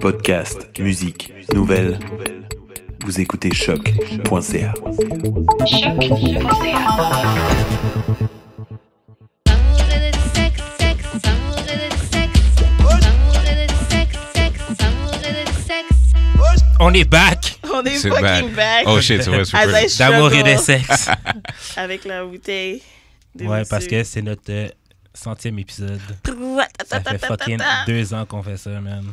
Podcast, musique, nouvelles. Vous écoutez choc.ca. On est back! On est C'est fucking back. Oh shit, c'est vrai, c'est As I struggle D'amour et de sexe. avec la bouteille. de Ouais, monsieur. parce que c'est notre 100e épisode. Ça fait fucking 2 ans qu'on fait ça, man.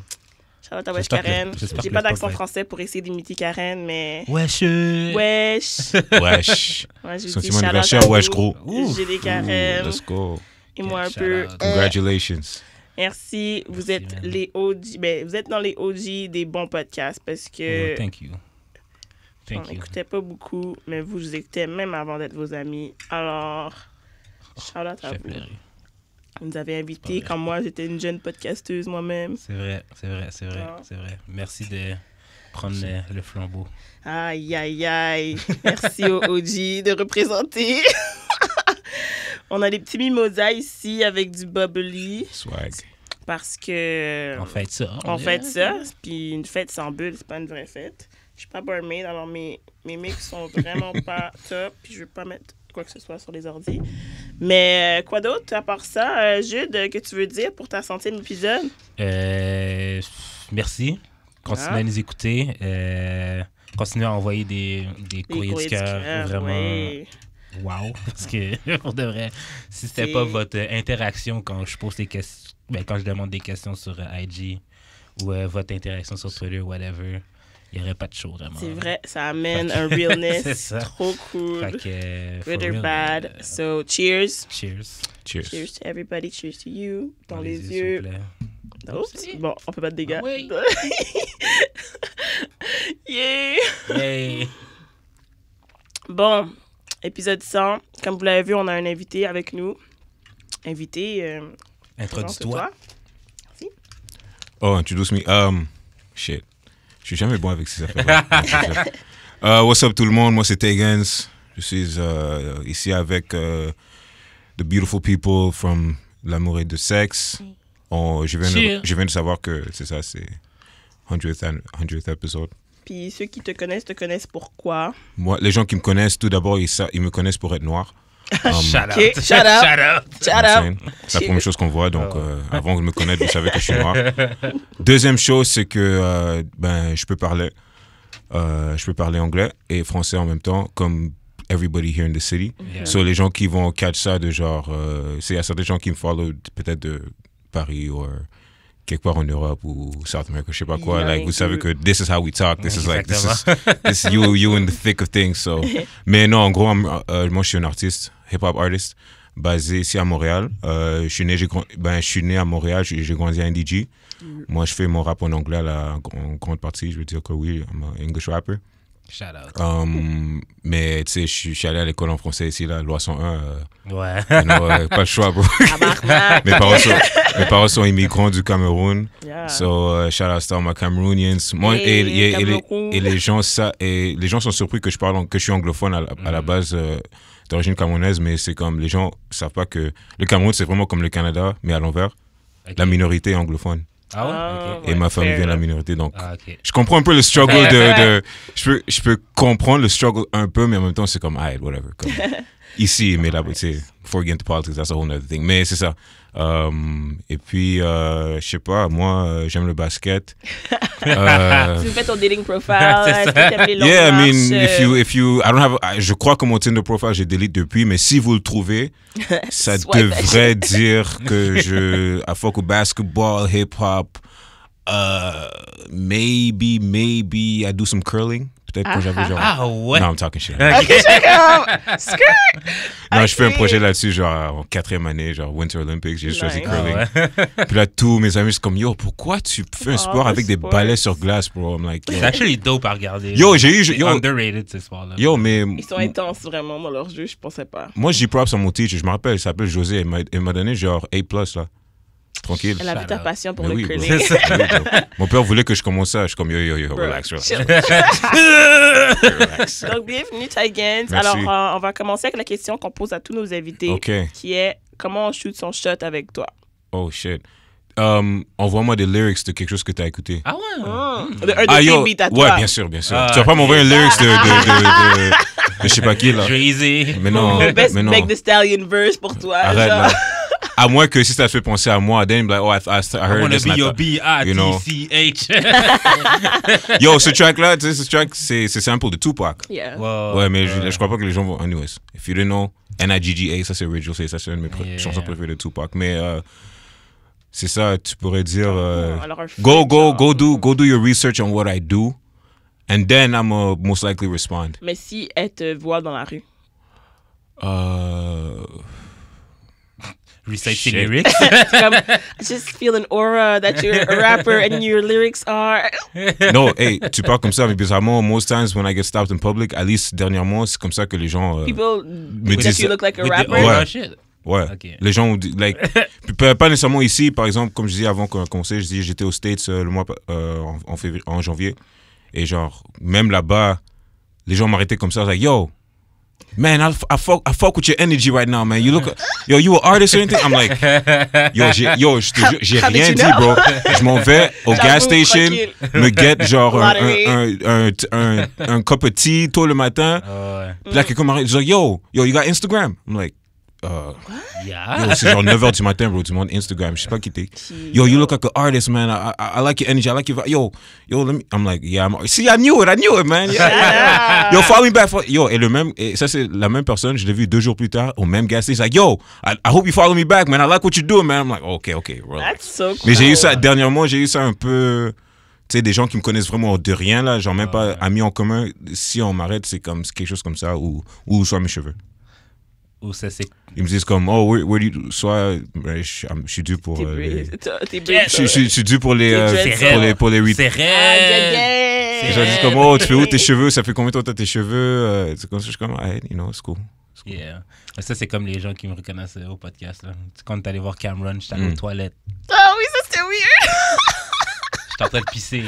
Shout-out à Wesh J'espère que- Karen. j'espère J'ai que pas le d'accent pop va français pour essayer d'imiter Karen, mais. Wesh! Wesh. Wesh. Moi, je dis Sentiment shout-out anniversaire, à wesh, vous. gros. J'ai des Ooh, Karen. let's go. Et moi un Shout peu. out. Congratulations. Merci. Vous Merci, êtes man. les OG. Ben, vous êtes dans les OG des bons podcasts parce que. Oh, thank you. on Thank you. n'écoutait pas beaucoup, mais vous écoutez même avant d'être vos amis. Alors, shout-out à J'ai vous. pleuré. Vous nous avez invités C'est pas vrai. quand moi j'étais une jeune podcasteuse moi-même. C'est vrai, c'est vrai, c'est vrai, Ah. c'est vrai. Merci de prendre le flambeau. Aïe, aïe, aïe. Merci au OG de représenter. On a des petits mimosas ici avec du bubbly Swag. parce que On fait ça. on fête ça. Puis une fête sans bulle, c'est pas une vraie fête. Je suis pas barmaid, alors mes mix sont vraiment pas top. Puis je veux pas mettre quoi que ce soit sur les ordis. Mais quoi d'autre à part ça, Jude, que tu veux dire pour ta 100e épisode? Merci. Continuez à nous écouter. Continuez à envoyer des courriers de cœur. Vraiment. ouais. Wow. Parce que, pour de vrai, si c'était pas votre interaction quand je pose des questions, quand je demande des questions sur IG ou votre interaction sur Twitter, whatever, il n'y aurait pas de show, vraiment. C'est vrai, ça amène un realness C'est ça. trop cool. Fait que, for Good or real, bad. So, cheers. cheers. Cheers. Cheers to everybody. Cheers to you. Dans les s'il yeux. vous plaît. Oups. Bon, on peut pas de dégâts. Ah oui. Yeah. Hey. Bon, épisode 100. Comme vous l'avez vu, on a un invité avec nous. Invité. Introduis-toi. Oh, introduce me. Shit. Je suis jamais bon avec ces affaires. What's up tout le monde? Moi c'est Tegans. Je suis ici avec the beautiful people from L'amour et de sexe. Je viens de savoir que c'est ça, c'est 100th episode. Puis ceux qui te connaissent pourquoi? Moi, les gens qui me connaissent, tout d'abord, ils me connaissent pour être noir. Shout out. Ok, shout out. Shout out. Shout out. C'est la première chose qu'on voit, donc avant de me connaître, vous savez que je suis noir. Deuxième chose, c'est que je peux parler anglais et français en même temps, comme everybody here in the city. Yeah. So les gens qui vont catch ça de genre, il y a certains gens qui me follow peut-être de Paris ou quelque part en Europe ou South America, je sais pas quoi. Yeah, Like, vous savez que this is how we talk. This is like this is you in the thick of things. So, mais non, en gros, moi je suis un artiste, hip-hop artist, basé ici à Montréal. Je suis né à Montréal, j'ai grandi à NDG. Moi, je fais mon rap en anglais en grande partie. Je veux dire que oui, I'm an English rapper. Shout out. Mais tu sais, je suis allé à l'école en français ici, là, loi 101. Ouais. Pas le choix, bro. Tabarnak. mes parents sont immigrants du Cameroun. Yeah. So, shout out to all my Cameroonians. Moi, Hey, Cameroun. et les gens sont surpris que je suis anglophone à la base d'origine camerounaise, mais c'est comme les gens savent pas que le Cameroun, c'est vraiment comme le Canada, mais à l'envers. Ok. La minorité est anglophone. Ah ouais? Ah, Ok. Et ma famille fair vient de la enough. minorité, donc Ah, ok. je comprends un peu le struggle je peux comprendre le struggle un peu, mais en même temps, c'est comme, whatever. Comme, ici, mais là, tu sais, before we get into politics, that's a whole other thing. Mais c'est ça. Et puis, je sais pas, moi, j'aime le basket. Tu me fais ton dating profile. Est-ce que t'aimes les longues Yeah, I marches? mean, if you, I don't have, je crois que mon Tinder profile, j'ai delete depuis, mais si vous le trouvez, ça Swipe that devrait dire que I fuck with basketball, hip-hop, maybe I do some curling. Peut-être que j'avais genre... Ah ouais? Non, I'm talking shit. Ok, je suis comme, Non, je fais un Ok. projet là-dessus, genre en 4e année, genre Winter Olympics, j'ai juste choisi Nice. curling. Ah ouais. Puis là, tous mes amis, c'est comme, yo, pourquoi tu fais un sport avec des sport. balais sur glace, bro? I'm like, yo. C'est actually dope à regarder. Yo, C'est yo, underrated, ce sport-là. yo, mais Ils sont intenses, vraiment, dans leur jeu, je pensais pas. moi, j'ai props à mon teacher, je me rappelle, il s'appelle José, il m'a donné genre A+, là. Tranquille. Elle a vu Shout ta out. passion pour Mais le oui, bro. curling. C'est ça. Oui, bro. Mon père voulait que je commence ça, je suis comme, yo, Bro, relax, relax. chill. Relax. Donc, bienvenue, Tigans. Merci. Alors, on va commencer avec la question qu'on pose à tous nos invités, OK. qui est comment on shoot son shot avec toi? Oh, shit. envoie-moi des lyrics de quelque chose que t'as écouté. Ah ouais? Un de tes beats à toi. Ouais, bien sûr. Tu vas pas m'envoyer un lyrics de je sais pas qui, là. Crazy. Mais non, Best mais non. Meg Thee Stallion verse pour toi. Arrête, genre. là. À moins que si ça te fait penser à moi, then be like, oh, I I heard wanna this. be and I your thought- you know. B-I-T-C-H. Yo, ce track-là, tu sais, ce track, c'est sample de Tupac. Yeah. Wow. Ouais, mais je crois pas que les gens vont... Anyways, if you didn't know, N.I.G.G.A, ça c'est Original, ça c'est une de mes Yeah. chansons préférées de Tupac. Mais c'est ça, tu pourrais dire... Alors, un go feat, do your research on what I do, and then I'm most likely respond. Mais si elle te voit dans la rue. Recite Shit. ses lyrics. Comme, I just feel an aura that you're a rapper and your lyrics are... No, hey, tu parles comme ça, mais bizarrement, most times when I get stopped in public, at least dernièrement, c'est comme ça que les gens... People me that disent- you look like a With the rapper. Ouais. aura shit. Ouais, Ok. les gens, like, pas nécessairement ici, par exemple, comme je disais avant qu'on commençait, je disais j'étais aux States le mois en janvier, et genre, même là-bas, les gens m'arrêtaient comme ça, like, yo, man, I fuck with your energy right now, man, you an artist or anything? I'm like, je te jure, j'ai How did rien you dit, know? bro, je m'en vais au J'avoue, gas station, tranquille. me get genre Lottery. un cup of tea tôt le matin, Ah ouais. puis là, quelqu'un m'arrête, like, yo, you got Instagram? I'm like, Yeah. Yo, c'est genre 9h du matin, bro. Tu montes Instagram. Je sais pas qui t'es. Yo, you look like an artist, man. I like your energy. I like your vibe. Yo, let me. I'm like, yeah. See, I knew it, man. Yeah. Yo, follow me back. Yo, et ça, c'est la même personne. Je l'ai vu 2 jours plus tard au même gas station. He's like, yo, I hope you follow me back, man. I like what you do, man. I'm like, okay, bro. That's so cool. Mais j'ai eu ça, dernièrement, un peu. Tu sais, des gens qui me connaissent vraiment de rien, là. Genre, même pas amis en commun. Si on m'arrête, c'est quelque chose comme ça. Ou soit mes cheveux. Ou ça, c'est... Ils me disent comme, oh, where do you... Soit, je suis dû pour... T'es les- brave. je suis dû pour les... Tes dreads. pour les C'est Ah, réel. yeah, Les gens disent comme, oh, tu fais où tes cheveux? Ça fait combien de temps t'as tes cheveux? C'est comme ça, je suis comme, ah, you know, it's cool. Yeah. Mais ça, c'est comme les gens qui me reconnaissent au podcast. Là. Quand t'es allé voir Cameron, j'étais allé aux toilettes. Ah oui, ça c'était weird. J'étais en train de pisser.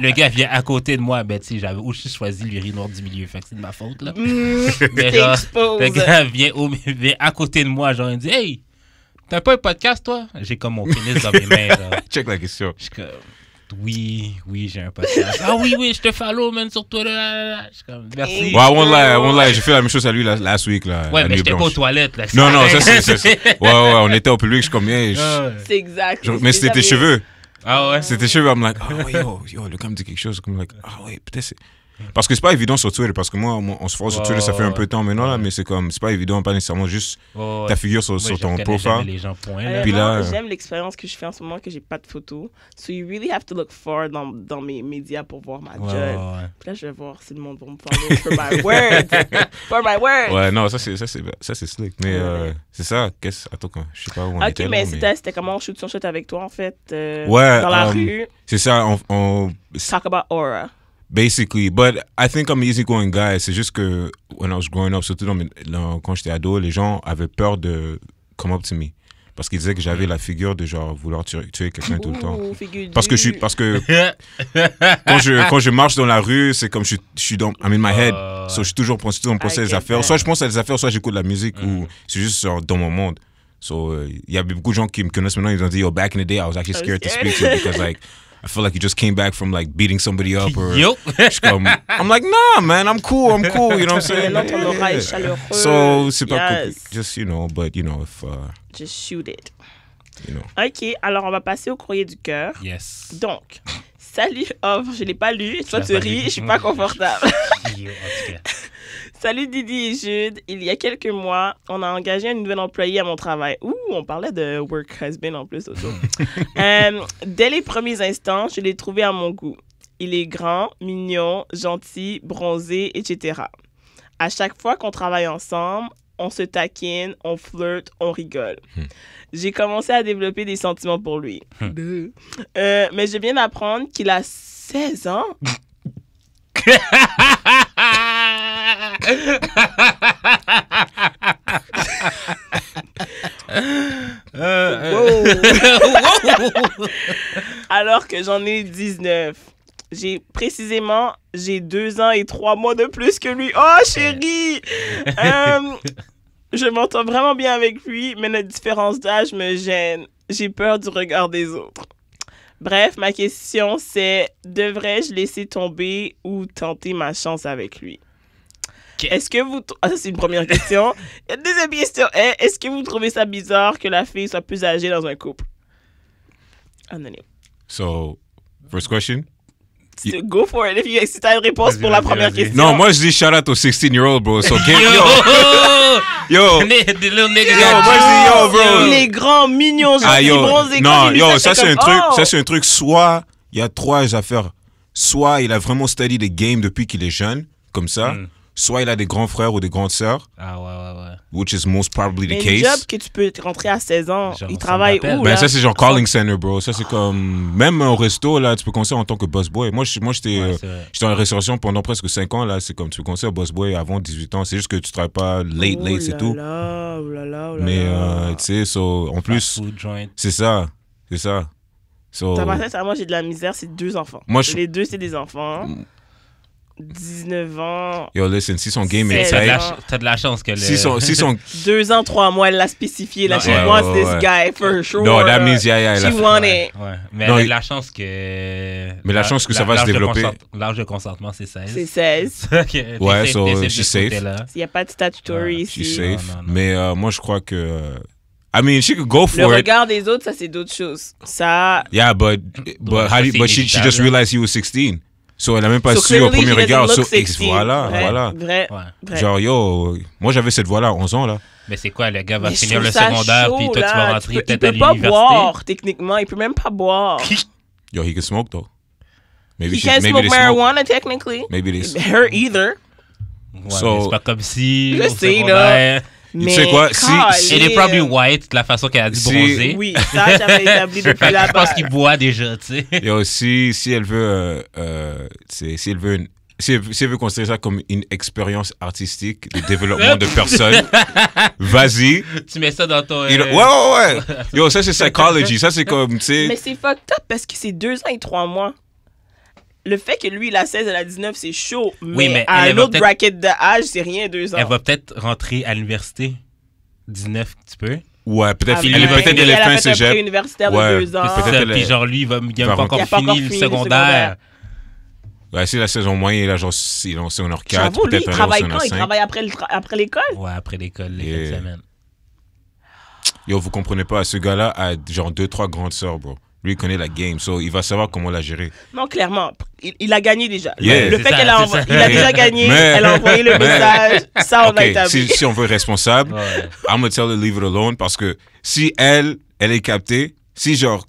Le gars vient à côté de moi. Ben, tu sais, j'avais aussi choisi l'urinoir du milieu. Fait que c'est de ma faute, là. Mais T'es genre, exposed. le gars vient à côté de moi. Genre, il dit, hey, t'as pas un podcast, toi? J'ai comme mon pénis dans mes mains, là. Check la question. Je suis comme, oui, j'ai un podcast. Ah oui, je te follow, man, sur Twitter. Je suis comme, merci. Ouais, I won't lie. J'ai fait la même chose à lui last week, là. Ouais, à mais Nuit j'étais pas aux Blanche. toilettes, là. Non, ça c'est... Ouais, on était au public, je suis comme, hey, C'est exact. mais c'était tes cheveux. Ah ouais? C'était cheveux, I'm like, oh, ouais, yo, le gars me dit quelque chose. Comme, like, ah ouais, peut-être c'est... Parce que c'est pas évident sur Twitter, parce que moi, on se voit sur Twitter, ça fait un peu de temps maintenant, là, mais c'est comme, c'est pas évident, pas nécessairement juste ta figure sur ton profile. Les gens point, là. Puis là, J'aime l'expérience que je fais en ce moment que j'ai pas de photos. So you really have to look far dans mes médias pour voir ma job. Ouais. Puis là, je vais voir si le monde va me follow for my words. For my words. Ouais, non, ça c'est slick. Mais c'est ça, attends, je sais pas où on Ok, était mais là, c'était comment on shoot son shot avec toi, en fait, Ouais, dans la rue. c'est ça, Talk about aura. basically. But I think I'm an easygoing guy. C'est juste que when I was growing up, surtout quand j'étais ado, les gens avaient peur de come up to me. Parce qu'ils disaient que j'avais la figure de genre vouloir tuer quelqu'un tout le temps. Ouh, figure Parce que quand je marche dans la rue, c'est comme je suis dans I'm in my head. So je suis toujours pensé à des affaires. Soit je pense à des affaires, soit j'écoute de la musique ou c'est juste genre, dans mon monde. So il y a beaucoup de gens qui me connaissent maintenant, ils ont dit yo, back in the day, I was actually scared to speak to you because like I feel like you just came back from like beating somebody up or Yo. I'm like, nah, man, I'm cool, you know what I'm saying? Maintenant, ton oreille chaleureux. So c'est pas Yes. just but if Just shoot it. you know. Ok, alors on va passer au courrier du cœur. Yes. Donc, salut. Oh, je l'ai pas lu. Toi, l'as tu pas ris. lu. Je suis pas confortable. Yo, en tout cas. Salut Didi et Jude. Il y a quelques mois, on a engagé un nouvel employé à mon travail. Ouh, on parlait de work husband en plus autour. Dès les premiers instants, je l'ai trouvé à mon goût. Il est grand, mignon, gentil, bronzé, etc. À chaque fois qu'on travaille ensemble, on se taquine, on flirte, on rigole. J'ai commencé à développer des sentiments pour lui. Mais je viens d'apprendre qu'il a 16 ans. Alors que j'en ai 19. J'ai 2 ans et 3 mois de plus que lui. Oh, chérie! Je m'entends vraiment bien avec lui, mais notre différence d'âge me gêne. J'ai peur du regard des autres. Bref, ma question c'est, devrais-je laisser tomber ou tenter ma chance avec lui? Est-ce que vous... Ah, ça, c'est une première question. La deuxième question est, est-ce que vous trouvez ça bizarre que la fille soit plus âgée dans un couple? Anonyme. So, first question? Go for it. Si t'as une réponse pour la première question. Non, moi je dis shout out aux 16-year-old, bro. So, yo! The little nigga Yo, got moi je dis yo, bro. Les grands, mignons, gentils, bronzés. Non, yo, ça c'est un truc, ça c'est un truc, soit il y a trois affaires. Soit il a vraiment study the game depuis qu'il est jeune, comme ça. Soit il a des grands frères ou des grandes sœurs. Ah ouais. Which is most probably the Mais case. un job que tu peux rentrer à 16 ans, Genre, il ça travaille m'appelle. où, Ben là? ça c'est genre calling center, bro. Ça c'est comme même au resto là, tu peux commencer en tant que boss boy. Moi j'étais Ouais, c'est vrai. j'étais en restauration pendant presque 5 ans là, c'est comme tu peux commencer à boss boy avant 18 ans, c'est juste que tu travailles pas late, c'est tout. Oh là là. Mais tu sais, so, en plus Food joint. c'est ça. So, T'as pas ça, moi j'ai de la misère, c'est 2 enfants. Moi, Les deux, c'est des enfants. 19 ans. yo listen, si son game est 16 tight, ans. T'as de la chance que le... si son 2 ans, 3 mois, elle l'a spécifié. Là, Non, she ouais, wants ouais, this ouais. guy for sure. No, that means yeah, She la- want Ouais, it. ouais. Mais Non, elle a il- la chance que... Mais la chance que ça va se développer. L'âge de consentement, c'est 16. C'est 16. Ouais, so she's safe. Il n'y a pas de statutory Ouais, ici. she's safe. Non. Mais moi je crois que I mean, she could go Le for it. regard des autres, ça, c'est d'autres choses. Ça... Yeah, but ça, c'est she just inévitable. realized he was 16. So elle a même pas So su au clearly, premier he doesn't regard. look So 16. voilà. Vrai. Ouais. Genre yo, moi j'avais cette voix là à 11 ans là. Mais c'est quoi, le gars va Mais je finir trouve le ça secondaire, chaud, puis toi, tu là. vas rentrer Il peut-être à peut pas l'université. boire, techniquement. Il peut même pas boire. Yo, he can smoke though. Maybe He can't maybe smoke they smoke. marijuana, technically. Maybe they Her either. Ouais, So- mais c'est pas comme si... Je au sais, secondaire- Mais sais quoi, si- calé. Elle est probably white, de la façon qu'elle a dit Si- bronzée. Oui, ça, j'avais établi depuis Fait que là-bas. je pense qu'il boit déjà, tu sais. Yo, si elle veut si elle veut si elle veut considérer ça comme une expérience artistique de développement de personnes, vas-y. Tu mets ça dans ton... Ouais. Yo, ça c'est psychology. Ça c'est comme, tu sais. Mais c'est fucked up parce que c'est 2 ans et 3 mois. Le fait que lui, il a 16, elle a 19, c'est chaud. Oui, mais à elle un va autre peut-être- bracket d'âge, c'est rien, 2 ans. Elle va peut-être rentrer à l'université. 19, tu peux. Ouais, peut-être. Après, elle Elle est va peut-être finir- elle est elle a fin fait un cégep. pré-universitaire Ouais, de 2 ans. peut-être Ça, elle puis est- genre, lui, il a va même pas encore Il a pas encore fini le fini le secondaire. Ouais, si la saison moyenne, là, genre, il est en secondaire 4, J'avoue, lui, il peut-être un travaille secondaire quand? Il 5. travaille après l'école? Ouais, après l'école, les Yeah. fins de semaine. Yo, vous comprenez pas, ce gars-là a genre 2-3 grandes sœurs, bro. Lui, il connaît la game, so il va savoir comment la gérer. Non, clairement. Il a gagné déjà. Yeah. Le C'est fait ça, qu'elle c'est a ça. il a déjà gagné, Mais- elle a envoyé le message, ça, on a Ok, établi. si on veut être responsable, Ouais. I'm gonna tell her leave it alone parce que si elle est captée, si genre,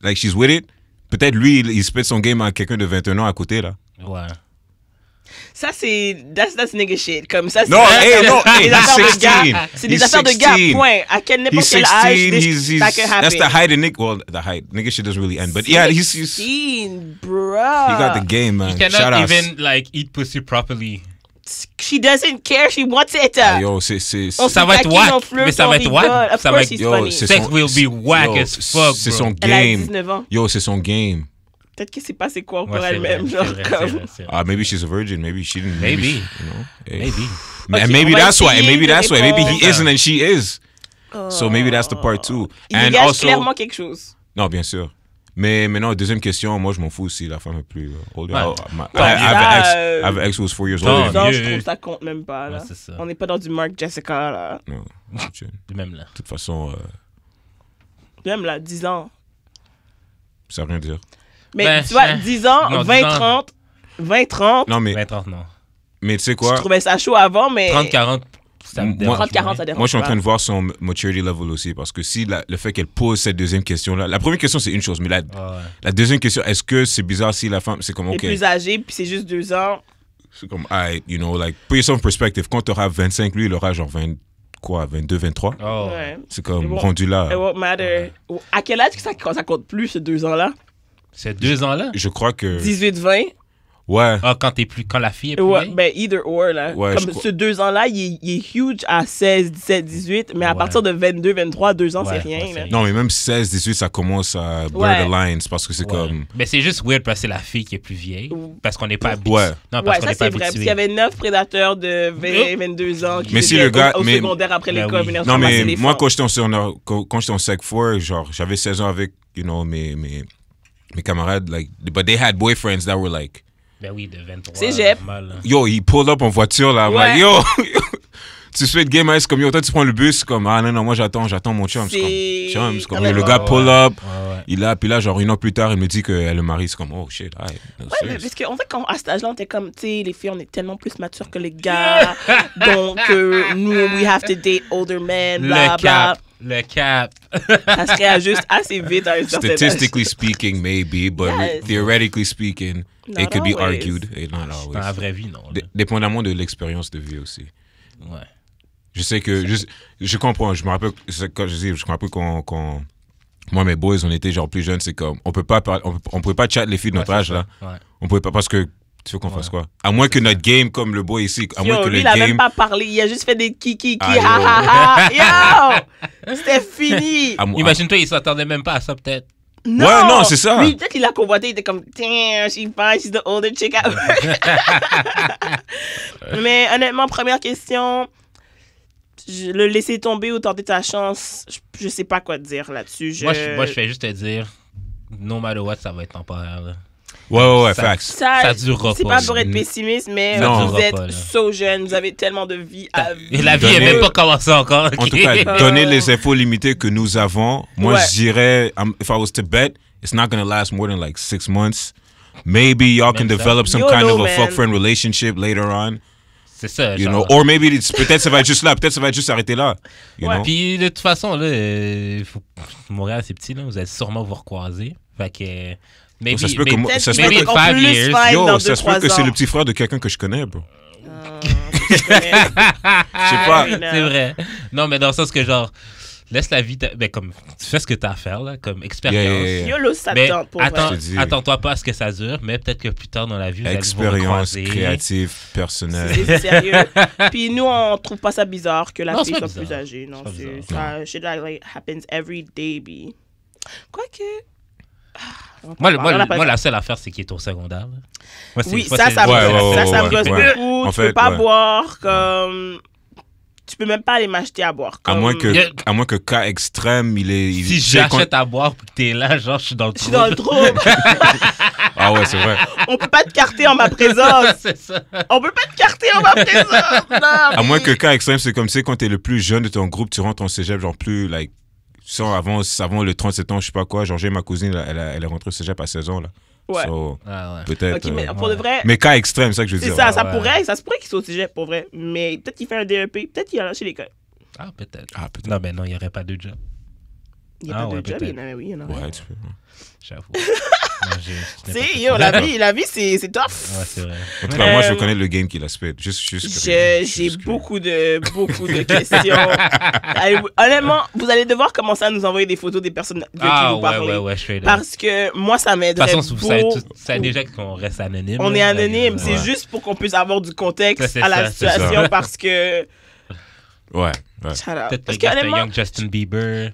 like she's with it, peut-être lui, il se pète son game à quelqu'un de 21 ans à côté, là. Ouais. Ça, c'est... That's nigga shit. Comme ça, c'est... Non, hey, non, hey, des affaires he's de gars. 16. C'est des He's affaires de gars, 16. point. À n'importe He's quel 16, âge, that can happen. that's the height of Nick. Well, the height. Nigga shit doesn't really end. But yeah, he's 16, bro. he got the game, man. You Shout cannot out. even, like, eat pussy properly. She doesn't care, she wants it. Ah, yo, c'est On Ça se va être taquine, whack, on flirte, mais ça on va être whack. rigole. Of Ça va course, être- he's yo, funny. c'est Sex son- will be whack yo, as fuck, c'est bro. son Elle a game. 19 ans. Yo, c'est son game. Peut-être qu'elle sait pas c'est quoi Ouais, pour c'est elle-même. vrai, Genre, c'est vrai, comme... c'est vrai, c'est vrai. Ah, maybe she's a virgin. Maybe she didn't. Maybe. You know. Hey. Maybe. And Ok, maybe on va that's why. And essayer maybe de that's why. Maybe he répondre. isn't and she is. So maybe that's the part too. Il And dégage also, clairement quelque chose. non, bien sûr. Mais maintenant, deuxième question, moi je m'en fous si la femme est plus older. Ouais. I have ça, I have an ex who was 4 years Non, older. Non, mieux. je trouve ça compte même pas. Là. Ouais, c'est ça. On n'est pas dans du Mark Jessica. Là. Non, de Même là. toute façon, Même là, 10 ans. ça veut rien dire. Mais Ben, tu vois, hein. 10 ans, Non, 20, 10 ans. 30, 20, 30, Non, mais 20-30, non. tu sais je quoi? trouvais ça chaud avant, mais 30-40, ça me Moi- dérange 30, 40, moins. ça dérange Moi, je suis en pas. train de voir son maturity level aussi parce que si le fait qu'elle pose cette deuxième question-là, la première question c'est une chose, mais Ouais. la deuxième question, est-ce que c'est bizarre si la femme, c'est comme Elle ok, est plus âgée, puis c'est juste 2 ans. c'est comme, alright, you know, like, put yourself in perspective. Quand tu auras 25, lui, il aura genre 22, 23. Oh. Ouais. C'est comme Bon. rendu It là. won't matter. À quel âge que ça compte plus, ces 2 ans-là? Ces 2 ans-là? Je crois que 18, 20? Ouais. Ah, quand la fille est plus Ouais, vieille? ben, either or, là. Ouais, Comme je crois- ce 2 ans-là, il est huge à 16, 17, 18, mais à Ouais. partir de 22, 23, 2 ans, Ouais, c'est rien, ouais, c'est là. rien. Non, mais même 16, 18, ça commence à blur Ouais. the lines parce que c'est Ouais. comme. Mais c'est juste weird parce que c'est la fille qui est plus vieille. Parce qu'on n'est pas habitué. Ouais. Non, parce Ouais, qu'on ça n'est pas c'est vrai, parce habitué. qu'il y avait 9 prédateurs de 20, 22 ans qui Mais si étaient le gars- au mais- secondaire après Ben l'école, oui. venaient Non, mais ramasser les moi, fonds. quand j'étais en Sec 4, genre, j'avais 16 ans avec, mes camarades, like, but they had boyfriends that were like, Ben oui, de 23. Cégep. normal, là. yo, ils pull up en voiture, là, I'm Ouais. like, yo, tu fais de game, c'est comme, yo, toi, tu prends le bus, comme, ah non, non, moi, j'attends mon chum. C'est C'est- comme, chum, c'est comme, Ouais, le ouais, gars ouais. pull up, Ouais, ouais. il a, puis là, genre, 1 an plus tard, il me dit qu'elle le marie, c'est comme, oh shit, Ouais, mais parce qu'en fait, quand, à cet âge-là, on était comme, tu sais, les filles, on est tellement plus matures que les gars. Donc, nous, we have to date older men, bla, Le bla. cap. Le cap. Ça se réajuste assez vite à un certain âge. Statistically speaking, maybe, but Yes. theoretically speaking, Not it could be always. argued. It not always. Dans la vraie vie, non. là. Dépendamment de l'expérience de vie aussi. Ouais. Je sais que je comprends. Je me rappelle quand je me rappelle quand moi mes boys on était genre plus jeunes, c'est comme on pouvait pas chat les filles de notre Ouais, âge c'est là. ça. Ouais. On pouvait pas parce que tu veux qu'on fasse quoi? À moins que notre game comme le boy ici, à moins Yo, que lui, le il a même game. pas parlé. Il a juste fait des kiki, Ah, ha, yo. ha, ha. Yo! C'était fini. Imagine-toi, il s'attendait même pas à ça, peut-être. Non! Ouais, non, c'est ça. Lui, peut-être qu'il a convoité, il était comme, damn, she's fine, she's the older chick out. Mais honnêtement, première question, le laisser tomber ou tenter ta chance, je sais pas quoi te dire là-dessus. Moi, je fais juste te dire, no matter what, ça va être temporaire. là. Ouais, Ça- facts. Ça durera c'est pas. pas pour être pessimiste, mais Non. vous Ça durera êtes pas, là. so jeunes, vous avez tellement de vie à Et vivre. la vie n'est même pas commencée encore. En ok? tout cas, donner les infos limitées que nous avons, moi Ouais. je dirais, if I was to bet, it's not gonna last more than like 6 months. Maybe y'all can Même ça. develop some YOLO, kind of a man. fuck-friend relationship later on. C'est ça. You genre. know, or maybe peut-être ça va être juste là, peut-être ça va être juste arrêté là. You Ouais. know? Puis de toute façon, là, Montréal, c'est petit, là. Vous allez sûrement vous recroiser. Fait que. Maybe, Ça se peut que maybe- moi- Peut-être ça se qu'ils peut vont que- être encore 5 plus years. fine dans Yo, 2-3 ça se peut que c'est ans. le petit frère de quelqu'un que je connais, bro. Je connais. Je sais pas. C'est vrai. Non, mais dans le sens que, genre, laisse la vie. Ben, comme, tu fais ce que t'as à faire, là, comme expérience. Yeah. YOLO, ça Mais tente pour attends, vrai. Je te dis. attends-toi pas à ce que ça dure, mais peut-être que plus tard dans la vie, vous allez vous Expérience recroiser. créative, personnelle. C'est sérieux. Puis nous, on trouve pas ça bizarre que la Non, fille c'est pas soit plus bizarre. âgée. Non, C'est pas c'est bizarre. ça. Shit like happens every day, B. Quoique. Moi, On a pas- la seule affaire, c'est qu'il est au secondaire. là. Moi, c'est- Oui, moi, ça, c'est- ça me Ouais, gosse. ouais, Ça me ouais, gosse ouais. beaucoup. En Tu peux fait, pas ouais. boire comme. Tu peux même pas aller m'acheter à boire. À Comme... moins que, Yeah. à moins que cas extrême, Si j'achète à boire et que t'es là, genre, je suis dans le Je suis dans le trouble. Ah ouais, c'est vrai. On peut pas te carter en ma présence. C'est ça. On peut pas te carter en ma présence. Non, À moins mais- que cas extrême, c'est comme, tu sais, quand t'es le plus jeune de ton groupe, tu rentres en cégep, genre plus, like, sans avant le 37 ans, je sais pas quoi. Genre, j'ai ma cousine, elle est rentrée au cégep à 16 ans, là. Ouais. So, Ah ouais. peut-être. Ok, mais pour ouais. de vrai. mais cas extrême, c'est ça que je veux C'est dire. ça, ouais. ça pourrait qu'il soit au cégep pour vrai. Mais peut-être qu'il fait un DEP, peut-être qu'il a lâché l'école. Ah, peut-être. Ah, peut-être. Non, mais non, il n'y aurait pas de job. Il n'y a Ah pas ouais, de job, peut-être. il y en a, oui, il y en a. Ouais, tu peux. J'avoue. Non, Tu sais, yo, la vie, c'est tough. Ouais, c'est vrai. En tout cas, moi, je veux connaître le game qu'il a spit. Juste J'ai beaucoup de questions. Allez, honnêtement, vous allez devoir commencer à nous envoyer des photos des personnes de qui Ah, vous ouais, parlez. ouais, je suis là. Parce que moi, ça De m'aiderait toute façon, vous savez, beaucoup. vous savez déjà qu'on reste anonyme. On là. est anonyme, Ouais. c'est juste pour qu'on puisse avoir du contexte Ça, c'est à la ça, c'est situation ça. parce que. Ouais. Shut up. Peut-être Parce que que c'est honnêtement, Young Justin Bieber.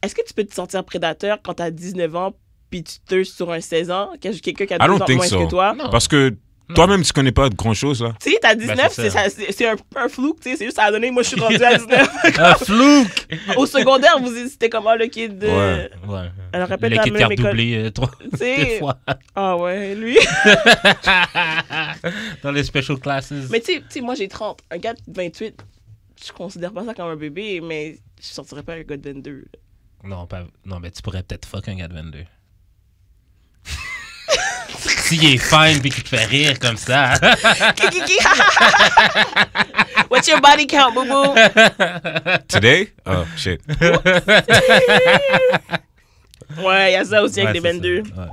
est-ce que tu peux te sentir prédateur quand t'as 19 ans puis tu te sur un 16 ans, quelqu'un qui a I 2 don't ans think moins so. que toi? Non. Parce que toi-même, tu connais pas de grand-chose, là. Tu sais, t'as 19, c'est ça. c'est un flou, tu sais, c'est juste à donner. Moi, je suis rendu à 19. Un flouk! Au secondaire, vous hésitez comment le kid de. Ouais. Ouais. Alors, répète Le la kit même qui a école. redoublé Tu deux sais. fois Ah ouais, lui. dans les special classes. Mais tu sais, moi, j'ai 30. Un gars de 28, je considère pas ça comme un bébé, mais je sortirais pas un gars de 22. Non, non, mais tu pourrais peut-être fuck un gars de 22. S'il est fine puis qu'il te fait rire comme ça. Kiki. What's your body count, boo boo? Today? Oh, shit. Ouais, il y a ça aussi avec Ouais, les c'est 22. ça. Ouais.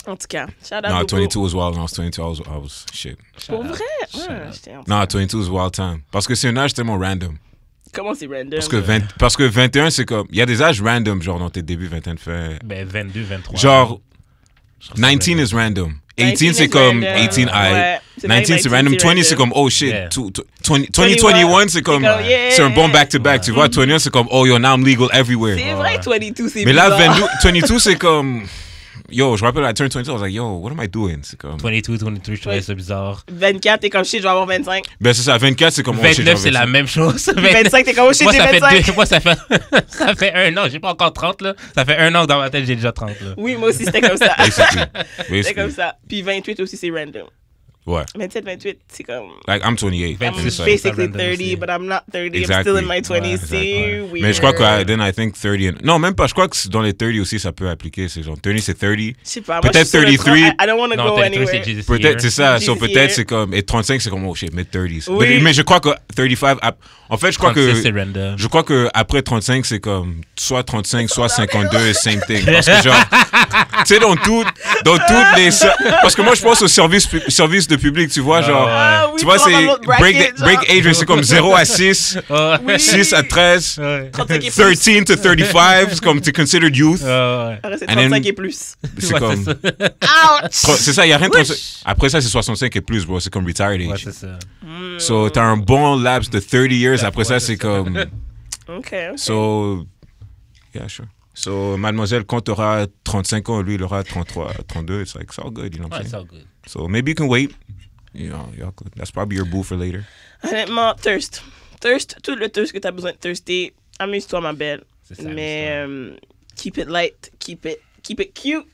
En tout cas, shout out No, Bobo. 22 was wild. When I was 22, I was shit. Pour Shout out. vrai? Shout Ouais, out. j'étais en- Non, 22 was wild time. Parce que c'est un âge tellement random. Comment c'est random? Parce que 21, c'est comme. Il y a des âges random, genre dans tes débuts, 21 de fin. Ben, 22, 23. Genre, Je trouve ça 19 is random. 18, c'est comme random. 18, Ouais, c'est 19, c'est random. 20, c'est comme, oh shit. Yeah. 2021, c'est comme, yeah. c'est un bon back-to-back. Tu vois, 21, c'est comme, oh yo, now I'm legal everywhere. C'est vrai, 22, c'est Mais là, bizarre. 22, c'est comme, yo, je me rappelle, I turned 22, I was like, yo, what am I doing? C'est comme, 22, 23, je trouvais ça bizarre. 24, t'es comme shit, je vais avoir 25. ben c'est ça, 24, c'est comme, oh shit, 29, c'est la même chose. 25, t'es comme oh shit, Moi, j'ai ça fait 25. moi, ça fait 1 an. J'ai pas encore 30, là. Ça fait 1 an que dans ma tête, j'ai déjà 30, là. Oui, moi aussi, c'était comme ça. Basically. C'était comme ça. Puis 28 aussi, c'est random. Ouais. 27, 28, c'est comme... Like, I'm 28. I'm C'est ça, basically random 30, aussi. but I'm not 30. Exactly. I'm still in my 20s. Ouais, C'est weird. Mais je crois que, then I think 30 non, même pas, je crois que dans les 30 aussi, ça peut appliquer. C'est genre, 30, c'est 30. Je sais pas. Peut-être moi, je suis sur le 33. I don't want to Non, go 33, anywhere. c'est Jesus Peut-être, Year. c'est ça. This So, peut-être, year. c'est comme, et 35, c'est comme, oh shit, mid-30s. Oui. Mais je crois que 35, en fait, je crois 36, que, c'est random. je crois que après 35, c'est comme, soit 35, soit 52, same thing. Parce que genre, tu sais, dans toutes les, parce que moi, je pense au service de public, tu vois, genre, Ah oui, tu vois, pour avoir c'est, l'autre bracket, break genre. age, c'est comme 0 à 6, Ouais. 6 à 13, Ouais. 35 et 13 plus. to 35, c'est comme, t'es considered youth. Ouais. Après, c'est And then- 35 et plus. C'est Ouais, comme, ça. Ouch! c'est ça, il y a rien de Wesh. 35. Après ça, c'est 65 et plus, bro, c'est comme retired age. Ouais, c'est ça. So, t'as un bon laps de 30 years. Après ça, Ouais, c'est c'est comme. OK. So, yeah, sure. So, mademoiselle, quand t'auras 35 ans, lui, il aura 33, 32. It's like, it's all good, you know what Ouais, I'm it's saying? all good. So, maybe you can wait. You know, y'all could. That's probably your boo for later. Honnêtement, thirst. Thirst, tout le thirst que t'as besoin de thirster. Amuse-toi, ma belle. C'est ça, Mais keep it light, keep it cute.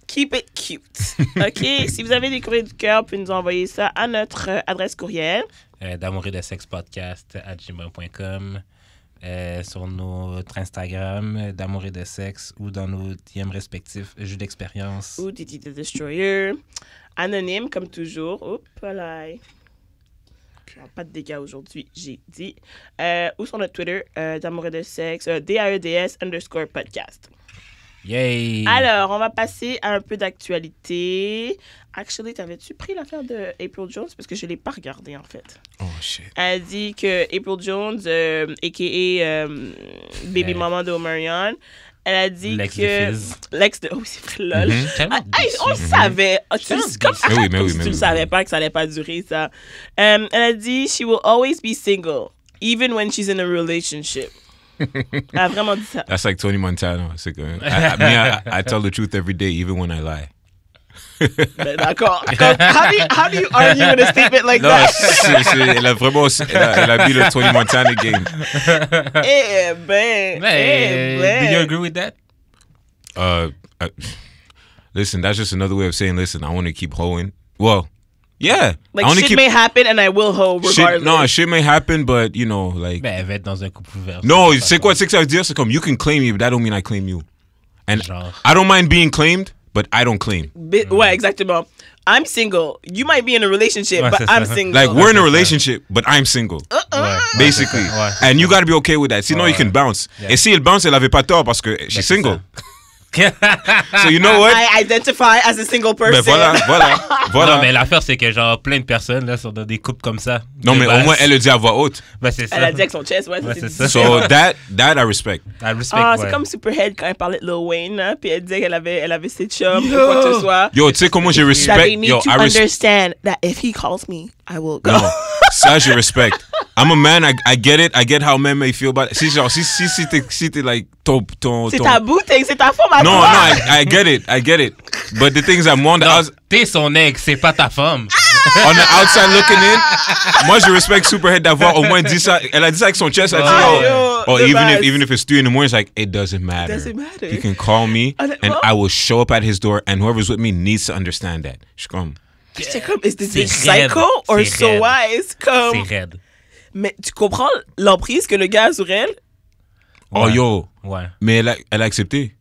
Keep it cute. OK? Si vous avez des courriers du cœur, vous pouvez nous envoyer ça à notre adresse courriel. D'amour et de sexe podcast @gmail.com, sur notre Instagram d'amour et de sexe ou dans nos DM respectifs jeux d'expérience. Ou Didi the Destroyer. Anonyme, comme toujours. Oups, là. Pas de dégâts aujourd'hui, j'ai dit. Ou sur notre Twitter, d'amour et de sexe, DAEDS_podcast. Yay! Alors, on va passer à un peu d'actualité. Actually, t'avais-tu pris l'affaire de April Jones? Parce que je ne l'ai pas regardée, en fait. Oh, shit. Elle dit que April Jones, a.k.a. Baby Mama d'Omarion, elle a dit L'ex que... de Fizz. L'ex de... Oh, c'est vrai, lol. Tellement Hey, on le déçu. savait. Ah, tu Tellement comme, déçu. Mais oui, mais comme oui, si mais tu oui. le savais pas que ça allait pas durer, ça. Elle a dit, she will always be single, even when she's in a relationship. Elle a vraiment dit ça. That's like Tony Montana. C'est comme, I tell the truth every day, even when I lie. Ben, d'accord. Comme, how do you argue with a statement like Non, that? elle a vraiment, elle a mis le Tony Montana game. Eh ben, Hey, do you agree with that? Listen, that's just another way of saying, listen, I want to keep hoeing. Well, yeah. Like, I want to shit keep, may happen and I will hoe regardless. shit may happen, but, you know, like, Ben, elle va être dans un couple ouvert. no, c'est quoi que ça veut dire? C'est comme, you can claim me, but that don't mean I claim you. And Genre. I don't mind being claimed, but I don't claim. Ouais, exactement. I'm single. You might be in a relationship, Ouais, but c'est I'm ça. single. Like, we're in a relationship, but I'm single. Ouais, Basically. ouais. And you gotta be okay with that. Sinon, Ouais. you can bounce. Yeah. Et si elle bounce, elle avait pas tort parce que she's c'est single. ça. So you know what? I identify as a single person. Ben voilà. Non, mais l'affaire, c'est que genre plein de personnes là, sont dans des couples comme ça. Non, De mais au base. moins, elle le dit à voix haute. Ben, c'est ça. Elle a dit avec son chest, ouais, Ouais, c'est c'est ça. So that I respect. I respect, Ah, ouais. c'est comme Superhead quand elle parlait de Lil Wayne, hein, puis elle disait qu'elle avait ses chums ou quoi que ce soit. Yo, tu sais comment je That respect? they need Yo, to I respect. understand that if he calls me, I will go. Non, ça, je respect. I'm a man, I get it. I get how men may feel about it. Si t'es like, ton. C'est ta bouteille, c'est ta femme à Non, toi. I get it. But the things I'm on the, Non, t'es son ex, c'est pas ta femme. on the outside looking in, moi, je respecte Superhead d'avoir au moins dit ça. Elle a dit ça avec son chest. Elle a dit, Ah, oh, yo, de base. even if it's 3 in the morning, it's like, it doesn't matter. Doesn't matter. He can call me, and Honnêtement. I will show up at his door, and whoever's with me needs to understand that. Je suis comme, J'étais comme, is this C'est a raide. psycho or C'est so raide. wise? Comme, C'est raide. mais tu comprends l'emprise que le gars a sur elle? oh Ouais. yo, Ouais. mais elle a accepté.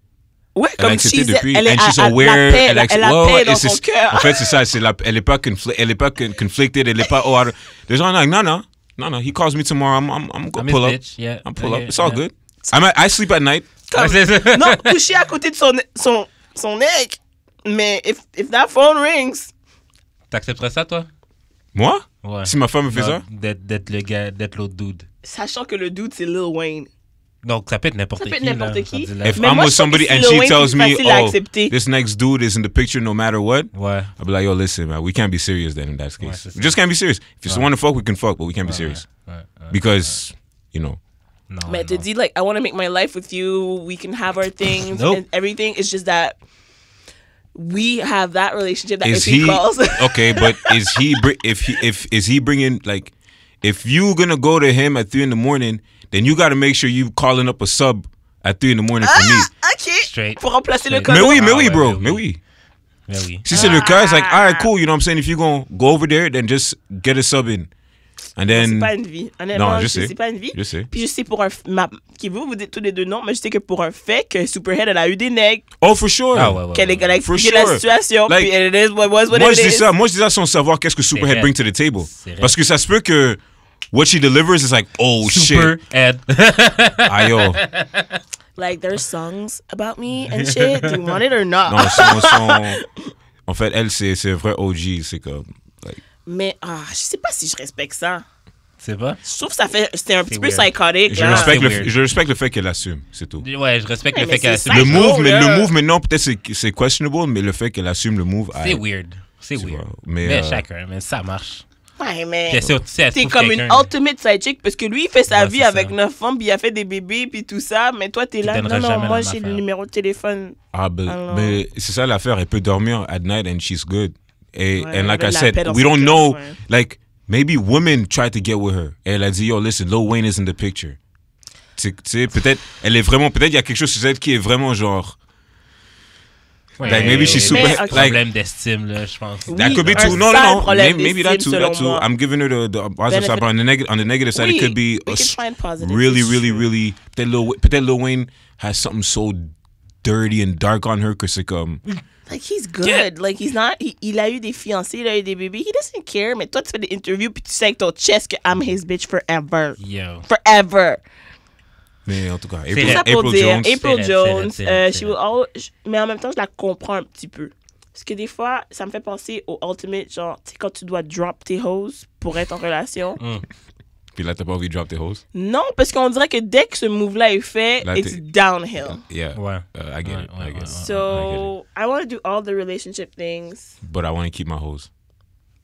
Ouais, Elle a comme accepté she's, depuis, elle est and she's à aware. la paix, elle a elle a ouais, paix ouais, dans et son c'est- cœur. En fait, c'est ça. Elle est pas conflicted. Elle est pas. Oh, les gens are like, no. He calls me tomorrow. I'm gonna I'm his pull up. bitch, yeah. I'm pull Yeah, up. It's all yeah. good. I sleep at night. Ouais, c'est ça. Non, coucher à côté de son neck. Mais if that phone rings, T'accepterais ça, toi? Moi? Ouais. Si ma femme me fait Non, ça? d'être le gars, d'être l'autre dude. sachant que le dude, c'est Lil Wayne. Donc, ça peut être n'importe Ça qui. peut être n'importe là, qui. rendu là. If Mais I'm moi, with je trouve que somebody c'est and le she Wayne tells qui est me, facile à oh, accepter. this next dude is in the picture no matter what, Ouais. I'll be like, yo, listen, man, we can't be serious then in that Ouais, case. c'est We ça. just can't be serious. If you Ouais. want to fuck, we can fuck, but we can't be serious. Ouais. Because, you know. Non, Mais te non. dit, like, I want to make my life with you. We can have our things Nope. and everything. It's just that we have that relationship that Is if he he calls. okay? But is he is he bringing like if you gonna go to him at 3 a.m, then you got to make sure you calling up a sub at 3 a.m for me. OK. Straight. Pour remplacer le Straight. code. Mais oui, Ah ouais, bro, mais mais oui. oui. Mais oui. Si c'est le cas, it's like all right, cool. You know what I'm saying? If you gonna go over there, then just get a sub in, and C'est then pas une vie. Honnêtement, Non, je sais. c'est pas une vie. je sais. Puis je sais pour un... Qui vous dites tous les deux non, mais je sais que pour un fait que Superhead, elle a eu des nègres, Oh, for sure. Ah ouais, ouais. qu'elle a For expliqué la sure. situation, Like, puis it is what was, what Moi it je dis is. ça, sans savoir qu'est-ce que Superhead vrai. bring to the table. C'est vrai. Parce que ça se peut que what she delivers is like, oh Super shit, Ed. ah yo. Like, there's songs about me and shit. Do you want it or not? Non, en fait, elle c'est vrai OG, c'est comme like, Mais je sais pas si je respecte ça. C'est pas? Je trouve que ça fait... C'est un petit peu weird. psychotique, je là. respecte c'est weird. je respecte le fait qu'elle assume, c'est tout. Ouais, je respecte Ouais, le mais fait qu'elle c'est assume. ça. Le Oh, move maintenant peut-être c'est questionable, mais le fait qu'elle assume le move, C'est I- weird. C'est Tu weird. vois, Mais, mais, chacun, mais ça marche. Ouais, Puis mais... elle sait- si elle T'es trouve comme une quelqu'un, ultimate side chick parce que lui, il fait sa Ouais, vie c'est avec ça. 9 femmes, puis il a fait des bébés, puis tout ça. Mais toi, t'es Tu là. donneras Non, jamais moi, la j'ai même le affaire. numéro de téléphone. but mais c'est ça l'affaire, elle peut dormir at night and she's good. Ouais, And like I avec la said, paix dans we son don't cœur, know, ouais. like maybe women tried to get with her. Et elle a dit, yo, listen, Lil Wayne is in the picture. Tu sais, peut-être, peut-être il y a quelque chose sur elle qui est vraiment genre, ouais, like maybe she's super, Mais, ok. like, problème d'estime, là, je pense. Oui, that could be un too. No, sale no, no. problème Maybe that d'estime, too. That selon too. moi. I'm giving her the positive side, but on the negative side, it could be we can find positive. really, it's really, true. really. Peut-être Lil Wayne has something so dirty and dark on her que c'est comme. Like, he's good. Yeah. Like, he's not... Il a eu des fiancés, il a eu des bébés. He doesn't care. Mais toi, tu fais des interviews, puis tu sais avec ton chest que I'm his bitch forever. Yo. Forever. Mais en tout cas, C'est C'est vrai. ça pour April dire. Jones. April C'est Jones, vrai, c'est vrai, she c'est will always... Mais en même temps, je la comprends un petit peu. Parce que des fois, ça me fait penser au ultimate, genre, tu sais, quand tu dois drop tes hoes pour être en relation. Puis là, t'as pas envie de drop tes hoses. Non, parce qu'on dirait que dès que ce move-là est fait, Là, it's t'es- downhill. Yeah. Ouais. I get it. Ouais, I get ouais, it. So, I want to do all the relationship things. But I want to keep my hose.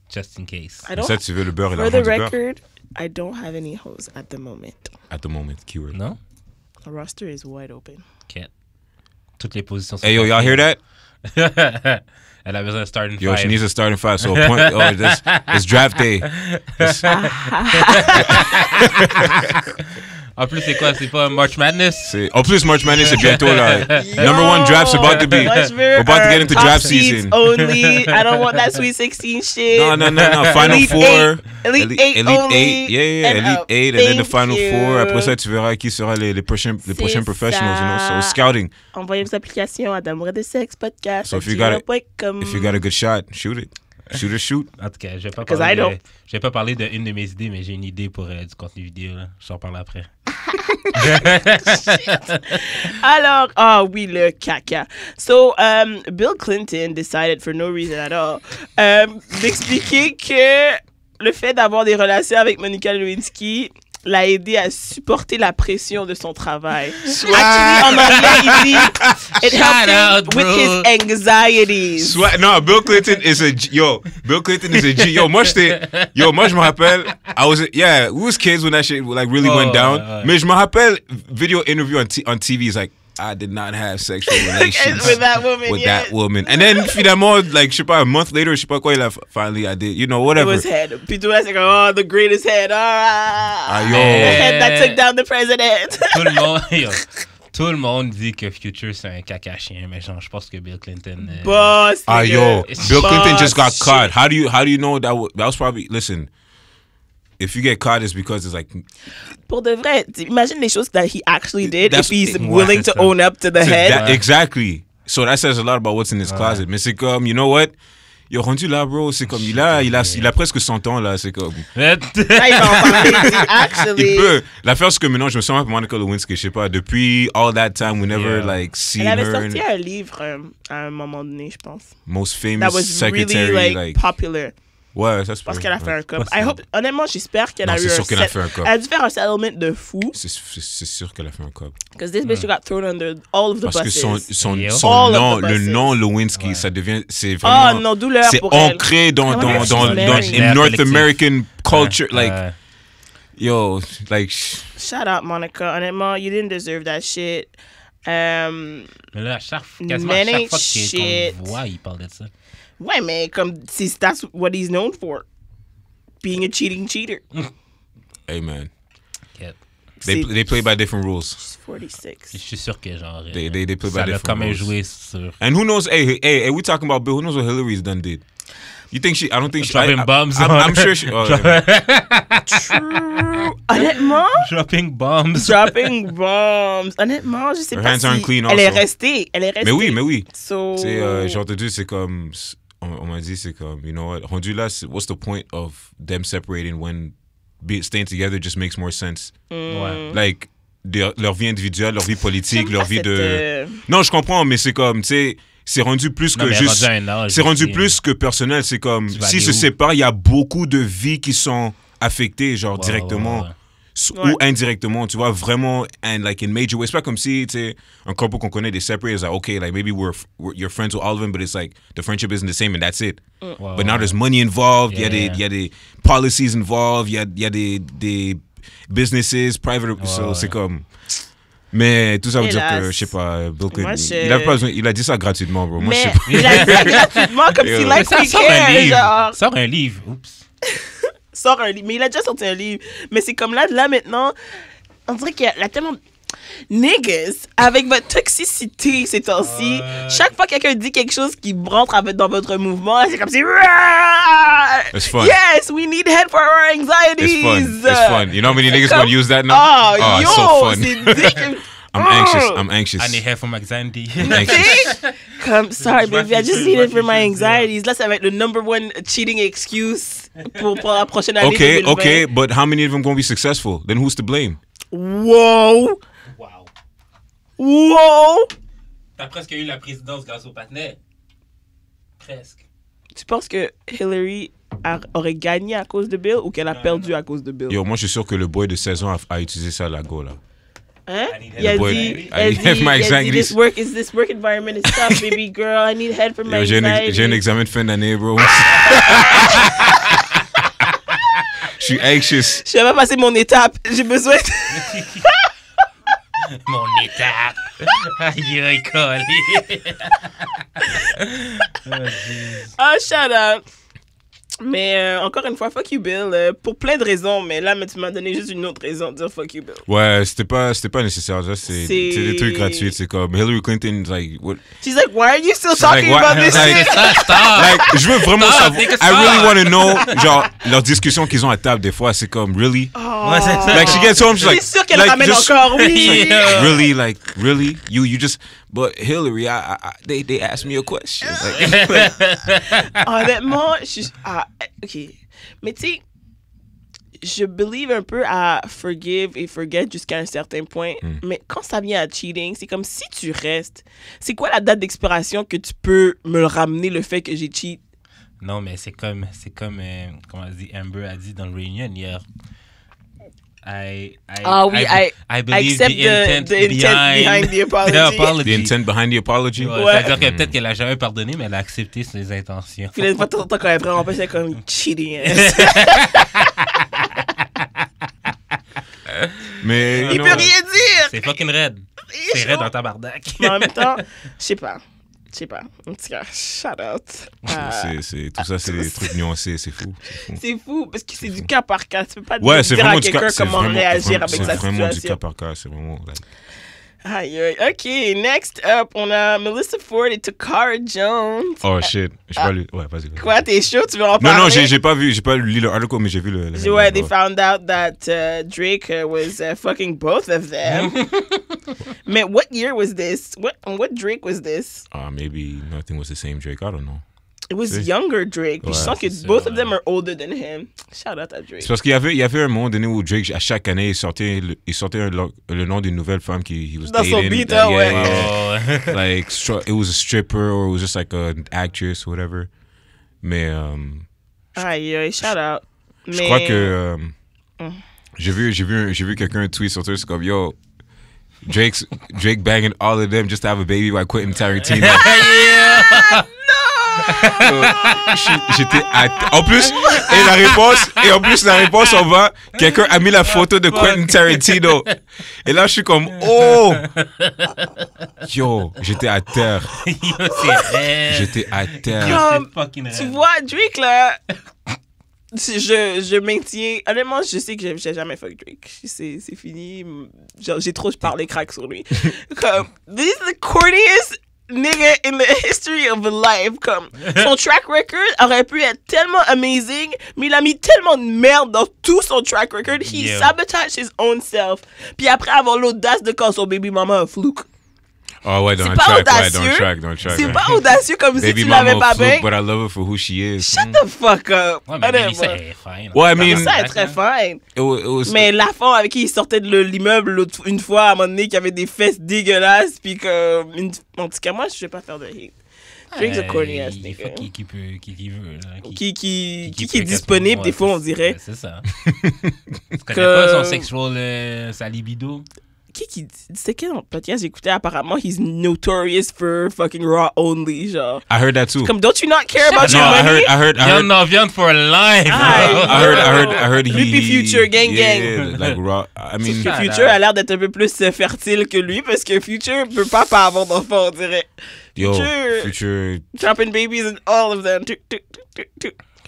Just in case. I Mais don't... ça, tu veux le beurre et For l'argent the du beurre? record, I don't have any hoes at the moment. At the moment, keyword. Non? The roster is wide open. Ok. Toutes les positions sont Hey, yo, y'all hear that? that? Elle a besoin de starting Yo, she five. needs a starting five. So, point, it's draft day. En plus, c'est quoi? C'est pas March Madness? En plus, March Madness, c'est bientôt là. Number one draft's about to be. Moi, je veux We're about to get un into top draft seeds season. only. I don't want that Sweet 16 shit. No. Final Elite four. eight. Elite eight only. Yeah. And Elite up. 8 and then the Thank final you. four. Après ça, tu verras qui sera les prochains professionals, you know. So, scouting. Envoyez vos applications à d'amour et de sexe podcast. So if you got a- gmail.com. If you got a good shot, shoot it. Shoot or shoot. En tout cas, je vais pas 'Cause parler I don't. je vais pas parler d'une de mes idées, mais j'ai une idée pour du contenu vidéo. Là. Je t'en parle après. Alors, oui, le caca. So, Bill Clinton decided for no reason at all d'expliquer que le fait d'avoir des relations avec Monica Lewinsky l'a aidé à supporter la pression de son travail. Actually, en anglais, il dit it helped him out, with bro. his anxieties. No, Bill Clinton is a G. Bill Clinton is a G. Moi, je me rappelle, we was kids when that shit like really went down. Mais je me rappelle, video interview on TV is like, I did not have sexual relations With that woman, with yes. that woman. And then finalement, like, je sais pas, a month later, je sais pas quoi, finally I did, you know, It whatever. was head. Puis tout le monde, c'est comme, oh, the greatest head. yo. The head that took down the president. Tout le monde dit que Future c'est un caca chien, mais genre, je pense que Bill Clinton. Boss. Yo, It's Bill Clinton just got shit. caught. How do you know that was probably, listen, if you get caught, it's because it's like, Pour de vrai, imagine les choses that he actually did That's- if he's Ouais, willing c'est to ça. own up to the head. exactly. So that says a lot about what's in his closet. Mais c'est comme, you know what? Yo, rendu là, bro, c'est comme, il a presque 100 ans, là, c'est comme, Là, il va en parler. Il dit, actually. il peut. L'affaire, c'est que maintenant, je me sens avec Monica Lewinsky, je sais pas, depuis all that time, we never, Yeah. like, seen Elle avait her. sorti un livre à un moment donné, je pense. Most That famous was secretary, really, like, popular. Ouais, ça se peut. Parce qu'elle a fait un cop. Possible. Honnêtement, j'espère qu'elle Non, a eu c'est un sûr qu'elle a fait un cop. Elle a dû faire un settlement de fou. C'est sûr qu'elle a fait un cop. Because this bitch got thrown under all of the Parce que buses. Yo. son All of nom, the le buses. nom Lewinsky, Ouais. ça devient, c'est Oh vraiment, non, douleur c'est pour elle. ancré dans I wonder if she's married. in North Collectif. American culture, like, Ouais. yo, like, Shout out, Monica. Honnêtement, you didn't deserve that shit. Mais là, quasiment Man à chaque ain't fois shit. qu'on le voit, il parle de ça. Ouais, mais comme, that's what he's known for. Being a cheating cheater. hey man, Yeah. they play by different rules. She's 46. Je suis sûr que genre. They play by ça l'a different quand même rules. joué sur. And who knows? Hey, we talking about Bill. Who knows what Hillary's done did? You think she? I don't think she. Dropping bombs I'm on- sure she. Oh, yeah. Honnêtement, Dropping bombs. dropping bombs. Honnêtement, je sais Her pas hands aren't si... clean Elle est also. restée. Elle est restée. Mais oui. So... C'est j'ai entendu, c'est comme on m'a dit, c'est comme, you know what? Rendu là, what's the point of them separating when staying together just makes more sense? Ouais. Like leur vie individuelle, leur vie politique, J'aime leur pas vie cette, de. Non, je comprends, mais c'est comme, tu sais, c'est rendu plus Non, que mais juste. rendu à un âge C'est rendu aussi, plus que personnel. C'est comme, Tu vas s'ils aller se où? séparent, il y a beaucoup de vies qui sont affectées, genre Ouais, directement. ouais. Ouais. Ou indirectement, tu vois, vraiment, and like in major ways. C'est pas comme si, tu sais, un couple qu'on connaît, des separate, it's like, okay, like maybe you're friends with all of them, but it's like, the friendship isn't the same and that's it. Ouais, But now ouais. there's money involved, il Yeah. y a des policies involved, il y a des businesses, private, so ouais. c'est comme... Mais tout ça veut dire Hélas. que, je sais pas, Bill Clinton, Moi, je- il a pas besoin, il a dit ça gratuitement, bro. Moi, je Mais sais pas. il a dit ça gratuitement comme Yo. s'il like Ça we sort un care, livre. genre. Sort un livre. Oups. Sort un livre. Mais il a déjà sorti un livre. Mais c'est comme là maintenant, on dirait qu'il y a tellement... Niggas, avec votre toxicité ces temps-ci, chaque fois que quelqu'un dit quelque chose qui rentre dans votre mouvement, c'est comme si... It's fun. Yes, we need head for our anxieties. It's fun. It's fun. You know how many niggas Comme- gonna use that now? Oh, it's so yo, fun. c'est dick. I'm anxious. I need help from anxiety. Anxious. Comme, sorry, Je vois baby, I quelque just chose, need je it for vois my quelque chose, anxieties. Là, ça va être le number one cheating excuse pour la prochaine année. Okay, 2020. okay, but how many of them gonna be successful? Then who's to blame? Wow! Wow. Wow! T'as presque eu la présidence grâce au patinet. Presque. Tu penses que Hillary aurait gagné à cause de Bill ou qu'elle a perdu à cause de Bill? Yo, moi je suis sûr que le boy de 16 ans a utilisé ça à la go là. Hein? I need Il a help. Boy, dit, I il a need help dit, my il a dit, anxieties. this work environment is tough, baby girl. I need help for my Yo, j'ai anxiety. un examen de fin d'année, bro. Je suis anxious. Je vais pas passer mon étape. J'ai besoin de... Mon étape. Aïe, aïe, collé. Ah, shout out. Mais encore une fois, fuck you, Bill. Pour plein de raisons, mais là, tu m'as donné juste une autre raison de dire fuck you, Bill. Ouais, c'était pas nécessaire. Ça, c'est des trucs gratuits. C'est comme Hillary Clinton, like, what? She's like, why are you still like, talking what- about this like- shit? Stop. Like, je veux vraiment Stop, savoir. nigga, I really stop. want to know, genre, leurs discussions qu'ils ont à table, des fois, c'est comme, really? Ouais, c'est ça. Like, she gets home, she's like, C'est sûr qu'elle like, ramène just- encore, oui. Yeah. Really, like, really? You just, but Hillary, they asked me a question. Like, Honnêtement, ok. Mais tu sais, je believe un peu à forgive et forget jusqu'à un certain point. Mais quand ça vient à cheating, c'est comme si tu restes. C'est quoi la date d'expiration que tu peux me ramener le fait que j'ai cheat? Non, mais c'est comme comment elle dit, Amber a dit dans le réunion hier. I believe accept the intent behind the apology. the intent behind the apology. Ouais, Ouais. c'est-à-dire que peut-être qu'elle a jamais pardonné, mais elle a accepté ses intentions. Puis là, une fois de temps en temps, quand elle prend en c'est comme cheating. ass. Mais, Il peut rien dire! C'est fucking raide. C'est raide dans ta bardac. Mais en même temps, je sais pas. En tout cas, shout out. Tout ça, c'est des trucs nuancés, c'est fou. C'est fou parce que c'est du cas par cas. Tu peux pas Ouais, c'est dire à vraiment du quelqu'un cas. C'est comment vraiment, réagir avec c'est sa vraiment du cas situation. par cas. C'est vraiment. Like, Aïe, aïe. OK, next up, on a Melissa Ford et Takara Jones. oh shit. Je sais pas lu. Ouais, vas-y. vas-y. Quoi, t'es chaud? Tu veux en Non, parler? non, j'ai pas lu l'article, mais j'ai vu le. Ouais, they found out that Drake was fucking both of them. Mais what year was this? What Drake was this? Maybe nothing was the same Drake. I don't know. It was C'est- younger Drake. Puis je Ouais, sens que c'est ça, both of ouais. them are older than him. Shout out à Drake. C'est parce qu'il y avait un moment donné où Drake, à chaque année, il sortait le nom d'une nouvelle femme qui was Dans dating. son beat, hein, ouais. Oh. Like, it was a stripper or it was just like an actress or whatever. Mais Aïe, shout out. Je crois que j'ai vu quelqu'un tweet sur Twitter, c'est comme yo, Drake banging all of them just to have a baby by Quentin Tarantino. J'étais en plus la réponse on va, quelqu'un a mis la photo de Quentin Tarantino et là je suis comme oh yo, j'étais à terre. J'étais à terre. Tu vois, Drake là, je maintiens. Honnêtement, je sais que j'ai jamais fuck Drake. C'est fini. Genre, j'ai trop parlé crack sur lui. Comme, this is the corniest nigga in the history of life. Comme, son track record aurait pu être tellement amazing, mais il a mis tellement de merde dans tout son track record. He sabotaged his own self. Puis après avoir l'audace de quand son baby mama a fluke. Oh ouais, don't track. C'est pas audacieux comme baby si tu l'avais pas fluke, bien. but I love her for who she is. Shut the fuck up. Ouais, mais Melissa est fine. Ouais, I mean, ça est très fine. it was, Mais la femme avec qui il sortait de l'immeuble une fois, à un moment donné, qui avait des fesses dégueulasses, puis que... En tout cas, moi, je vais pas faire de hate. Drake's a corny ass nigga. Qui veut. Là, qui est disponible, des fois, on dirait. C'est ça. Tu connais pas son sexual, sa libido? Qui c'est quel podcast j'écoutais? Apparemment, he's notorious for fucking raw only, genre. I heard that too. Comme, don't you not care about your No, money? I heard. Young Novian for life. I heard he. Lui puis Future, gang. Yeah, like raw. I mean, Parce que Future a l'air d'être un peu plus fertile que lui, parce que Future peut pas avoir d'enfants, on dirait. yo, Future. Future. Dropping babies and all of them.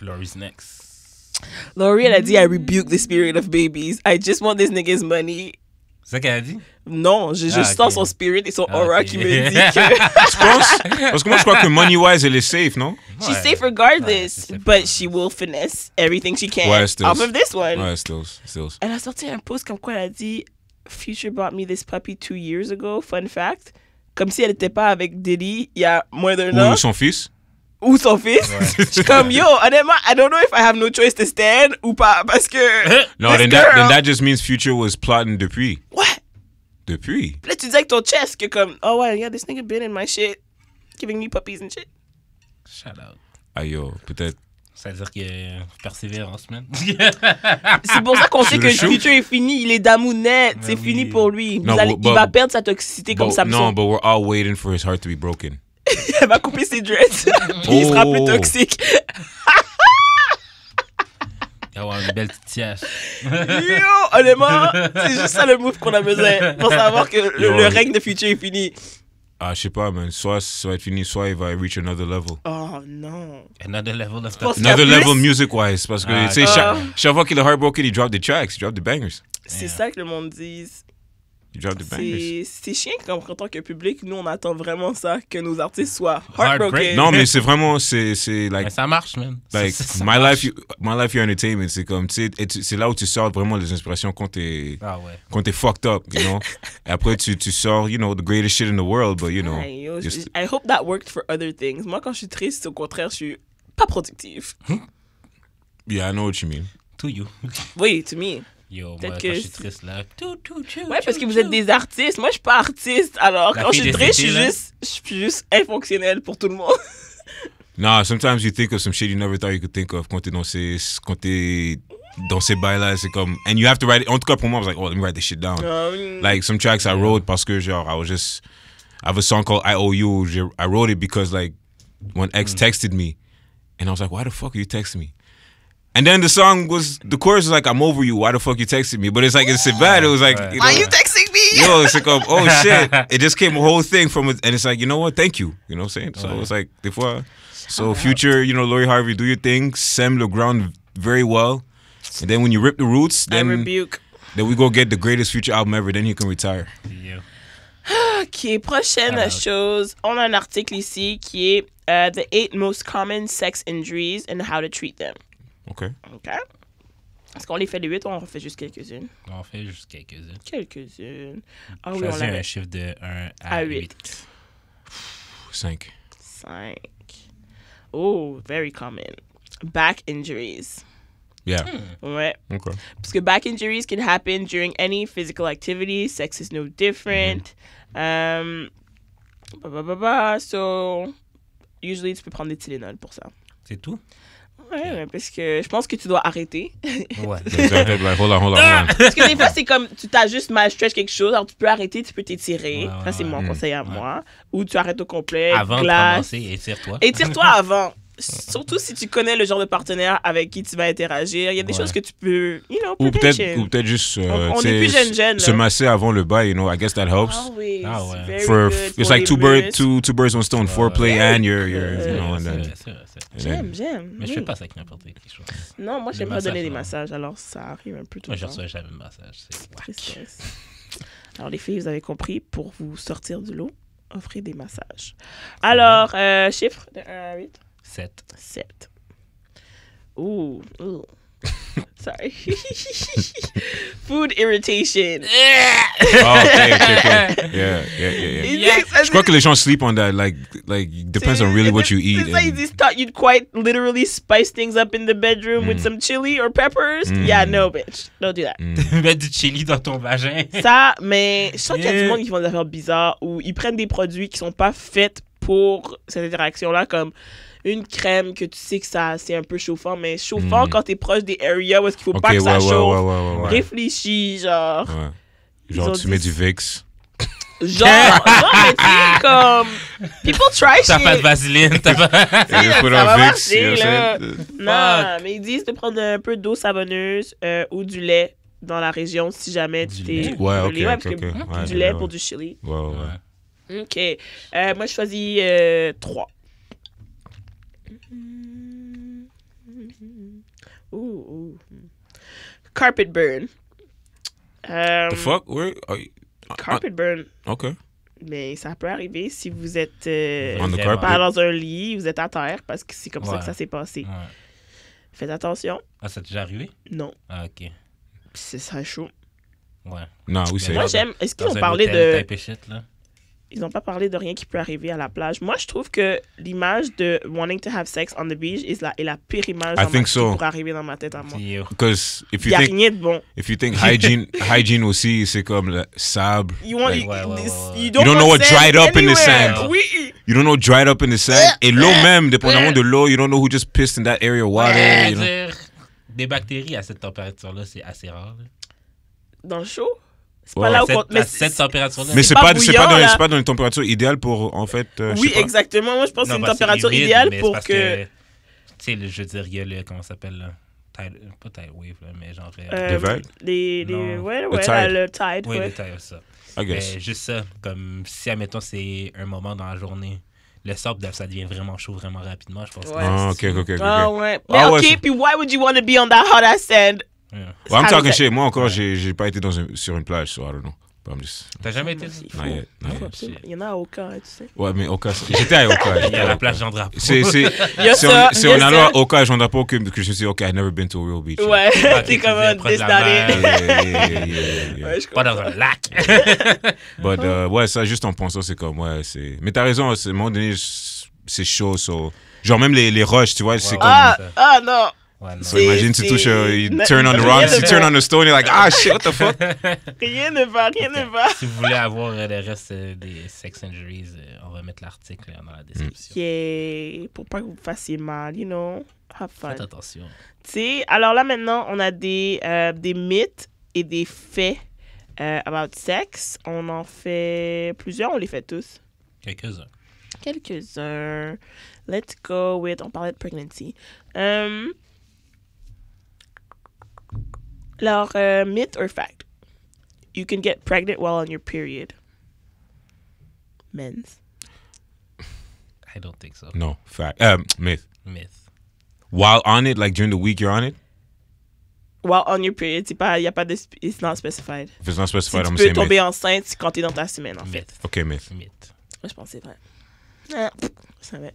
Glory's next. Laurie, elle a dit, I rebuke the spirit of babies. I just want this nigga's money. C'est ça qu'elle a dit? Non, je sens son spirit et son aura qui me dit que... Tu penses? Parce que moi, je crois que money-wise, elle est safe, non? She's safe regardless, but she will finesse everything she can Ouais, off of this one. Ouais, stills. Elle a sorti un post comme quoi elle a dit Future bought me this puppy 2 years ago, fun fact. Comme si elle n'était pas avec Diddy il y a moins d'un an. Ou son fils? Ou son fils. Je suis comme, yo, honnêtement, I don't know if I have no choice to stand ou pas, parce que... No, then that just means Future was plotting depuis. What? Depuis. Puis là, tu dis avec ton chest que comme, oh ouais, yeah, this nigga been in my shit, giving me puppies and shit. Shout out. Aïe, yo, peut-être. Ça veut dire que persévérance, man. C'est pour ça qu'on sait Sur que le le shoot? futur est fini, il est d'amounette, c'est oui. fini pour lui. Non, Il va perdre sa toxicité comme Samsung. No, but we're all waiting for his heart to be broken. Elle va couper ses dreads, puis il sera plus toxique. Il va avoir une belle petite tièche. Yo, honnêtement, c'est juste ça le move qu'on a besoin pour savoir que le règne de Future est fini. Ah, je sais pas, man. Soit ça va être fini, soit il va reach another level. Oh non. Another level of Parce stuff. qu'il y a Another plus? level music-wise. Parce que, tu sais, chaque fois qu'il est heartbroken, il drop the tracks, il drop the bangers. C'est ça que le monde dise. Il drop the bangers. C'est chiant qu'en tant que public, nous, on attend vraiment ça, que nos artistes soient Heartbreak. heartbroken. Non, mais c'est vraiment, c'est Mais like, ça marche, man. like Ça my marche. life, your entertainment. C'est comme, tu sais, c'est là où tu sors vraiment les inspirations quand t'es fucked up, you know. Et après, tu sors, you know, the greatest shit in the world, but you know. Ay, yo, just- I hope that worked for other things. Moi, quand je suis triste, au contraire, je suis pas productive. Yeah, I know what you mean. To you. Oui, to me. Yo, moi, Peut-être quand que je suis triste, là. Ouais, parce que vous êtes des artistes. Moi, je suis pas artiste. Alors, La quand je fille suis des triste, cités, là. je suis juste infonctionnelle pour tout le monde. Nah, sometimes you think of some shit you never thought you could think of quand t'es dans ces bails-là, c'est comme, and you have to write it. En tout cas, pour moi, I was like, oh, let me write this shit down. Like, some tracks I wrote parce que, genre, I have a song called I Owe You. I wrote it because, like, when X texted me, and I was like, why the fuck are you texting me? And then the chorus was like, I'm over you, why the fuck you texting me? But it's like, it's bad. It was like, you Why know, you texting me? yo, it's like, oh shit. It just came a whole thing from it. And it's like, you know what? Thank you. You know what I'm saying? So it's like, des fois, so Future, you know, Lori Harvey, do your thing, stem the ground very well. And then when you rip the roots, then we go get the greatest Future album ever. Then you can retire. Yeah. OK, prochaine chose. On a un article ici qui est The 8 Most Common Sex Injuries and How to Treat Them. Okay. OK? Est-ce qu'on les fait les 8 ou on en fait juste quelques-unes? On fait juste quelques-unes. Quelques-unes. Ah oui, on Choisis l'avait. un chiffre de 1 à 8. 5. 5. Oh, very common. Back injuries. Yeah. Ouais. Okay. Parce que back injuries can happen during any physical activity. Sex is no different. So, usually, tu peux prendre des Tylenol pour ça. C'est tout? Ouais, parce que je pense que tu dois arrêter. Ouais. Exactly. Like, hold on. Parce que des fois, c'est comme, tu t'as juste mal stretch quelque chose, alors tu peux arrêter, tu peux t'étirer. Ouais, Ça, c'est ouais. mon conseil à moi. Ou tu arrêtes au complet, Avant de glace. commencer, étire-toi. Étire-toi avant. Surtout si tu connais le genre de partenaire avec qui tu vas interagir. Il y a des Ouais. choses que tu peux, Ou prevention. peut-être juste On tu est sais, plus jeunes, se là. masser avant le bail, I guess that helps. Always. Ah ouais. Very For good it's for like les two muscles. birds, one stone, foreplay Ouais. and your C'est and C'est then vrai, c'est vrai. J'aime. Mais je oui. fais pas ça avec n'importe qui, je pense. Non, moi, Le j'aime pas donner des massage, massages, alors ça arrive un peu tout Moi, le je temps. reçois jamais de massage. C'est whack. Tristesse. Alors, les filles, vous avez compris, pour vous sortir du lot, offrez des massages. Alors, chiffre de 1 à 8? 7. 7. Ooh. Sorry. Food irritation. Oh, okay. Yeah. Yeah. Je crois que les gens sleep on that. Like depends on really what you eat. It's like they thought you'd quite literally spice things up in the bedroom with some chili or peppers. Yeah, no, bitch. Don't do that. Mettre du chili dans ton vagin. Ça, mais je sens qu'il y a du monde qui font des affaires bizarres où ils prennent des produits qui sont pas faits pour cette interaction-là, comme une crème que tu sais que ça c'est un peu chauffant, mais chauffant quand t'es proche des areas où est-ce qu'il faut pas que ça chauffe. ouais. Réfléchis, genre. Ouais. Ils ont Genre, tu dit- mets du Vicks. Genre, non, mais tu sais, comme. People try T'as shit. pas de vaseline, t'as pas... sais, Just put ça on va Vicks, marcher, you know what là. I'm saying? Non, mais ils disent de prendre un peu d'eau savonneuse ou du lait dans la région si jamais tu Du t'es lait? Ouais, brûlé. ok, Ouais, parce ok, que ok. Ouais, du ouais, lait ouais. pour du chili. Ouais. OK. Moi, je choisis 3. Ooh. Carpet burn. The fuck? Where? Are you? Carpet burn. Okay. Mais ça peut arriver si vous êtes On the Vraiment. carpet. pas dans un lit, vous êtes à terre parce que c'est comme ça Ouais. que ça s'est passé. Ouais. Faites attention. Ah, ça t'est déjà arrivé? Non. Ah, ok. C'est ça chaud. Ouais. No, we say. Moi, dans j'aime. Est-ce qu'ils Dans ont un parlé hôtel de. type of shit, là. Ils n'ont pas parlé de rien qui peut arriver à la plage. Moi, je trouve que l'image de wanting to have sex on the beach est la pire image think qui so. pourrait arriver dans ma tête à moi. Yo. Because Il n'y a rien de bon. if you think hygiene aussi, c'est comme le sable. You, want, Like, you don't know want what sand dried up in the anywhere. sand. Oui. You don't know dried up in the sand. Et l'eau même, dépendamment de l'eau, you don't know who just pissed in that area of water. You know? C'est-à-dire, des bactéries à cette température-là, c'est assez rare. Là. Dans le chaud? C'est Ouais. pas là où... À cette température-là, Mais c'est c'est pas pas, bouillant, là. c'est pas dans une température idéale pour, en fait, je Oui, sais pas. exactement. Moi, je pense que c'est une bah, température humide, idéale mais pour c'est parce que... Tu sais, je veux dire, il y a le... Comment ça s'appelle, là? Pas tide wave, là, mais genre... Des vagues? Non. Ouais, Le là, tide. le tide. Oui, ouais. le tide, ça. I guess. Mais juste ça, comme si, admettons, c'est un moment dans la journée, le sable, ça devient vraiment chaud vraiment rapidement, je pense. Ouais. Ah, ok. Ah ouais. Mais Ah ouais, OK, c'est- puis why would you want to be on that hot ass sand? Yeah. Well, I'm How talking does shit. Moi encore, j'ai pas été sur une plage, so I don't know. But I'm just... T'as jamais été... C'est Not fou. yet, not yet. Absolument. Il y en a au cas, tu sais. Ouais, mais Oka, j'étais à Oka. Il y a la plage Jean Drapeau. C'est Il y a c'est ça, en il y a allant ça. à Oka, Jean Drapeau que je me suis dit, OK, I've never been to a real beach. Ouais, Ah, t'es tu comme disais un proche de la destinalé. mer. Yeah. Ouais, je Pas comprends. dans un lac. But, ouais, ça, juste en pensant, c'est comme, ouais, c'est... Mais t'as raison, à un moment donné, c'est chaud, so... Genre, même les roches, tu vois, c'est Ouais, comme... Ah non. Ouais, non. So imagine, tu touches, you c'est- turn on the rien rocks, ne you va. turn on the stone, you're like, ah, shit, what the fuck? Rien ne va, rien ne va. Si vous voulez avoir le reste des sex injuries, on va mettre l'article dans la description. Yeah, pour pas que vous fassiez mal, you know. Have fun. Faites attention. Tu sais, alors là maintenant, on a des mythes et des faits about sex. On en fait plusieurs, on les fait tous. Quelques-uns. Quelques-uns. Let's go with... On parlait de pregnancy. Alors, myth or fact? You can get pregnant while on your period. Men's. I don't think so. No, fact. Myth. Myth. While on it, like during the week you're on it, While on your period, y a pas de... It's not specified. if it's not Si specified, tu I'm peux saying tomber myth. enceinte quand t'es dans ta semaine, en fait. Myth. Okay, myth. Myth. Moi, je pense que c'est vrai. Ah, je savais.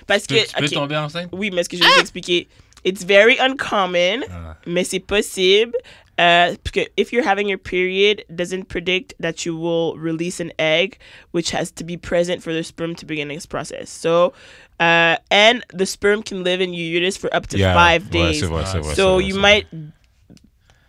Parce Tu que... peux ok, tomber enceinte? oui, mais ce que je vais vous expliquer... It's very uncommon, Ah. mais c'est possible. Parce que if you're having your period, doesn't predict that you will release an egg, which has to be present for the sperm to begin its process. So, and the sperm can live in your uterus for up to 5 Ouais, days. c'est vrai, c'est vrai. So c'est you vrai, might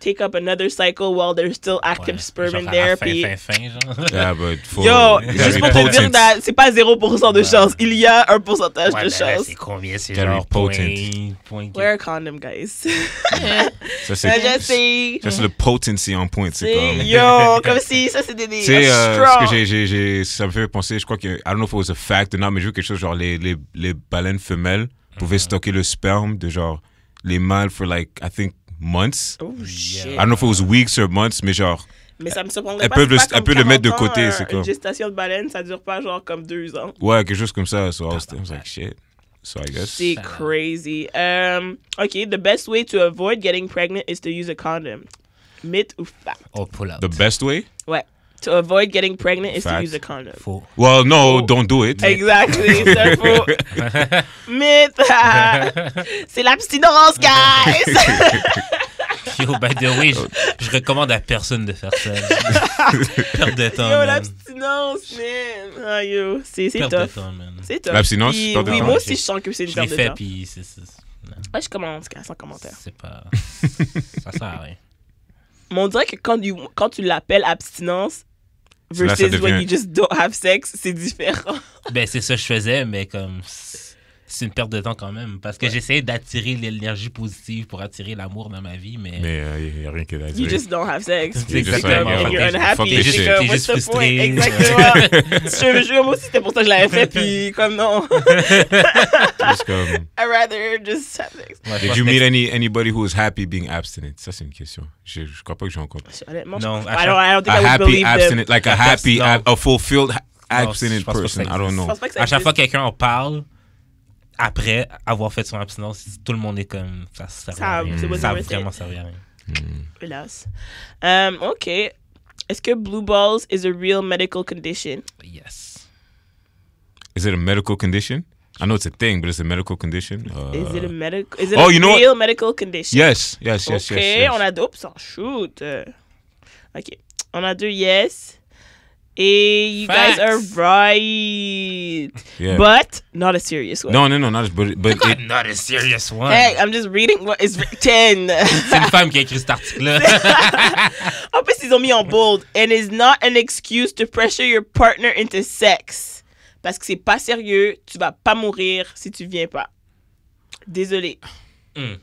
take up another cycle while there's still active Ouais, sperm genre in à there. la Puis, genre. Yeah, but for yo, gotta juste be pour te dire, potent. c'est pas 0% de chance. Il y a un pourcentage Ouais, de mais là, chance. c'est combien? C'est Gotta be genre potent. point. Wear a condom, guys. Ça, Je sais. ça, c'est le potency en point. C'est comme. Yo, comme si ça, c'était des Tu sais, ce strong. que ça me fait penser, je crois que, I don't know if it was a fact or not, mais j'ai vu quelque chose genre les baleines femelles pouvaient stocker le sperme de genre les mâles for like, I think, months. Oh, shit. I don't know if it was weeks or months, mais genre, Mais ça me surprendrait elles pas. peuvent c'est le- pas elles comme peuvent le mettre de 40 ans, côté, c'est comme- Une gestation de baleine, ça dure pas genre comme 2 ans. ouais, quelque chose comme ça. So I was like, shit. So I guess. C'est crazy. Okay, the best way to avoid getting pregnant is to use a condom. Myth ou fact? Oh, pull out. The best way? Ouais. To avoid getting pregnant is to Fact. use a condom. Faux. Well, no, Oh. don't do it. Exactly, c'est faux. Myth. C'est l'abstinence, guys. Yo, by the way, je recommande à personne de faire ça. Perte de temps, Yo, man. l'abstinence, man. Ah, yo, c'est Perte de tough. temps, man. C'est tough. L'abstinence, Puis, perte de oui, temps. moi aussi, je sens que c'est une Je l'ai perte de fait, temps. puis Ouais, je commence, sans commentaire. c'est pas... Ça sert à rien. Mais on dirait que quand tu l'appelles abstinence Là, ça versus when devient- you just don't have sex, c'est différent. Ben, c'est ça que je faisais, mais comme... C'est une perte de temps quand même. Parce que j'essayais d'attirer l'énergie positive pour attirer l'amour dans ma vie, mais... Mais il n'y a rien que You dire. just don't have sex. C'est C'est exactement. comme, and you're Fuck unhappy. les C'est shit. comme, T'es what's juste the point? frustré. Exactement. Je moi aussi, c'était pour ça que je l'avais fait, puis comme non. Just comme, I'd rather just have sex. Ouais, je did pense you que meet anybody who was happy being abstinent? Ça, c'est une question. Je crois pas que j'ai encore. Honnêtement, Non, I don't think I A would happy believe them. abstinent, like a happy, Non. a fulfilled Non, abstinent je pense pas que ça person. I don't Je know. pense pas que ça À chaque existe. fois que quelqu'un en parle, après avoir fait son abstinence, tout le monde est comme... Ça sert Ça- à rien. c'est pas Ça a worth it. vraiment servi à rien. Hélas. OK. Est-ce que blue balls is a real medical condition? Yes. Is it a medical condition? I know it's a thing, but it's a medical condition. Is it a medical? Is it Oh, a you know what? real medical condition? Yes. OK, on a deux options. Shoot. OK. On a deux yes. Et you guys Facts. are right. Yeah. But not a serious one. No, not as, but it, Not a serious one. Hey, I'm just reading what is written. C'est une femme qui a écrit cet article-là. En plus, ils ont mis en bold. And is not an excuse to pressure your partner into sex. Parce que c'est pas sérieux. Tu vas pas mourir si tu viens pas. Désolé.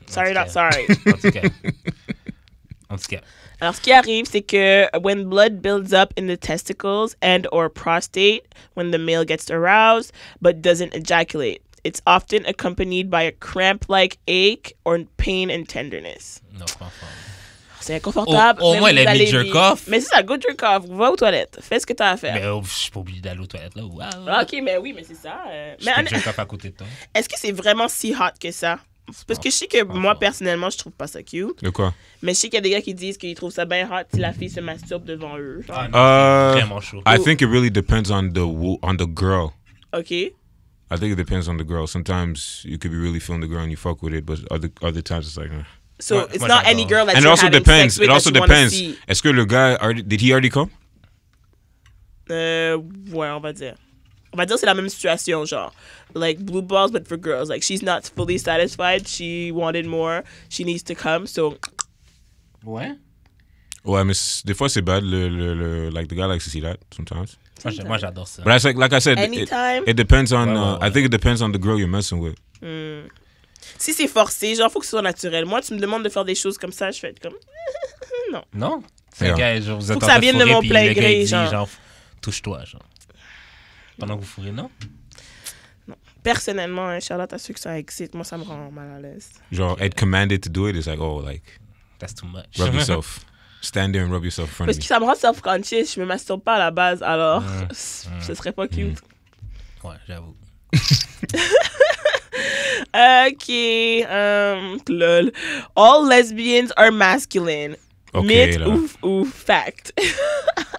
Sorry, not sorry. En tout cas. En tout cas. Alors, ce qui arrive, c'est que when blood builds up in the testicles and or prostate, when the male gets aroused but doesn't ejaculate, it's often accompanied by a cramp-like ache or pain and tenderness. Non, pas fort. C'est inconfortable. Au mais moins, vous elle a mis allez jerk vivre. off. Mais c'est ça, go jerk off. Va aux toilettes. Fais ce que t'as à faire. Mais je suis pas obligé d'aller aux toilettes, là. Wow. Ah, ok, mais oui, mais c'est ça. Je Mais peux jerk off à côté de toi. est-ce que c'est vraiment si hot que ça? Parce que je sais que moi, personnellement, je trouve pas ça cute. de quoi? Mais je sais qu'il y a des gars qui disent qu'ils trouvent ça bien hot si la fille se masturbe devant eux. Genre. Ah, non, c'est vraiment chaud. I think it really depends on the girl. OK. I think it depends on the girl. Sometimes you could be really feeling the girl and you fuck with it, but other times it's like. So Moi- it's moi, not j'adore. any girl that And it you're also having depends. sex with It also that you wanna depends. see. Est-ce que le gars did he already come? Ouais, on va dire. On va dire c'est la même situation, genre. Like blue balls, but for girls. Like she's not fully satisfied. She wanted more. She needs to come. So Ouais. Ouais, mais des fois c'est bad. Like the guy likes to see that sometimes. Moi, j'adore ça. But that's like I said, anytime. it depends on. Ouais. I think it depends on the girl you're messing with. Si c'est forcé, genre faut que ce soit naturel. Moi, tu me demandes de faire des choses comme ça, je fais comme non. Non? C'est Yeah. un gars, genre, vous êtes Faut que en ça train vienne de fourrer, mon puis plein le gars, gré, il dit, genre. touche-toi, genre. Pendant que vous fourrez, non? Personnellement, Charlotte, à ceux que ça excite, moi ça me rend mal à l'aise. Genre, être commanded to do it is like, oh, like That's too much. rub yourself, stand there and rub yourself in front Parce of que me. ça me rend self-conscious, je me masturbe pas à la base, alors ce serait pas cute. Ouais, j'avoue. Ok, lol. All lesbians are masculine. Okay, Myth là. ou fact?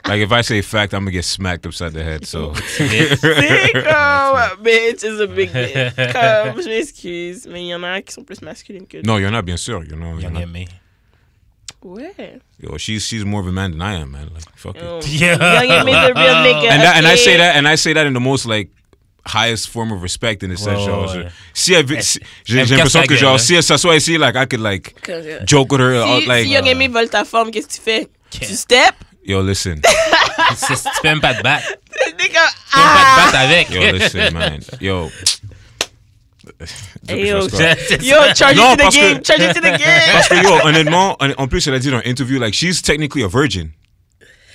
Like if I say fact, I'm gonna get smacked upside the head. So C'est comme, bitch is a big bitch. Comme, je m'excuse, mais il y en a qui sont plus masculines que d'autres. no, you're not bien sûr. You know, Young Aimé. Ouais. yo, she's more of a man than I am, man. Like fuck it. Oh. Yeah. Young Aimé the real nigga. And I okay? say that in the most like highest form of respect in the sense, Ouais, genre, ouais. si elle, si- j'ai elle j'ai me l'impression casse que la genre, gueule, si elle s'assoit ici, like, I could like Si, joke with her, like, si Young Amy vole ta forme, qu'est-ce que tu fais? Ok. Tu step? yo, listen, Tu fais même pas de batte. T'es comme, Tu fais même pas de batte avec. yo, listen, man, yo. Hey, yo, Je sais pas. Yo, charge Non, it to the parce que- game, charge it to the game. Parce que yo, honnêtement, en plus, elle a dit dans l'interview, like, she's technically a virgin.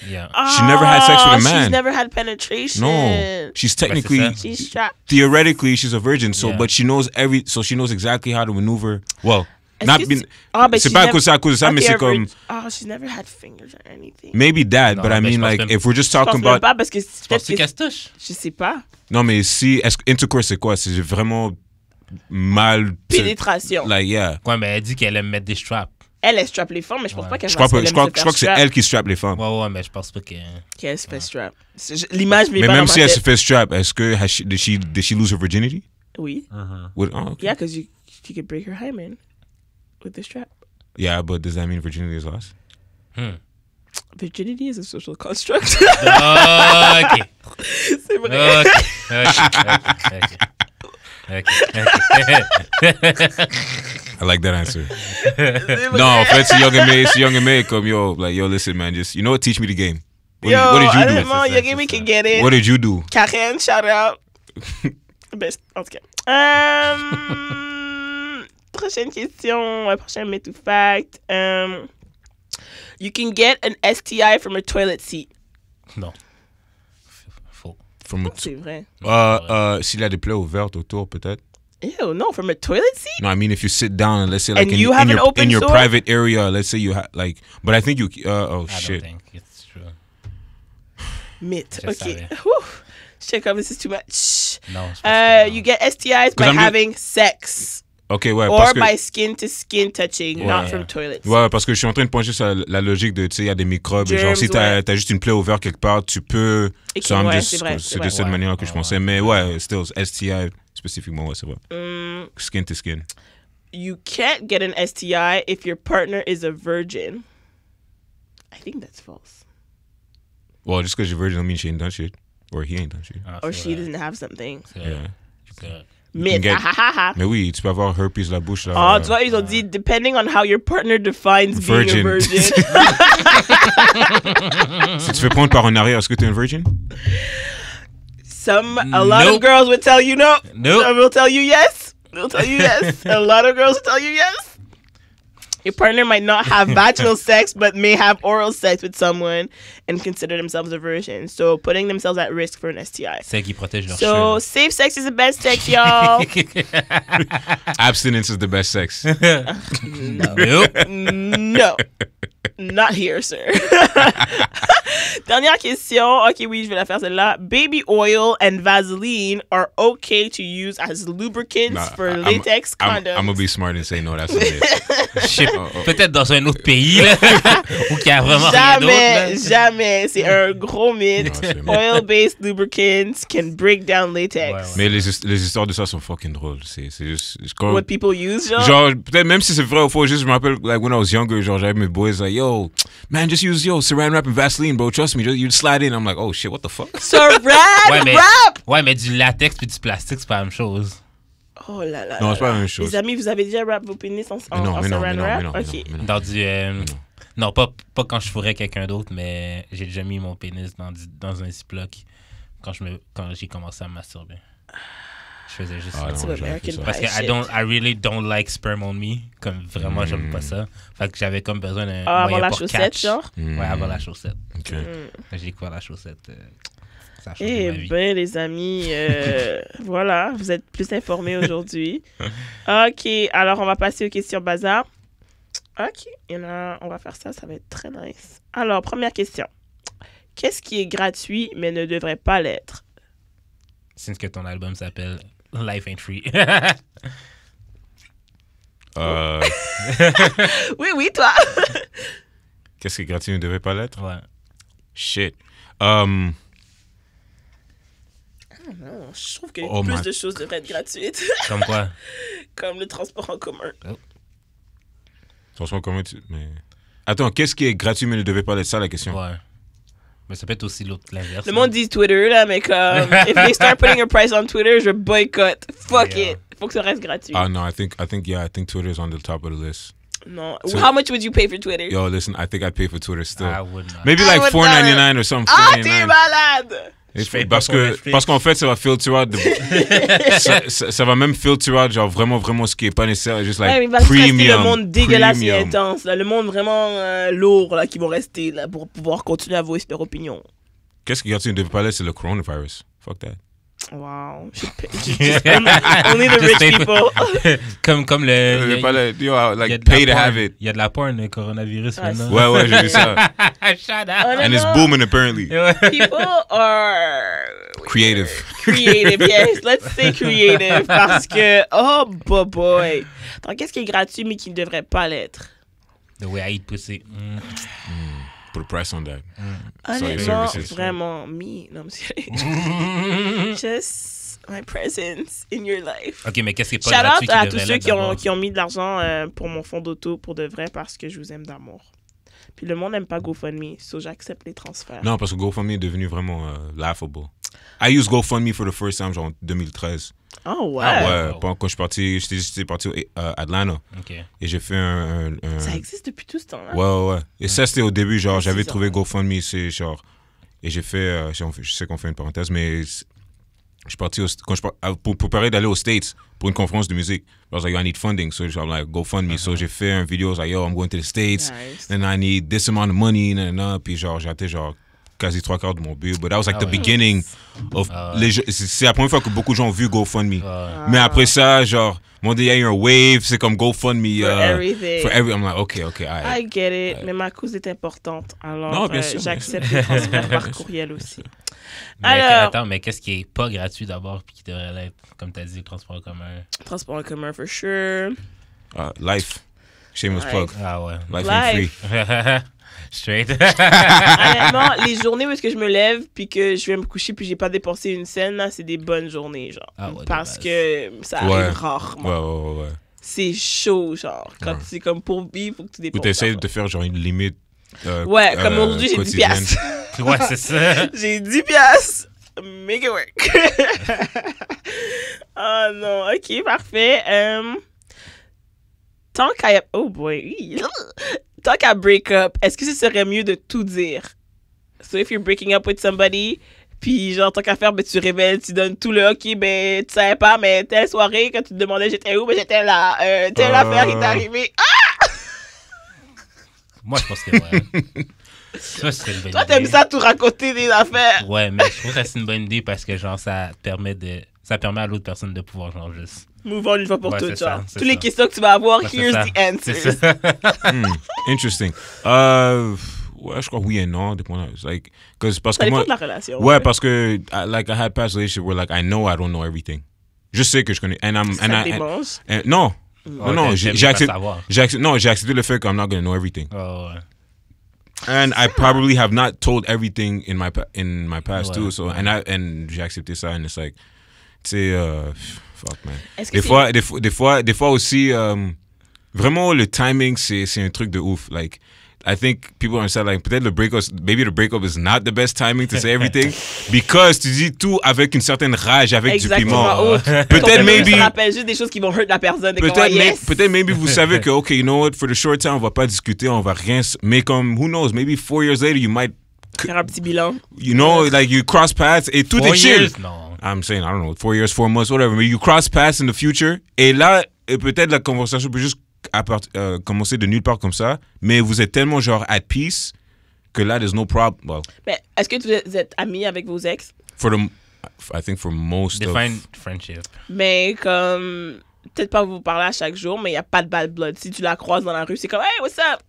Yeah. She never had sex with a She's man. never had penetration. No, she's technically, Ben, c'est She's strapped. theoretically, she's a virgin. So, Yeah. but she knows she knows exactly how to maneuver. Well, not Est-ce que been. c'est- Ah, ben, C'est she's pas never- à cause de ça, mais Okay, c'est a comme virgin. Oh, she's never had fingers or anything. maybe that. Non, But I mais je mean, pense like, même- if we're just Je pense talking même about, pas parce que peut-être Penses-tu que qu'elle se touche? je sais pas. non, mais si intercourse, c'est quoi? C'est vraiment mal. Pénétration. Like, yeah. Ouais, mais elle dit qu'elle aime mettre des straps. Elle strap les femmes, mais je pense Ouais. pas qu'elle Je crois, fasse- je aime crois, se je faire crois que c'est strap. elle qui strappe les femmes. Ouais, ouais, mais je pense pas que. Qu'elle se fait strap. L'image m'est Mais pas même dans si ma elle se tête. fait strap, est-ce que did she lose her virginity? Oui. Oh, okay. Yeah, because you could break her hymen with the strap. Yeah, but does that mean virginity is lost? Virginity is a social construct. Ok. C'est vrai. Ok. I like that answer. C'est vrai. No, en fait, c'est Young and May comme yo, like yo, listen, man, just you know what, teach me the game. What, Yo, what did you do? honnêtement, C'est ça, Young c'est Amy ça. can get it. What did you do? Karen, shout out. Best, en tout cas. Prochaine question, prochain myth ou fact. You can get an STI from a toilet seat. Non. Faux. From C'est vrai. s'il a des plaies ouvertes autour, peut-être. Ew, no, from a toilet seat? No, I mean if you sit down, let's say like And you have an open in your sore? private area, let's say you have like, but I think you oh I shit. don't think it's true. Myth. Je Okay. savais. Whew. Check up, this is too much. Non, je pense que non. You get STIs by I'm just- having sex. Ok, ouais, Or parce que by skin to skin touching, not Ouais. from toilets. ouais, parce que je suis en train de pencher sur la logique de, tu sais, il y a des microbes. Et genre, Germs, si t'as ouais. T'as juste une plaie ouverte quelque part, tu peux. Et So I'm ouais, just- c'est vrai, c'est c'est de vrai. cette Ouais. manière que je Ouais, pensais. Mais ouais, still, STI spécifiquement, ouais, c'est vrai. Skin to skin. You can't get an STI if your partner is a virgin. I think that's false. Well, just because you're virgin don't mean she ain't done shit. Or he ain't done shit. Ah, Or c'est she vrai. doesn't have something. C'est vrai. Yeah. C'est vrai. Myth. get- Ha ha ha ha. Mais oui, tu peux avoir herpes la bouche là. Ah, tu vois, ils ont dit, depending on how your partner defines being Virgin. a virgin. Si tu fais prendre par en arrière, est-ce que t'es une virgin? A lot of Nope. girls would tell you no. Nope. Some will tell you yes. They'll tell you yes. A lot of girls will tell you yes. Your partner might not have vaginal sex, but may have oral sex with someone and consider themselves a virgin. So putting themselves at risk for an STI. Celle qui protège leur So safe sex is the best sex, y'all. Abstinence is the best sex. Nope. No. Not here, sir. Dernière question. Ok, oui, je vais la faire celle-là. Baby oil and Vaseline are okay to use as lubricants Nah, for latex I'm condoms. gonna be smart and say no, that's a myth. Shit. Peut-être dans un autre pays, là, où il y a vraiment rien d'autre. Jamais, là. jamais. C'est un gros mythe. Non, c'est un mythe. Oil-based lubricants can break down latex. Ouais, ouais. Mais les histoires de ça sont fucking drôles. C'est juste. Quand, What people use, genre. genre, peut-être même si c'est vrai ou faux, juste je me rappelle, like, when I was younger, genre, j'avais mes boys, like, yo, man, just use, saran wrap and Vaseline, bro, trust me, you slide in. I'm like, oh shit, what the fuck? Saran Ouais, mais, wrap! ouais, mais du latex puis du plastique, c'est pas la même chose. Oh là là. Non, là c'est pas la là. même chose. Les amis, vous avez déjà wrap vos pénis en Mais non, en mais non, saran mais non, wrap? mais non, mais Ok. non, mais non. Dans du. Non, pas quand je fourrais quelqu'un d'autre, mais j'ai déjà mis mon pénis dans un Ziploc quand j'ai commencé à me masturber. Je faisais juste Ah, ça. non, C'est j'aurais fait American ça. Parce que I really don't like sperm on me. Comme vraiment, j'aime pas ça. Fait que j'avais comme besoin d'un Ah, avant moyen la pour chaussette, catch. genre? Ouais, avant la chaussette. Ok. J'ai découvert la chaussette. Ça a changé Eh ma vie. ben, les amis, voilà, vous êtes plus informés aujourd'hui. OK, alors on va passer aux questions bazar. OK, on va faire ça, ça va être très nice. Alors, première question. Qu'est-ce qui est gratuit mais ne devrait pas l'être? Since que ton album s'appelle Life Ain't Free. Oui, toi. Qu'est-ce qui est gratuit ne devait pas l'être? Ouais. Shit. Non, je trouve que Oh plus my- de choses devraient être gratuites, Comme quoi? comme le transport en commun. Franchement, comment tu. Mais... Attends, qu'est-ce qui est gratuit mais ne devait pas l'être? Ça la question. Ouais. Mais ça peut être aussi l'autre, l'inverse. Le monde dit Twitter, là, mais comme, if they start putting a price on Twitter, je boycott. Fuck Yeah. it. Faut que ça reste gratuit. No, I think Twitter's on the top of the list. Non. So- How much would you pay for Twitter? Yo, listen, I think I'd pay for Twitter still. I would not. Maybe I like would $4.99 or something. Ah, t'es $4.99. malade! Et Je paye parce pas pour que Netflix. parce qu'en fait ça va filter out ça va même filter out genre vraiment ce qui est pas nécessaire, juste Ouais, like mais il va rester premium. le monde dégueulasse et premium. intense. Là, le monde vraiment lourd là, qui vont rester là, pour pouvoir continuer à voice leur opinion. Qu'est-ce qui continue de parler, c'est le coronavirus. Fuck that. Wow. Only the rich Just people. Comme le. Like y a de pay la to have porn. it. Il y a de la porn, le coronavirus Ah, maintenant. Ouais, j'ai vu ça. Shut up. And it's booming apparently. People are Creative. creative, yes. Let's say creative parce que oh boy. Donc qu'est-ce qui est gratuit mais qui ne devrait pas l'être? The way I eat pussy. Put a price on that. Honnêtement, services. vraiment me. Non, monsieur. Just my presence in your life. Ok, mais qu'est-ce qui est pas Shout gratuit out à qui tous devrait ceux l'être qui ont, d'abord? qui ont mis de l'argent pour mon fonds d'auto pour de vrai parce que je vous aime d'amour. Puis le monde n'aime pas GoFundMe, so j'accepte les transferts. Non, parce que GoFundMe est devenu vraiment laughable. I used GoFundMe for the first time genre en 2013. Oh ouais. Ah Ouais, wow. quand je suis parti, j'étais parti à Atlanta Ok. et j'ai fait un Ça existe depuis tout ce temps-là. Ouais. Et ça, c'était au début, genre, j'avais 6 ans. trouvé GoFundMe, c'est genre. Et j'ai fait. Je sais qu'on fait une parenthèse, mais je suis parti pour préparer d'aller aux States pour une conférence de musique. I was like, I need funding. So I'm like, GoFundMe. So j'ai fait un vidéo, I was like, yo, I'm going to the States. Nice. And I need this amount of money. Puis genre, j'étais genre quasi 3/4 de mon but. But that was like the beginning of. C'est la première fois que beaucoup de gens ont vu GoFundMe. Mais après ça, genre, mon il y a eu un wave, c'est comme GoFundMe. For everything. I'm like, okay, I get it, mais ma cause est importante. Alors, Non, bien sûr, j'accepte les transferts par courriel aussi. Mais, Alors- attends, mais qu'est-ce qui est pas gratuit d'abord puis qui devrait l'être, comme t'as dit, le transport en commun? Transport en commun, for sure. Life. Shameless Life. plug. Ah ouais. Life ain't free. Life. Straight. Honnêtement, les journées où est-ce que je me lève puis que je vais me coucher puis j'ai pas dépensé une scène, là, c'est des bonnes journées, genre. Ah ouais, de Parce base. que ça Ouais. arrive rarement. Ouais. C'est chaud, genre. Quand Ouais. c'est comme pour vivre, faut que tu Ou dépenses. t'essayes ça. de faire genre une limite. Ouais, comme aujourd'hui, j'ai 10 quotidienne. piastres. Ouais, c'est ça. J'ai 10 piastres. Make it work. Oh non, ok, parfait. Tant qu'à... Oh boy. Tant qu'à break up, est-ce que ce serait mieux de tout dire? So if you're breaking up with somebody, puis genre tant qu'à faire, ben, tu révèles, tu donnes tout le ok, ben tu savais pas, mais telle soirée, quand tu te demandais j'étais où, ben j'étais là. Telle affaire qui est arrivée. Ah! Moi, je pense que ouais. Ça, ce serait une bonne Toi, idée. t'aimes ça tout raconter des affaires. Ouais, mais je trouve que c'est une bonne idée parce que genre ça permet à l'autre personne de pouvoir genre juste. Move on une fois pour Ouais, toutes, c'est genre. ça, c'est Toutes les ça. questions que tu vas avoir, Ouais, c'est here's ça. the C'est answers. ça. Interesting. Ouais, je crois oui et non, dépendant. Like, parce Ça que dépend moi, de la relation. ouais, parce que I had past relationship where like I know I don't know everything. Je sais que je connais. Ça te démange. Non, Ouais, non, t'aimes j'ai pas accepté. savoir. J'ai accepté le fait que I'm not gonna know everything. Oh, ouais. And I probably have not told everything in my past Ouais, too. So ouais. and j'ai accepté ça and it's like, tu sais, fuck man. Est-ce que Des fois aussi, vraiment le timing c'est un truc de ouf. Like I think people understand like peut-être maybe the breakup is not the best timing to say everything because tu dis tout avec une certaine rage, avec du piment. Exactement. Oh, Peut-être maybe. Tu te rappelles juste des choses qui vont hurt la personne. Peut-être maybe vous savez que okay, you know what, for the short time on va pas discuter, on va rien. Mais comme who knows, maybe 4 years later you might, Faire un petit bilan. you know, like you cross paths et tout 4 est chill. years? Non. I'm saying, I don't know, 4 years, 4 months, whatever. Mais you cross paths in the future. Et là, peut-être la conversation peut juste commencer de nulle part comme ça. Mais vous êtes tellement genre at peace que là, there's no problem. Well, Mais est-ce que vous êtes amis avec vos ex? I think for most Define of... friendship. Mais comme... Peut-être pas vous parler à chaque jour, mais il n'y a pas de bad blood. Si tu la croises dans la rue, c'est comme « Hey, what's up? »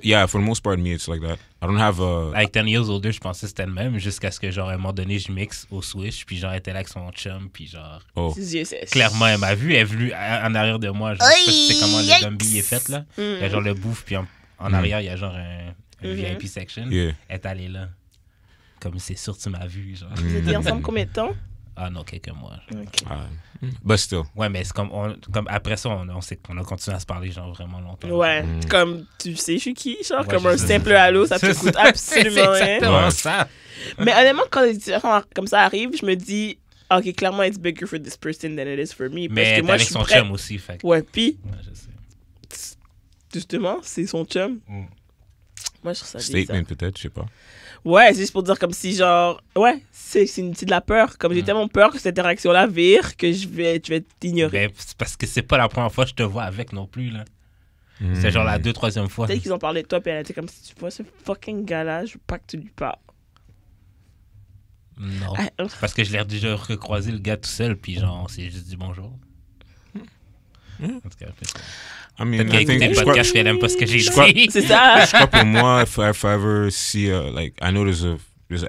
Yeah, for the most part, me, it's like that. I don't have a... Avec 10 years older, je pensais que c'était le même jusqu'à ce que genre à un moment donné je mixe au Switch puis genre elle était là avec son chum puis genre Oh. Ses yeux, c'est... clairement elle m'a vu, elle est venue en arrière de moi, genre je sais pas si c'est comment le Gumby est fait là. Il y a genre le bouffe puis en arrière il y a genre un VIP section. Yeah. Elle est allée là. Comme c'est sûr tu m'as vu genre. Vous étiez ensemble combien de temps? Ah non, quelques mois. Ok. But still. Ouais, mais c'est comme après ça, on sait qu'on a continué à se parler genre vraiment longtemps. Ouais, comme tu sais, je suis qui, genre, Ouais, comme je un sais. simple allô, ça te coûte absolument C'est rien. exactement Ouais. ça. Mais honnêtement, quand des situations comme ça arrivent, je me dis, ok, clairement, it's bigger for this person than it is for me. Parce Mais que t'es moi, je avec suis son prête. chum aussi, fait que- Ouais, puis, Ouais, je sais. justement, c'est son chum. Moi, je trouve ça bizarre. Statement, peut-être, je sais pas. Ouais, c'est juste pour dire comme si, genre, ouais, c'est de la peur. Comme j'ai tellement peur que cette interaction-là vire que je vais t'ignorer. Ben, c'est parce que c'est pas la première fois que je te vois avec non plus, là. C'est genre la 2e, 3e fois. Peut-être qu'ils ont parlé de toi, puis elle a été comme si tu vois ce fucking gars-là, je veux pas que tu lui parles. Non. Ah, Parce que je l'ai déjà recroisé le gars tout seul, puis genre, on s'est juste dit bonjour. En tout cas, peut-être I mean, qu'elle I écoute think, le je crois, podcast, puis elle aime pas ce que j'ai je crois- dit. C'est ça. je crois pour moi, if I ever see, like, I know there's an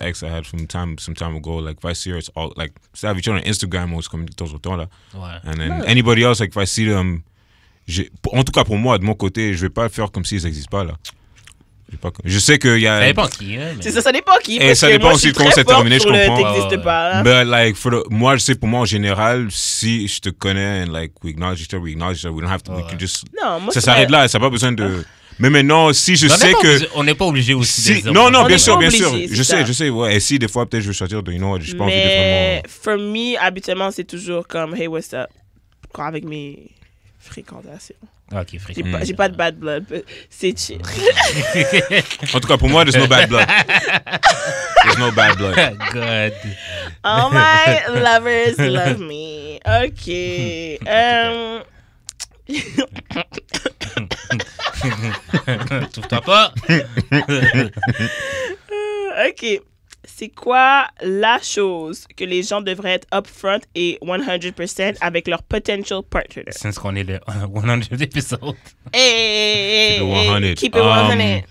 ex I had some time ago, like, if I see her, it's all, like, ça, avec on Instagram, on se communique de temps en temps, là. Ouais. And then anybody else, like, if I see them, en tout cas pour moi, de mon côté, je vais pas faire comme s'ils n'existent pas, là. Je sais qu'il y a... Ça dépend qui, hein. mais- C'est ça dépend qui. Et parce ça que dépend moi, aussi je suis de comment très c'est terminé, forte je sur le comprends. t'existes Ouais, ouais. pas. Hein. But like moi je sais pour moi en général si je te connais and like we acknowledge each other we don't have to we can just Non, moi, ça c'est s'arrête pas- là, ça n'a pas besoin de mais maintenant si je On sais n'est pas que obligé- on n'est pas obligé aussi si, de dire non bonjour. On bien est sûr pas bien sûr obligé, je c'est ça. sais ouais et si des fois peut-être je veux sortir de j'ai pas envie de Mais vraiment for me, habituellement, c'est toujours comme hey, what's up? Quand avec mes fréquentations. Ok, frère. J'ai pas de bad blood. C'est chill. en tout cas pour moi there's no bad blood there's no bad blood God. All my lovers love me. OK. Trouve-toi pas. OK. C'est quoi la chose que les gens devraient être upfront et 100% avec leur potential partner? Since qu'on est le 100 épisode. Hey, Keep it 100. Keep it 100.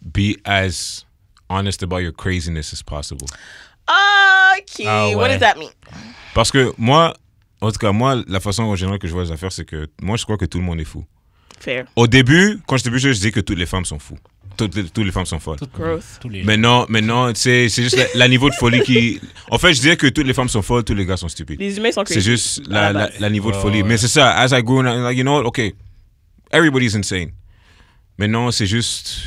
be as honest about your craziness as possible OK. Ah ouais. What does that mean? parce que moi en tout cas moi la façon en général que je vois les affaires c'est que moi je crois que tout le monde est fou. Fair. Au début, quand j'étais plus jeune, je disais que toutes les femmes sont fous. Toutes les femmes sont folles. Growth. Tous les jours. Maintenant c'est juste la niveau de folie qui... En fait, je disais que toutes les femmes sont folles, tous les gars sont stupides. Les humains sont C'est crazy. juste À la base. la niveau de Ouais, folie. ouais. Mais c'est ça, as I grew, like, you know what, okay, everybody's insane. Maintenant, c'est juste...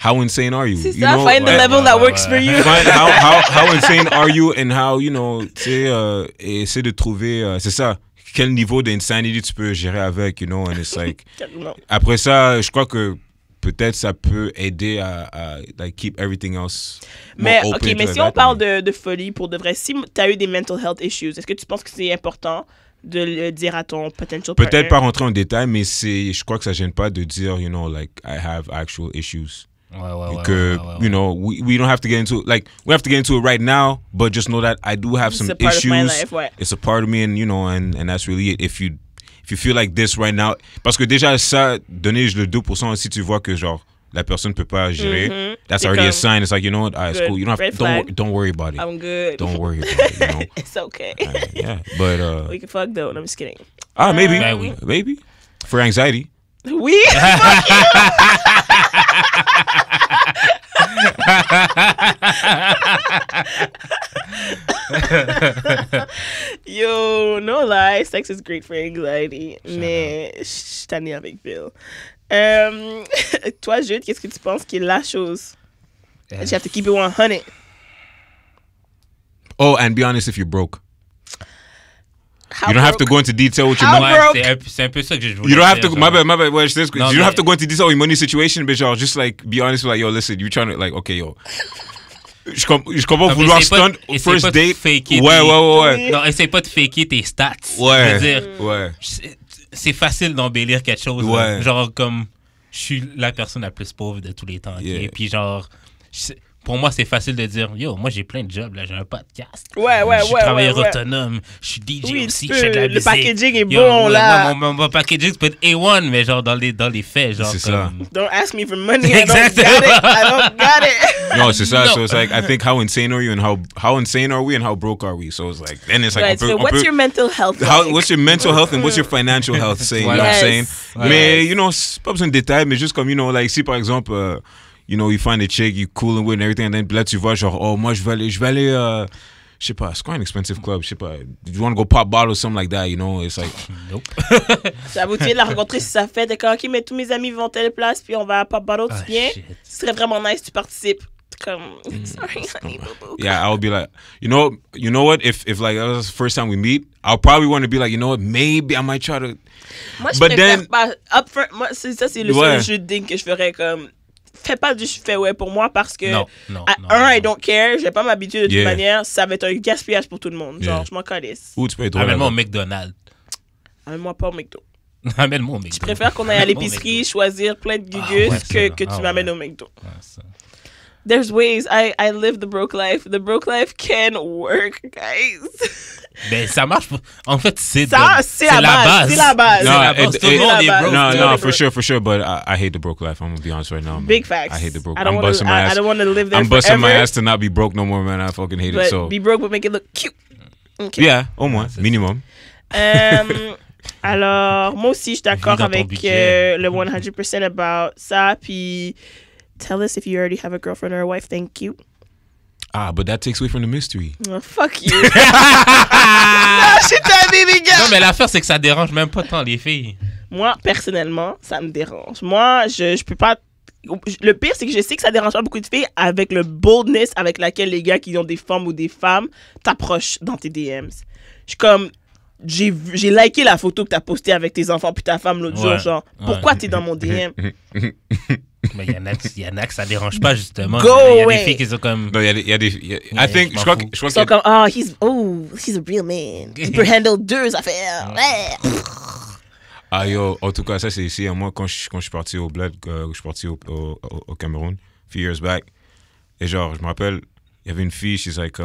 How insane are you? C'est You ça, know, find the like, level that works for you. Find how insane are you and how, you know, tu sais, essaie de trouver, c'est ça, quel niveau d'insanity tu peux gérer avec, you know, and it's like... Carrément. Après ça, je crois que peut-être ça peut aider à like, keep everything else more Mais, open OK, mais to si that, on parle de folie pour de vrai, si tu as eu des mental health issues, est-ce que tu penses que c'est important de le dire à ton potential partner? peut-être pas rentrer en détail, mais je crois que ça gêne pas de dire, you know, like, I have actual issues. Ouais. Que, you know, we don't have to get into it, like, we have to get into it right now, but just know that I do have It's some a part issues. of my life, ouais. It's a part of me, and, you know, and that's really it. If you feel like this right now, parce que déjà, ça, donner le 2%, si tu vois que, genre, la personne peut pas gérer, that's C'est already a comme, sign. It's like, you know what, it's good. cool. You don't Red have, flag. don't worry about it. I'm good. Don't worry about it, you know. It's okay. Yeah, but We can fuck though. No, I'm just kidding. maybe, Ben oui. maybe for anxiety. Oui! Yo, no lie, sex is great for anxiety. Mais je suis tannée avec Bill. Toi, Jude, qu'est-ce que tu penses qui est la chose? You have to keep it 100. Oh, and be honest if you're broke. How You don't have to broke? go into detail with your How money. broke? C'est un peu ça que je voulais You don't have dire, to. genre. My bad. Well, you Non, don't mais- have to go into detail with money situation, but genre, just like be honest. Like, yo, listen, you're trying to like, okay, yo. Je comprends Ah, mais vouloir essaye pas stunt de- essaye first pas de date. faker Ouais, tes- ouais. Non, essaye pas de faker tes stats. Je veux Ouais. dire, Ouais. c'est facile d'embellir quelque chose. Ouais. là. Genre, comme, je suis la personne la plus pauvre de tous les temps. ok? Yeah. Puis, genre, pour moi, c'est facile de dire, yo, moi, j'ai plein de jobs, là, j'ai un podcast. Ouais. Je suis travailleur autonome, je suis DJ Oui, aussi, tu je fais de la peux. musique. Le packaging est Yo, bon, ouais, là. non, mon packaging peut être A1, mais genre dans les faits, genre C'est ça. comme... Don't ask me for money. I don't Exactement. got it. I don't got it. No, c'est ça. No. So it's like I think how insane are you and how insane are we and how broke are we? So it's like then it's like Right, so what's your mental health like? what's your mental health and what's your financial health saying? You know what I'm Yes. saying? Yes. Mais you know, c'est pas besoin de détails, mais juste comme you know, like si par exemple, you know, you find a chick you cooling with and everything, and then là tu vois genre oh moi je vais aller je sais pas, it's quite an expensive club. Je sais pas, you want to go pop bottle or something like that, you know? It's like, Nope. J'avoue, tu viens de la rencontrer si ça fait. T'es comme, ok, mais tous mes amis vont à telle place, puis on va à Pop Bottle, tu viens. Shit. Ce serait vraiment nice, tu participes. Comme, sorry, honey, boo-boo. yeah, I'll be like, you know what? If like that was the first time we meet, I'll probably want to be like, you know what? Maybe I might try to. Moi, je But préfère then- pas upfront. Moi, c'est le Ouais. seul jeu de ding que je ferais comme. Fais pas du je fais ouais pour moi parce que. Non. I don't care. Je vais pas m'habituer de toute Yeah. manière. Ça va être un gaspillage pour tout le monde. Genre, Yeah. je m'en calisse. Où tu peux être drôle Amène-moi au là-bas. McDonald's. Moi, pas au McDo. Amène-moi au McDo. Je préfère qu'on aille à Amène-moi au l'épicerie, McDo. choisir plein de gugus ouais, c'est que vrai. tu Ah, m'amènes ouais. au McDo. Ouais, ça. There's ways. I live the broke life. The broke life can work, guys. Ben, ça marche. En fait, c'est Ça, c'est la base. C'est la base. C'est No, la base. it- Tout le it- monde est No, broke. No, It's no, totally for sure. But I hate the broke life. I'm gonna be honest right now, man. Big facts. I hate the broke. I don't I'm wanna- busting my I ass. don't want to live there I'm busting my forever, ass to not be broke no more, man. I fucking hate it. But So be broke but make it look cute. Okay. yeah, au moins, c'est minimum. Alors, moi aussi, je suis d'accord Vis dans ton avec budget. le 100% about ça. Puis, tell us if you already have a girlfriend or a wife. Thank you. Ah, but that takes away from the mystery. Oh, fuck you. Non, je suis ta baby girl. Non, mais l'affaire, c'est que ça dérange même pas tant les filles. Moi, personnellement, ça me dérange. Moi, je peux pas. Le pire, c'est que je sais que ça dérange pas beaucoup de filles avec le boldness avec laquelle les gars qui ont des femmes ou des femmes t'approchent dans tes DMs. Je suis comme. J'ai liké la photo que t'as postée avec tes enfants puis ta femme l'autre jour. Ouais. Genre, Ouais. pourquoi t'es dans mon DM? Mais il y en a que ça dérange pas, justement. Go Il y a away. des filles qui sont comme. No, il y a des. I think, je je crois m'en que Ils sont comme, oh, he's a real man. Il peut handle deux affaires. Ouais. Ah yo, en tout cas, ça c'est ici. Moi, quand je suis parti au bled, je suis parti au Cameroun, a few years back, et genre, je me rappelle, il y avait une fille, she's like,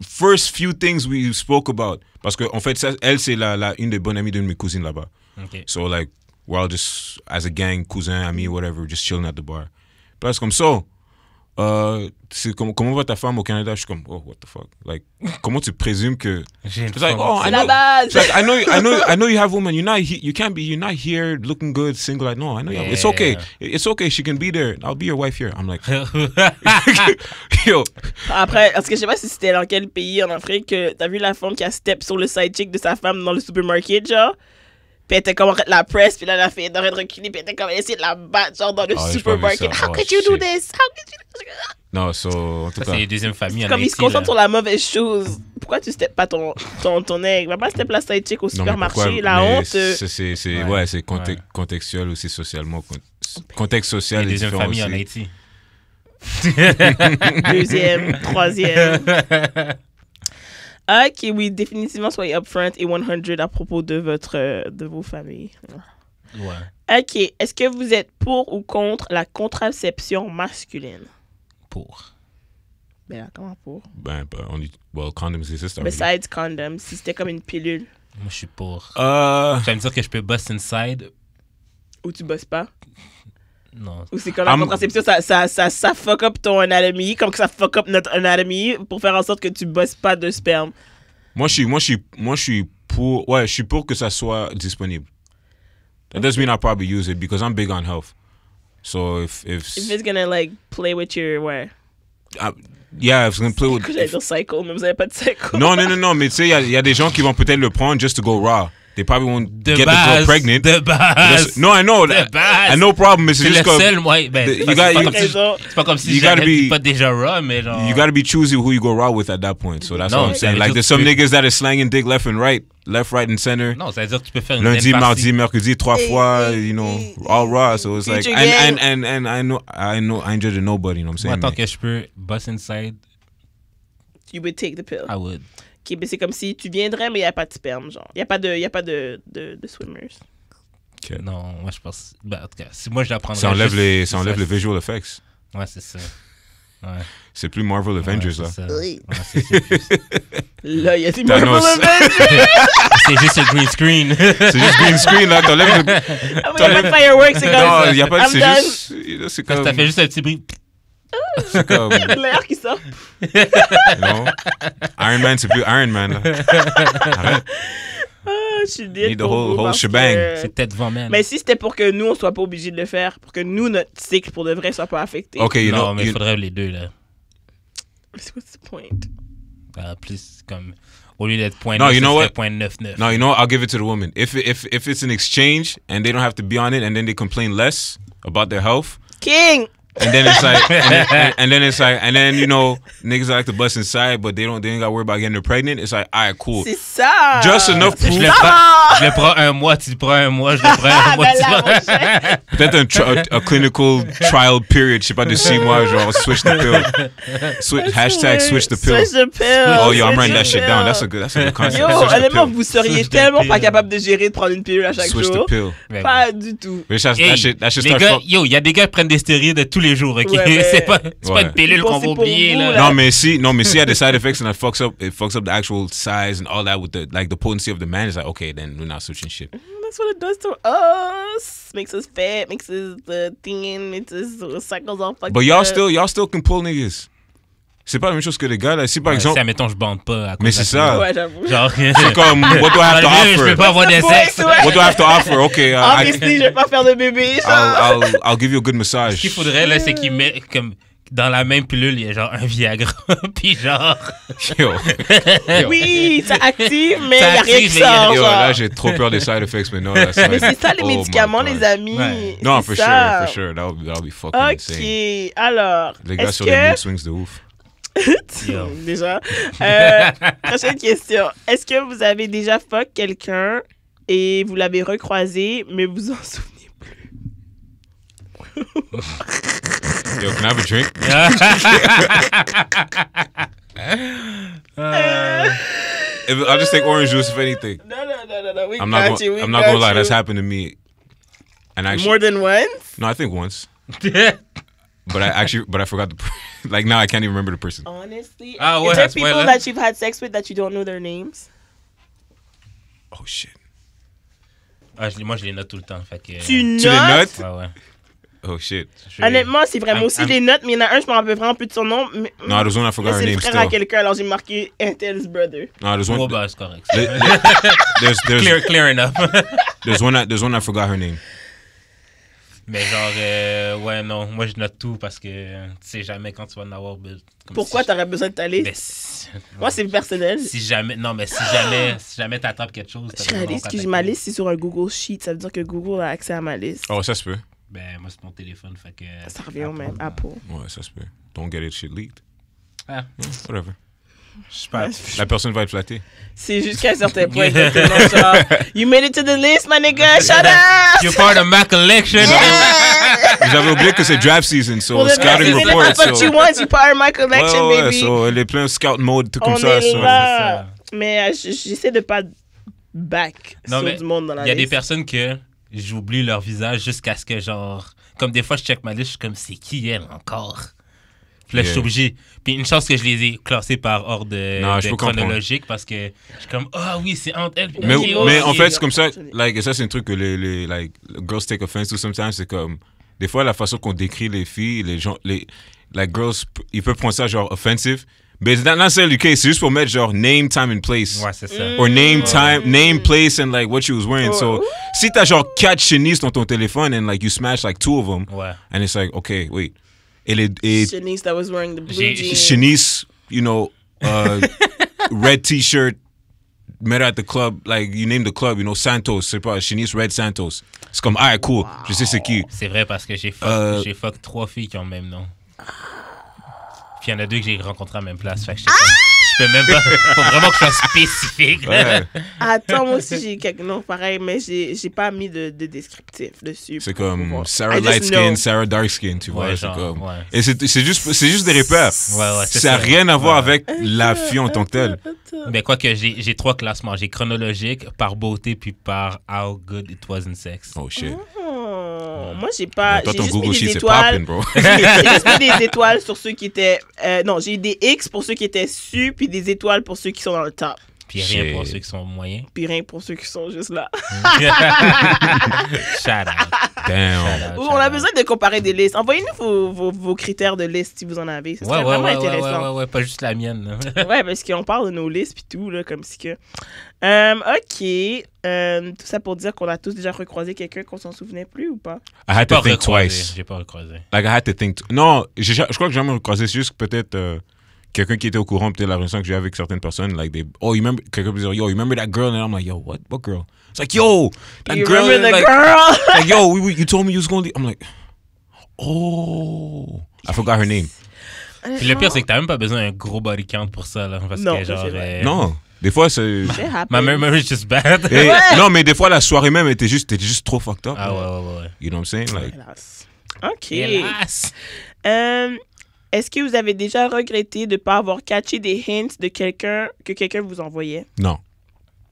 first few things we spoke about, parce que en fait, ça, elle c'est une des bonnes amies d'une de mes cousines là-bas. Ok. So like, we're all just as a gang, cousin, ami, whatever, just chilling at the bar. Puis là, c'est comme ça. Comment va ta femme au Canada? Je suis comme, oh, what the fuck? Like, comment tu présumes que... J'ai une It's like, femme. oh, I C'est la know. base. It's like, I know you have women. You're not here looking good, single. Like, no, I know. It's Yeah. okay. It's okay. She can be there. I'll be your wife here. I'm like, yo, Après, parce que je sais pas si c'était dans quel pays en Afrique que t'as vu la femme qui a step sur le side chick de sa femme dans le supermarket, genre. Puis elle était comme en train de la presse, puis là, la fille d'arrêt de reculer, puis elle était comme elle essayait de la battre, genre dans le Ah, j'ai supermarket. pas vu ça. How Oh, could you do shit. this? How could you do this? no. So en tout Ça, cas, c'est les deuxièmes familles en Comme il se Haïti, concentre là. sur la mauvaise chose. Pourquoi tu step pas ton egg? Va pas step la side chick au non, mais supermarché. pourquoi- La mais honte. C'est Ouais. c'est Ouais. contextuel aussi socialement. Contexte social Les est deuxièmes différent familles en aussi. Haïti. Deuxième, troisième. Ok, oui, définitivement, soyez upfront et 100 à propos de vos familles. Ouais. Ok, est-ce que vous êtes pour ou contre la contraception masculine? Pour. Ben là, comment pour? Ben, well, condoms exist already. Besides condoms, si c'était comme une pilule Moi, je suis pour. Uh, Tu vas me dire que je peux bust inside? où tu bosses pas? Non. Ou c'est comme la contraception, ça fuck up ton anatomie, comme que ça fuck up notre anatomie pour faire en sorte que tu bosses pas de sperme. moi, je suis pour. Ouais, je suis pour que ça soit disponible. That doesn't mean I'll probably use it because I'm big on health. So if If it's gonna like play with your ouais. yeah, if it's gonna play with. J'allais dire cycle, mais vous avez pas de cycle. Non, mais tu sais, il y a des gens qui vont peut-être le prendre just to go raw. They probably won't De get the base. girl pregnant. De base. No, I know. De base. I no problem, mais c'est C'est juste le comme. seul moyen. Ben, The- c'est you pas- got- c'est pas you- comme si- Raison. c'est pas comme si You gotta j'allais be- pas déjà raw, mais genre. You gotta be choosy who you go raw with at that point. So that's No, what I'm saying. ça veut Like dire there's que some tu peux- niggas that are slanging dick left, right, and center. Non, ça veut dire que tu peux faire une Lundi, belle mardi, partie. mercredi, 3 fois, you know, all raw. So it's like, Future gang. and I know, I ain't judging nobody, you know what I'm Moi, saying? tant que je peux bust inside, You would take the pill. I would. Ok, ben c'est comme si tu viendrais, mais il n'y a pas de sperme, genre. Il n'y a pas de swimmers. Okay. Non, moi, je pense. Ben, en tout cas, si moi, je la prendrais. Ça enlève juste- ça enlève ça- les visual effects. Ouais, c'est ça. Ouais. C'est plus Marvel Avengers, Ouais, là. c'est ça. Oui. Ouais, c'est juste- Là, il y a des Thanos. Marvel Avengers. c'est juste le green screen. C'est juste green screen, là. T'enlèves le... Ah, mais il n'y a pas de fireworks, c'est comme Non, ça. il y a pas I'm c'est done. juste... C'est Ça comme... fait juste un petit bruit. C'est comme... L'air qui sort. Non. Iron Man, c'est plus Iron Man, là. Arrête. Ah, je suis désolée. Need the whole shebang. C'est peut-être devant même. Mais si c'était pour que nous, on soit pas obligés de le faire, pour que nous, notre cycle, pour de vrai, soit pas affecté. OK, you non, know... mais il faudrait les deux, là. C'est what's the point? Plus comme. Au lieu d'être .9, No, you know what? .99. No, you know what? I'll give it to the woman. If it's an exchange and they don't have to be on it, and then they complain less about their health, King! and then it's like, and then you know, niggas like to bust inside, but they ain't got to worry about getting pregnant. It's like, alright, cool. C'est ça! Just enough proof. Je le prends un mois, tu le prends un mois, je le prends un mois. Ben tu là, vois. mon cher. Peut-être un clinical trial period, je sais pas, de 6 mois, genre, switch the pill. Hashtag switch the pill. Switch the pill. Oh, yo, I'm writing that Switch shit the down. pill. That's a good concept. Yo, Switch the honnêtement, pill. vous seriez Switch the tellement pas pill. capable de gérer de prendre une pilule à chaque Switch the jour. pill. Ouais, Pas du tout. Bitch, that Hey, shit les start gars, fuck. yo, il y a des gars qui prennent des stéroïdes tous les jours, ok? Ouais, mais- C'est pas une pilule qu'on va C'est pour oublier, vous, là. là. No, mais si il y a the side effects and it fucks up the actual size and all that with the potency of the man, it's like, okay, then we're not switching shit. That's what it does to us. Makes us fat, makes us thin, makes us cycles all fucked But y'all up. still can pull niggas. C'est pas la même chose que les gars, là. Si par Ouais, exemple, si, admettons, je bande pas à cause mais de c'est la ça. Ouais, j'avoue. Genre, C'est comme, what do I have to je peux offer? pas avoir des Ouais, sexes. ouais. What do I have to offer? Okay, Obviously, je vais pas faire de bébé. genre. I'll give you a good massage. Ce qu'il faudrait, là, c'est qu'il met comme. Dans la même pilule, il y a genre un Viagra. Puis genre. Yo, Oui, ça active, mais il Ça n'y a rien qui active, mais y a- sort. yo, genre. là j'ai trop peur des side effects, mais non. Là, ça va Mais être- c'est ça, les Oh my médicaments, God. les amis. Ouais. Non, C'est for ça. sure. That'll be fucking insane. Ok, alors, Les gars est-ce sur les mood que... swings de ouf. Yo. Déjà. Prochaine question. Est-ce que vous avez déjà fuck quelqu'un et vous l'avez recroisé, mais vous en souvenez plus? Yo, can I have a drink? I'll just take orange juice if anything. No. We I'm got not you. We I'm not got gonna lie, you. that's happened to me. And actually, More than once? no, I think once. But I forgot like now I can't even remember the person. Honestly. Ah ouais, is there à ce people point-là? that you've had sex with that you don't know their names? Oh shit. Moi, je les note tout le temps. Fait que, Tu Tu les notes? notes? Ouais, ouais. Oh shit. Honnêtement, c'est vraiment aussi les notes, mais il y en a un, je me rappelle vraiment plus de son nom. Mais, No, there's one I forgot mais her c'est le name frère à still. quelqu'un, alors j'ai marqué Intel's brother. No, there's one. Oh, bah, c'est correct. Clear enough. There's one I forgot her name. Mais genre, ouais, non. Moi, je note tout parce que tu sais jamais quand tu vas en avoir. Comme Pourquoi si t'aurais besoin de t'aller? Moi, c'est personnel. Si jamais, non, mais si jamais t'attrapes quelque chose, Je réalise que ma liste, c'est sur un Google Sheet. Ça veut dire que Google a accès à ma liste. Oh, ça se peut. Ben, moi, c'est mon téléphone, fait que. Ça revient au même. Apple. Ouais, ça se peut. Don't get it shit leaked. Ah, Whatever. je sais pas. La personne va être flattée. C'est jusqu'à un certain point. Exactement, genre, you made it to the list, my nigga. Shut up! You're part of my collection. J'avais oublié que c'est draft season, so Pour le scouting reste, report. I fucked you once, you part of my collection, Ouais, baby. so elle est plein scout mode, tout comme On ça. est so- là. Mais j'essaie de pas back Non, sur mais du monde dans la Il y a des liste. personnes que j'oublie leur visage jusqu'à ce que, genre. Comme des fois, je check ma liste, je suis comme, c'est qui elle encore? Puis là, je suis Yeah. obligé. Puis une chance que je les ai classés par ordre Non, je de peux comprendre. chronologique parce que je suis comme, ah oui, c'est entre elles. Mais, Ok, mais ok. en fait, c'est comme ça, like, et ça, c'est un truc que les girls take offense to sometimes, c'est comme, des fois, la façon qu'on décrit les filles, les gens, like, girls, ils peuvent prendre ça, genre, offensive. Mais c'est not necessarily the case, c'est juste pour mettre, genre, name, time and place. Ouais, c'est ça. Or name, time, name, place, and, like, what she was wearing. So, si t'as, genre, 4 chenilles dans ton téléphone, and, like, you smash, like, 2 of them, Ouais. and it's like, okay, wait. Et Shanice that was wearing the blue J'ai- jeans. Shanice, you know, red t-shirt, met her at the club, like you name the club, you know, Santos, c'est pas Shanice Red Santos. C'est comme, ah, cool, je sais c'est qui. C'est vrai parce que j'ai fuck 3 filles qui ont le même nom. Puis il y en a 2 que j'ai rencontrées à la même place. Fait que je peux même pas. Faut vraiment que je sois spécifique. Ouais, Attends, moi aussi, j'ai quelques noms pareils, mais j'ai pas mis de descriptif dessus. c'est pour comme pouvoir- Sarah I just light skin, know. Sarah dark skin, tu vois. Ouais, c'est genre, comme. ouais. Et c'est juste des repères. Ouais, c'est Ça n'a ça. rien à voir Ouais. avec la fille en tant que telle. Mais quoi que j'ai 3 classements. J'ai chronologique, par beauté, puis par how good it was in sex. Oh shit. Oh, moi, j'ai pas. Toi, J'ai ton juste Google mis Sheet, des c'est étoiles. popping, bro. J'ai juste mis des étoiles sur ceux qui étaient. Non, j'ai eu des X pour ceux qui étaient su, puis des étoiles pour ceux qui sont dans le top. Puis rien pour Shit. ceux qui sont moyens. Puis rien pour ceux qui sont juste là. Shout out. Damn. On a besoin de comparer des listes. Envoyez-nous vos critères de liste si vous en avez. Ça serait vraiment intéressant. Ouais, pas juste la mienne. là. Ouais, parce qu'on parle de nos listes puis tout, là, comme si que... OK. Tout ça pour dire qu'on a tous déjà recroisé quelqu'un qu'on s'en souvenait plus ou pas? I had to think recroisé. twice. J'ai pas recroisé. Like, I had to think. Non, je crois que j'ai jamais recroisé. C'est juste que peut-être quelqu'un qui était au courant, peut-être la relation que j'ai avec certaines personnes, like, quelqu'un peut dire, yo, you remember that girl? And I'm like, yo, what girl? It's like, yo, that You girl. remember the like, girl? like, yo, you told me you was going to... I'm like, oh, I forgot her name. Puis le pire, c'est que t'as même pas besoin d'un gros body count pour ça, là. Parce Non, que, genre. c'est vrai. Non, des fois, c'est... My memory is just bad. Et- non, mais des fois, la soirée même était juste trop fucked up. Ah ouais. You know what I'm saying? Like, Hélas. OK. Hélas. Est-ce que vous avez déjà regretté de ne pas avoir catché des hints de quelqu'un que quelqu'un vous envoyait? non.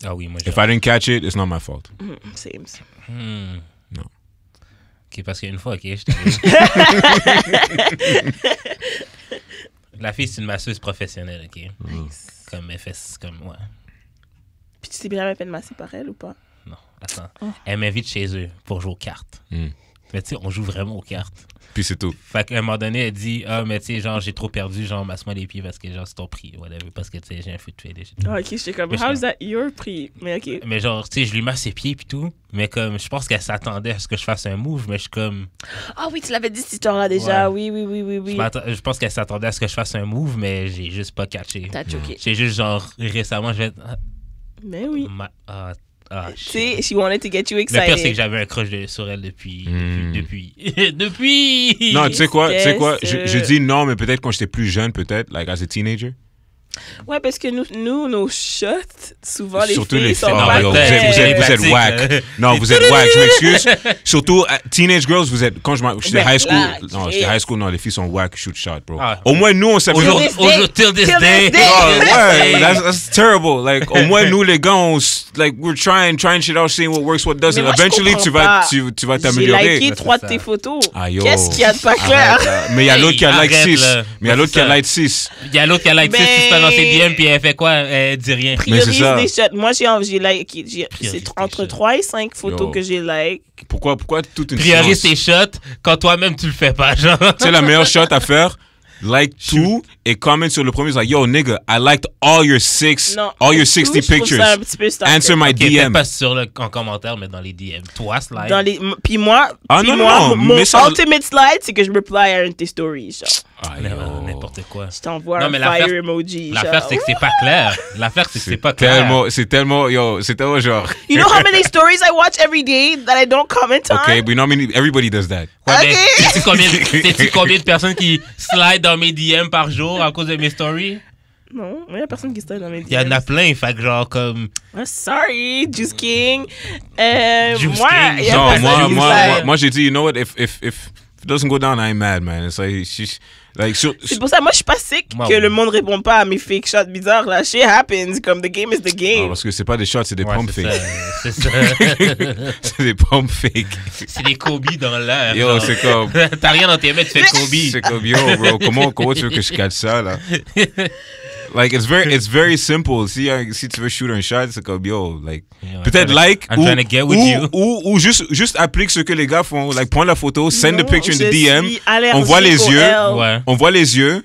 Ah oui, moi, If I didn't catch it, it's not my fault. Seems. Non. Ok, parce qu'une fois, ok, je t'avais. La fille, c'est une masseuse professionnelle, ok? Comme elle fait, comme, ouais. Puis tu t'es bien fait de masser par elle ou pas? Non, attends. Elle m'invite chez eux pour jouer aux cartes. Mais tu sais, on joue vraiment aux cartes. Puis c'est tout. Fait qu'à un moment donné, elle dit, ah, mais tu sais, genre, j'ai trop perdu, genre, masse-moi les pieds parce que, genre, c'est ton prix, whatever, parce que, tu sais, j'ai un foot fetish. Ah, ok, j'étais comme, Mais how je- is that your prix? Mais ok. Mais genre, tu sais, je lui masse ses pieds puis tout, mais comme, je pense qu'elle s'attendait à ce que je fasse un move, mais je suis comme, Ah oui, tu l'avais dit cette histoire-là déjà. Ouais. Oui. je pense qu'elle s'attendait à ce que je fasse un move, mais j'ai juste pas catché. T'as choqué. J'ai juste, genre, récemment, je vais Mais oui. Tu shit. sais, she wanted to get you Le excited. pire, c'est que j'avais un crush sur elle depuis. Depuis. Non, tu sais quoi? Yes. Je dis non, mais peut-être quand j'étais plus jeune, peut-être, like as a teenager. Ouais, parce que nous nos shots, souvent, les Surtout filles les sont filles. pas Oh, yo, très- vous êtes Pratique, whack. là. Non, vous êtes whack, je m'excuse. Surtout, teenage girls, vous êtes. Quand j'étais Mais high school. là, Non, j'étais high school, non, les filles sont whack, shoot shot, bro. Ah. Au moins, nous, on s'appelle. Aujourd'hui, till this day. Oh, ouais, that's terrible. Like, au moins, nous, les gars, like, we're trying shit out, seeing what works, what Mais doesn't. moi, je Eventually, comprends tu vas pas. t'améliorer. J'ai liké Ouais, 3 c'est de tes ça. photos. Ah, yo. Qu'est-ce qu'il y a de pas clair? Arrête, là. Mais il y a l'autre qui a like Arrête, 6. là. Mais il y a l'autre qui a C'est like 6. Il y a l'autre qui a like Mais- 6 tout le temps dans ses DM, puis elle fait quoi? Elle dit rien. Mais c'est Priorise ça. les shots. Moi, j'ai liké. C'est Priorise entre tes 3 et 5 photos Yo. que j'ai like. Pourquoi toute une Priorise science? tes shots quand toi-même tu le fais pas, genre. Tu sais, la meilleure shot à faire, like tout et comment sur le premier, c'est like, yo, nigga, I liked all your 60 je trouve pictures. ça un petit peu stalker. Answer my Ok, peut-être DM. pas en commentaire, mais dans les DM. Toi, slide. Dans les, puis moi, Ah, puis non, moi, non, mon mais ça- ultimate slide, c'est que je reply à une de tes stories. Genre. Ah, N'importe quoi. Je t'envoie Non, un mais fire l'affaire- emoji. L'affaire, genre. c'est que c'est pas clair. L'affaire, c'est que c'est pas clair. c'est tellement genre. You know how many stories I watch every day that I don't comment on? Okay, but you know, I mean, everybody does that. Ouais, mais Ok. sais-tu combien de personnes qui slide dans mes DM par jour à cause de mes stories? Non, il y a personne qui se dans mes Il y en a plein, fait que genre comme... Ah, sorry, Juice King. Juice Moi, King. il y a Non, personne qui slide. moi, j'ai dit, you know what, if it doesn't go down, I ain't mad, man. It's like, C'est pour ça, moi, je suis pas sick Moi, que oui. le monde répond pas à mes fake shots bizarres. Là, shit happens. Comme the game is the Ah, game. parce que c'est pas des shots, c'est des Ouais, pump c'est fakes. ça, c'est ça. C'est des pump fakes. C'est des Kobe dans l'air. Yo, genre. c'est comme. T'as rien dans tes mains, tu fais Kobe. C'est comme, yo, bro, comment tu veux que je catch ça, là? Like, it's very simple. Si tu veux shoot un shot, c'est comme, yo, like, Yeah, peut-être like, I'm trying to get with you. ou juste applique ce que les gars font. Like, prends la photo, send the Non, picture in je the DM. suis allergique On voit les aux yeux. L. Ouais. On voit les yeux.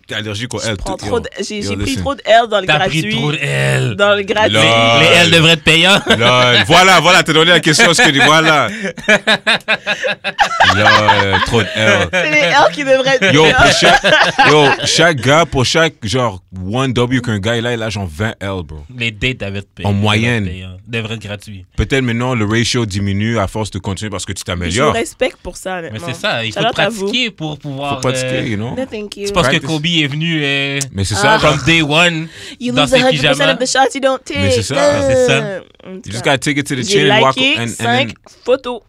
T'es allergique au L. Prends yo, trop j'ai yo, pris listen. trop de L dans le T'as gratuit. pris trop de L. Dans le gratuit. Là. Les L devraient être payants. Lol. Voilà, t'as donné la question. Ce que voilà. Lol, trop de L. C'est les L qui devraient être Yo, payants. chaque gars, pour chaque genre 1W qu'un gars il a genre 20 L, bro. Les dates devraient être payants. En moyenne. Devraient être gratuits. Peut-être maintenant le ratio diminue à force de continuer parce que tu Je vous t'améliores. respecte pour ça, Mais honnêtement. c'est ça, il faut Shout-out à vous. pratiquer pour pouvoir... Faut pratiquer, you know. No, thank you. C'est parce que Practice. Kobe est venu Mais c'est ça, from day one You dans lose ses 100% pyjamas. of the shots you don't take. Mais c'est ça, c'est ça. En tout you just cas, gotta take it to the j'ai chin and walk liké and 5 then, photos.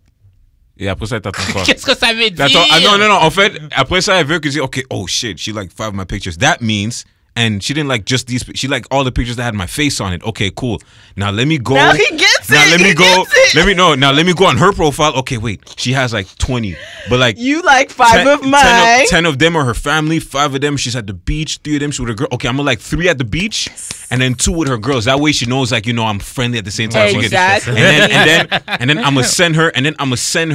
et après ça t'attends quoi? Qu'est-ce que ça veut dire? Attends, ah non, en fait, après ça, elle veut que je dise, okay, oh shit, she liked 5 of my pictures. That means, and she didn't like just these, she liked all the pictures that had my face on it. Okay, cool. Now let me go. Now he gets Now it. let he me go. gets it. Now let me go on her profile. Okay, wait, she has like 20, but like You like 5 of mine. 10 of them are her family. 5 of them she's at the beach. 3 of them she's with her girl. Okay, I'm gonna like 3 at the beach, and then 2 with her girls. That way she knows like, you know, I'm friendly at the same time. So we get- Exactly. and then I'm gonna send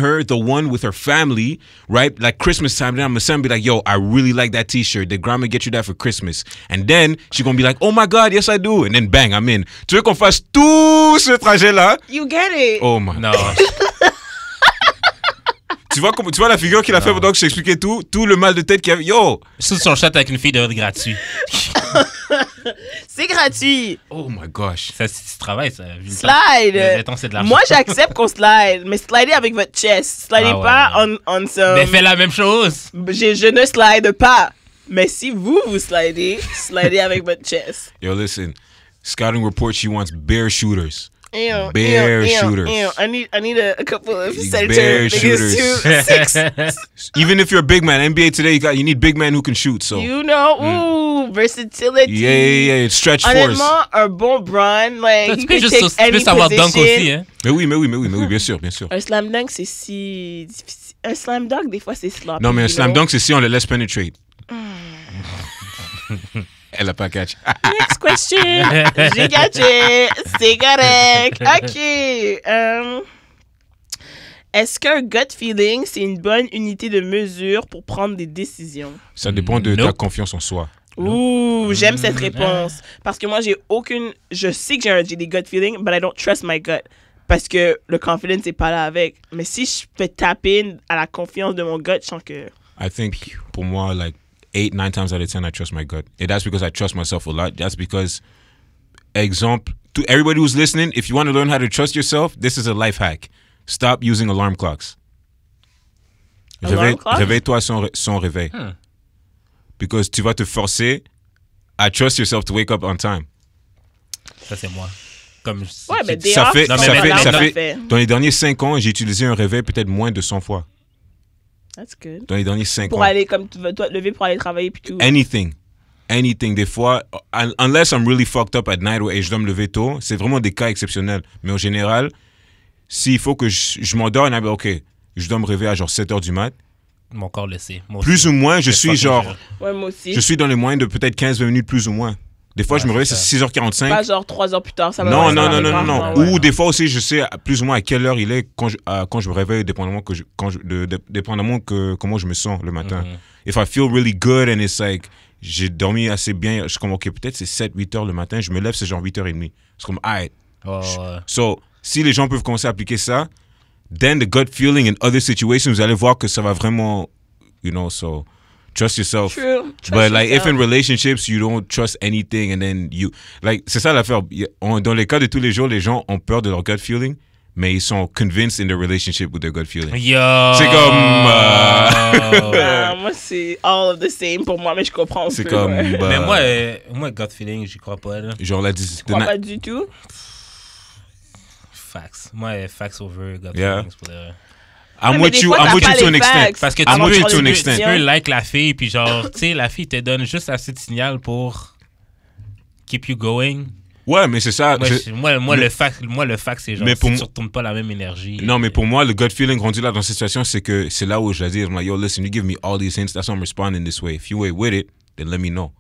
her, the one with her family, right? Like Christmas time. Then I'm gonna send be like, yo, I really like that T-shirt. Did grandma get you that for Christmas? And then she gonna be like, oh my God, yes I do. And then bang, I'm in. Tu veux qu'on fasse tout ce trajet là? You get it. Oh my. Non. tu vois la figure qu'il a fait pendant que je t'expliquais tout le mal de tête qu'il y avait. Yo! Sur son chat avec une fille de gratuit. C'est gratuit. Oh my gosh. Ça, si tu travailles, ça. Slide. Mettons, c'est de l'argent. Moi, j'accepte qu'on slide, mais slidez avec votre chest. Slidez pas on some... Mais fais la même chose. Je ne slide pas. Mais si vous slidez, slidez avec votre chest. Yo, listen. Scouting report, she wants bare shooters. Ew, Bare ew, ew, shooters. ew. I need a couple of Bare center shooters. niggas too. Even if you're a big man, NBA today, you need big men who can shoot. So You know, ooh, versatility. yeah. Stretch force. Honnêtement, un bon Bron, like, Tu he peux could juste take any savoir dunk position. aussi, hein. Mais oui, bien sûr. Un slam dunk, c'est si difficile. Un slam dunk, des fois, c'est sloppy. Non, mais un you slam know? dunk, c'est si on le laisse penetrate. Elle a pas catch. Next question. J'ai catché. C'est correct. OK. Est-ce qu'un gut feeling, c'est une bonne unité de mesure pour prendre des décisions? Ça dépend de ta Nope. confiance en soi. Ouh, j'aime cette réponse. Parce que moi, j'ai aucune... Je sais que j'ai des gut feelings, but I don't trust my gut. Parce que le confidence n'est pas là avec. Mais si je peux taper à la confiance de mon gut, je sens que... I think, pour moi, like 8, 9 times out of 10, I trust my gut. And that's because I trust myself a lot. That's because, example, to everybody who's listening, if you want to learn how to trust yourself, this is a life hack. Stop using alarm clocks. Alarm clock? Réveille-toi sans réveil. Because tu vas te forcer à trust yourself to wake up on time. Ça, c'est moi. Comme Ouais, mais day Ça off, fait, Non, mais ça mais fait, non, ça non, fait, dans les derniers 5 ans, j'ai utilisé un réveil peut-être moins de 100 fois. That's good. Dans les derniers 5 Pour ans. aller, comme tu veux, toi, te lever pour aller travailler puis tout. Anything. Des fois, unless I'm really fucked up at night et je dois me lever tôt, c'est vraiment des cas exceptionnels. Mais en général, s'il faut que je m'endors, et OK, je dois me réveiller à genre 7 heures du mat. Mon corps le sait. Moi Plus aussi. ou moins, je C'est suis fucking genre, dur. Ouais, moi aussi. je suis dans les moyennes de peut-être 15-20 minutes plus ou moins. Des fois, Ouais, je me réveille, c'est c'est ça. 6h45. Pas genre 3 heures plus tard, ça va. Non, ouais, non, ça non, va non, non, pas, non. ouais. Ou des fois aussi, je sais plus ou moins à quelle heure il est quand je me réveille, dépendamment, dépendamment comment je me sens le matin. If I feel really good and it's like, j'ai dormi assez bien, je suis comme, OK, peut-être c'est 7-8 heures le matin, je me lève, c'est genre 8h30. C'est comme, alright. Oh, ouais. So, si les gens peuvent commencer à appliquer ça, then the gut feeling in other situations, vous allez voir que ça va vraiment, you know, so trust yourself. True. Trust But like if yourself. in relationships you don't trust anything and then you like c'est ça l'affaire. Dans les cas de tous les jours, les gens ont peur de leur gut feeling, mais ils sont convinced in their relationship with their gut feeling. Yo! C'est comme Ah, moi, c'est all of the same pour moi, mais je comprends un c'est peu, comme ouais. Mais moi, gut feeling, j'y crois pas. Là. genre la Je crois pas du tout. Facts. Moi, facts over gut Yeah. feelings. Pour le... I'm Ouais, mais with des you. fois, I'm t'as with pas you to les an extent. facts. Parce que Avant I'm de with you prendre to an une extent. tu décision. peux like la fille, puis genre, tu sais, la fille te donne juste assez de signal pour keep you going. Ouais, mais c'est ça. Moi, le fact, c'est genre, Mais si pour tu retournes pas la même énergie. Non, mais pour moi, le gut feeling rendu là dans cette situation, c'est que c'est là où je la dis, I'm like, yo, listen, you give me all these hints, that's why I'm responding this way. If you ain't with it, then let me know.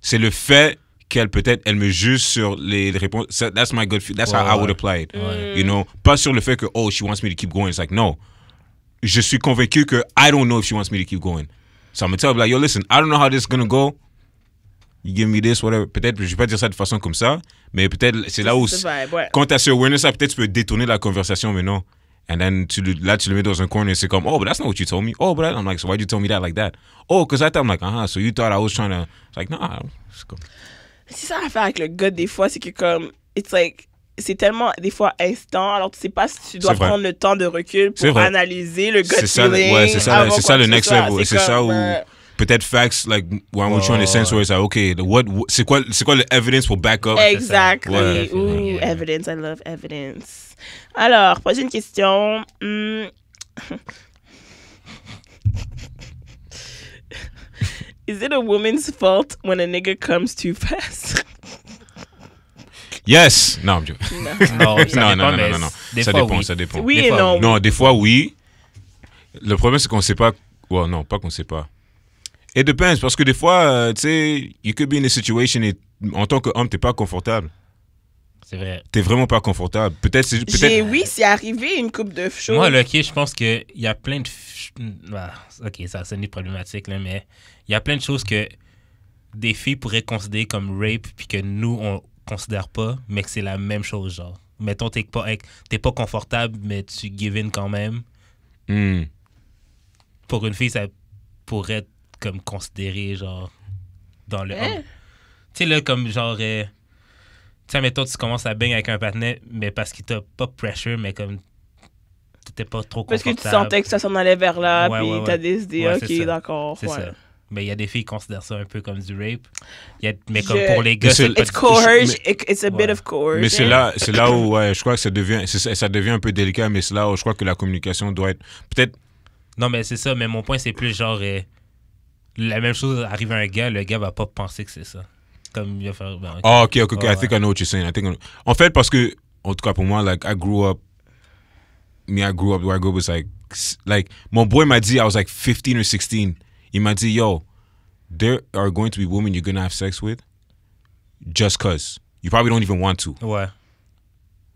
C'est le fait qu'elle peut-être, elle me juge sur les réponses. That's my gut feeling. That's how I would apply it. Ouais. You know, pas sur le fait que, oh, she wants me to keep going. It's like, no. Je suis convaincu que I don't know if she wants me to keep going. So I'm gonna tell her, like, yo, listen, I don't know how this is gonna go. You give me this, whatever. Peut-être, je vais pas dire ça de façon comme ça, mais peut-être c'est là où, C'est vibe, ouais. quand tu as ce awareness, là, peut-être tu peux détourner la conversation, mais non. And then là, tu le mets dans un corner et c'est comme, oh, but that's not what you told me. Oh, but I'm like, so why'd you tell me that like that? Oh, because I thought, I'm like, so you thought I was trying to. It's like, nah. C'est comme- C'est ça l'affaire avec le gut des fois, c'est que comme, it's like, c'est tellement des fois instant, alors tu sais pas si tu dois C'est vrai. prendre le temps de recul C'est pour vrai. analyser le gut C'est ça, feeling. ouais, c'est ça, avant c'est quoi ça le que ce next soit. level. C'est ça comme, où peut-être facts, like, when we're trying to sense where it's like, okay, c'est quoi le evidence pour back up? Exactly. Ouais. Ooh, Yeah. evidence. I love evidence. Alors, prochaine question. Is it a woman's fault when a nigga comes too fast? Yes! Non, I'm joking. Non, ça Non, dépend, mais non. des Ça fois, dépend, oui. ça dépend. Oui Des et fois, non. oui. Non, des fois, oui. Le problème, c'est qu'on sait pas. Ouais, non, pas qu'on sait pas. It depends, parce que des fois, tu sais, you could be in a situation et en tant qu'homme, t'es pas confortable. C'est vrai. T'es vraiment pas confortable. Peut-être. Oui, c'est arrivé une coupe de choses. Moi, là, ok, je pense qu'il y a plein de... ok, ça sonne problématique, là, mais il y a plein de choses que des filles pourraient considérer comme rape, puis que nous, on considère pas, mais que c'est la même chose, genre. Mettons, t'es pas confortable, mais tu give in quand même. Hmm. pour une fille, ça pourrait être comme considéré, genre, dans le... Hein? Tu sais, là, comme genre... tu sais, mettons, tu commences à baigner avec un partenaire, mais parce qu'il t'a pas pressure, mais comme t'étais pas trop Parce confortable. que tu sentais que ça s'en allait vers là, Ouais, puis ouais, t'as ouais. décidé, Ouais, c'est ok, ça. d'accord. C'est Ouais. ça. Mais il y a des filles qui considèrent ça un peu comme du rape. Mais comme pour les gars, Mais c'est c'est- pas It's du- coercion. It's a bit Ouais. of coercion. Mais c'est là où ouais, je crois que ça devient un peu délicat, mais c'est là où je crois que la communication doit être peut-être. Non, mais c'est ça. Mais mon point, c'est plus genre... la même chose arrive à un gars, le gars va pas penser que c'est ça. Comme il va faire... ben, ok. Oh, ok. Ouais, I think I know what you're saying. En fait, parce que en tout cas pour moi, like I grew up where I grew up was like mon boy m'a dit I was like 15 or 16. Il m'a dit yo, there are going to be women you're gonna have sex with just cause you probably don't even want to. Ouais.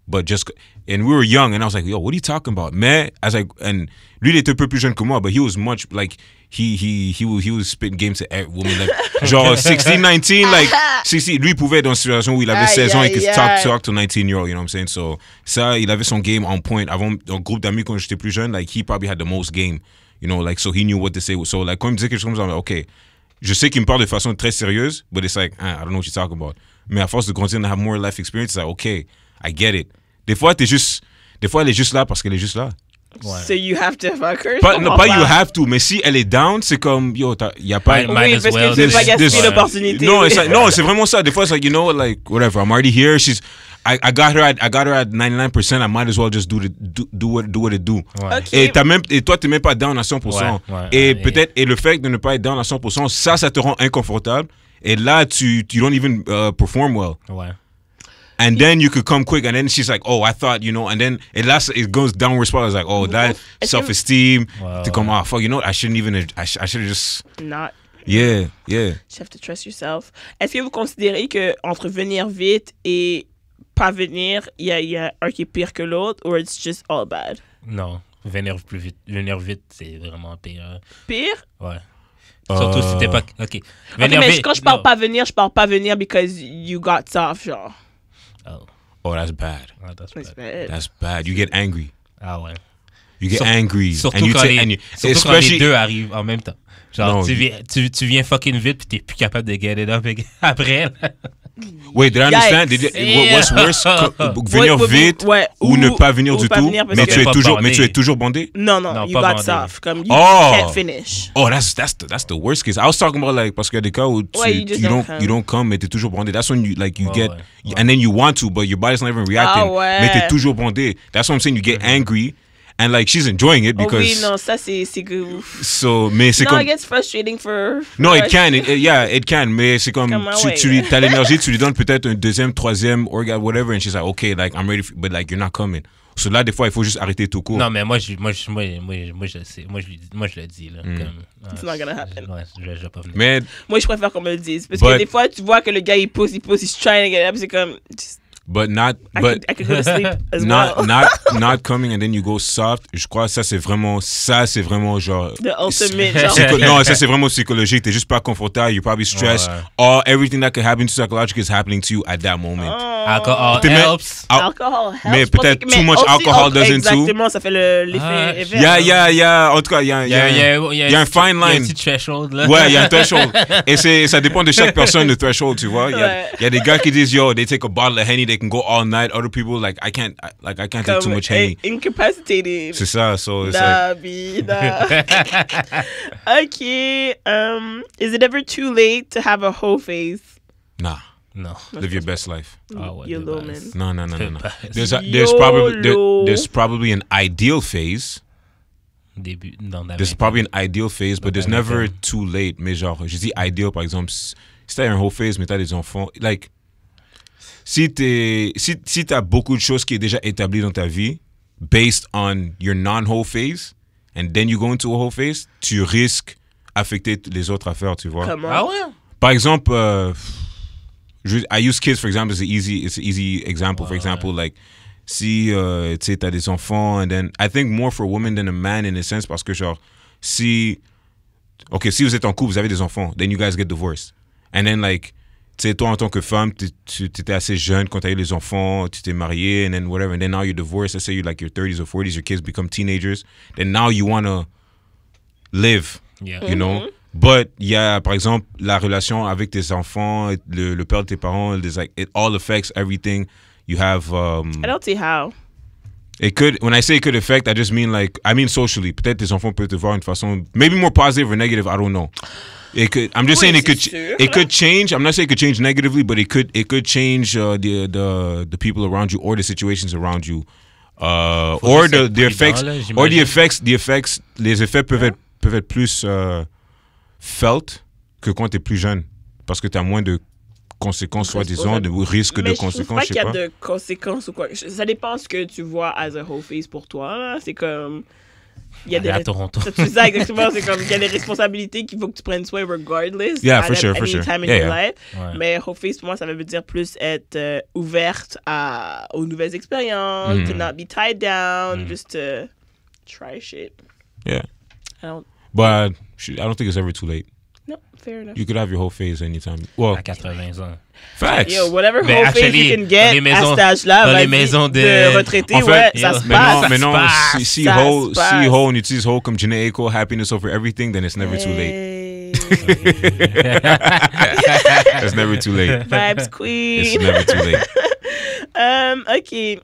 But just and we were young and I was like yo what are you talking about man I was like and lui il était un peu plus jeune que moi but he was much like he was spitting games to every woman like genre 16 19 like 16 lui il pouvait être dans une situation où il avait Aïe, 16 ans et qu'il aïe, talk to 19-year-old you know what I'm saying so ça il avait son game on point avant un groupe d'amis quand j'étais plus jeune like he probably had the most game you know like so he knew what to say so like quand il me disait quelque chose comme ça I'm like ok je sais qu'il me parle de façon très sérieuse but it's like I don't know what you're talking about mais à force de grandir and have more life experience it's like ok I get it. Des fois, elle est juste là parce qu'elle est juste là. Ouais. So you have to fuck her? Pas, Je non, comprends pas you have to, mais si elle est down, c'est comme, yo, il n'y a pas... Ouais, might Oui, as parce well. que tu veux pas gaspiller This- l'opportunité. Non, oui. non, c'est vraiment ça. Des fois, it's like, you know, like, whatever, I'm already here. I got her at 99%. I might as well just do what it do. Ouais. Ok. Et toi, t'es même pas down à 100%. Ouais, ouais, et ouais, peut-être, et le fait de ne pas être down à 100%, ça te rend inconfortable. Et là, tu don't even perform well. Ouais. And then you could come quick, and then she's like, "Oh, I thought, you know," and then it goes downward spiral. It's like, "Oh, that Est-ce que- self-esteem Wow. to come off. Fuck, you know what? I shouldn't even. I should have just. Not. Yeah. You have to trust yourself. Est-ce que vous considérez que entre venir vite et pas venir, il y a un qui est pire que l'autre, or it's just all bad? Non. Venir vite, c'est vraiment pire. Pire? Ouais. Surtout si t'es pas... OK. Ok, Venir mais vite... quand je parle non. je parle pas venir because you got soft, genre. Oh. Oh, that's bad. Ah, that's It's bad. bad. That's bad. You get angry. Ah ouais. You get Sur- angry. Surtout, and you quand, take- les, and you- surtout quand especially- les deux arrivent en même temps. Genre, Non, tu viens fucking vite puis t'es plus capable de get it up après. Là. Wait, did I understand? Yikes. What's worse? Venir Ouais, vite ouais, ou ne pas venir ou du pas tout, venir parce mais que- tu es Pas toujours, bandé. mais tu es toujours bandé. Non, Non, you pas got bandé. soft. Comme you Oh. can't finish. Oh, that's the worst case. I was talking about like parce qu'il y a des cas où Ouais, you just don't come. you don't come, mais t'es toujours bandé. That's when you like you Ouais, get ouais. and then you want to, but your body's not even reacting. Ah ouais. Mais t'es toujours bandé. That's what I'm saying. You get angry, and like she's enjoying it Oh because oui, non, ça c'est good. so. Mais c'est No, comme it gets frustrating for no, it us. can, yeah, it can. Mais c'est comme Come on, tu ouais. t'as l'énergie, tu lui donnes peut-être un deuxième, troisième orgasme, whatever, and she's like, okay, like I'm ready, but like you're not coming. So là, des fois, il faut juste arrêter tout court. Non, mais moi, je le sais. Moi, je le dis. Là, comme, It's not gonna happen. Ouais, je vais pas venir. Mais Moi, je préfère qu'on me le dise. Parce But- que des fois, tu vois que le gars, il pousse, he's trying to get up. C'est comme, just, but not I but. could go to sleep as Not, well. not coming and then you go soft. Je crois que ça c'est vraiment genre. The ultimate, genre. Non, ça c'est vraiment psychologique. T'es juste pas confortable. You're probably stressed. Ouais. All everything that could happen to psychologically is happening to you at that moment. Alcohol T'es même- helps. Al- Alcohol helps. Mais Je pensais peut-être que- too mais much aussi, alcohol doesn't too. Exactement, ça fait l'effet éveil. Yeah. En tout cas, il y a un fine Il y a un line. petit threshold. Là. Ouais, il y a un threshold. Et ça dépend de chaque personne, le threshold, tu vois. Il Ouais. y a des gars qui disent, yo, they take a bottle of Henny, they can go all night. Other people, like, I can't take too much Henny. Incapacitated. C'est ça, so it's like, Nah, B, nah. Okay. Is it ever too late to have a whole face? nah, Non. live your best life. Ah ouais, You de little base. man. No. De base. YOLO. There's probably an ideal phase. Début, dans la There's vingtaine. probably an ideal phase, but there's Okay, never okay. too late. Mais genre, je dis ideal, par exemple, si t'as un whole phase, mais t'as des enfants, like, si t'as beaucoup de choses qui est déjà établies dans ta vie, based on your non-whole phase, and then you go into a whole phase, tu risques affecter les autres affaires, tu vois. Comment? Ah ouais? Par exemple, I use kids for example. It's an easy example. For Ouais, example, like si tu sais t'as des enfants, and then I think more for a woman than a man in a sense parce que genre si vous êtes en couple, vous avez des enfants, then you guys get divorced, and then like tu sais toi en tant que femme, tu étais assez jeune quand t'as eu les enfants, tu t'es marié, and then whatever, and then now you're divorced. Let's say you're like your 30s or 40s, your kids become teenagers, then now you wanna live, Yeah. you know. But il y a, par exemple, la relation avec tes enfants, le père de tes parents, like, it all affects everything. You have... I don't see how. It could, when I say it could affect, I just mean like, I mean socially. Peut-être tes enfants peuvent te voir d'une façon, maybe more positive or negative, I don't know. It could, I'm just Oui, saying it could, c'est sûr, it là. could change. I'm not saying it could change negatively, but it could change the people around you or the situations around you, or juste être the prudent, effects, là, or j'imagine. the effects, les effets peuvent être plus felt que quand t'es plus jeune, parce que t'as moins de conséquences, soi-disant, de risques Mais de je trouve conséquences, pas je qu'il sais y a pas. de conséquences ou quoi. Ça dépend ce que tu vois as a whole face pour toi. Là. C'est comme... Il y a Aller à des... Toronto. C'est ça, exactement. C'est comme qu'il y a des responsabilités qu'il faut que tu prennes soin regardless. Yeah, at for sure, for any sure. time in Yeah, your yeah. life. Ouais. Mais whole face, pour moi, ça veut dire plus être ouverte aux nouvelles expériences, to not be tied down, just to try shit. Yeah, I don't... but I don't think it's ever too late. No, fair enough. You could have your whole phase anytime. Well, À 80 ans. facts. Yo, whatever Ben, whole face actually, you can get dans les maisons- à cet âge-là, dans les vas-y, maisons de retraité, En fait, ouais, yo, ça se mais passe. Mais non, Ça se passe. si Ça Ho, se passe. on utilise Ho comme Jhené Aiko, happiness over everything, then it's never too late. Hey. It's never too late. Vibes It's queen. never too late. OK.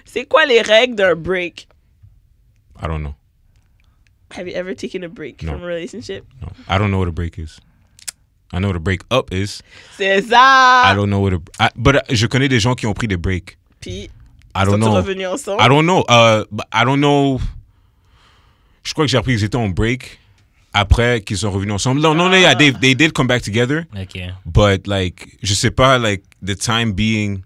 C'est quoi les règles d'un break? I don't know. Have you ever taken a break No. from a relationship? No. I don't know what a break is. I know what a break up is. C'est ça! I don't know what but je connais des gens qui ont pris des breaks. Puis, I don't sont-ils know. revenus ensemble? I don't know. But I don't know. Je crois que j'ai appris qu'ils étaient en break après qu'ils sont revenus ensemble. Non, yeah, they did come back together. OK. But like, je sais pas, like the time being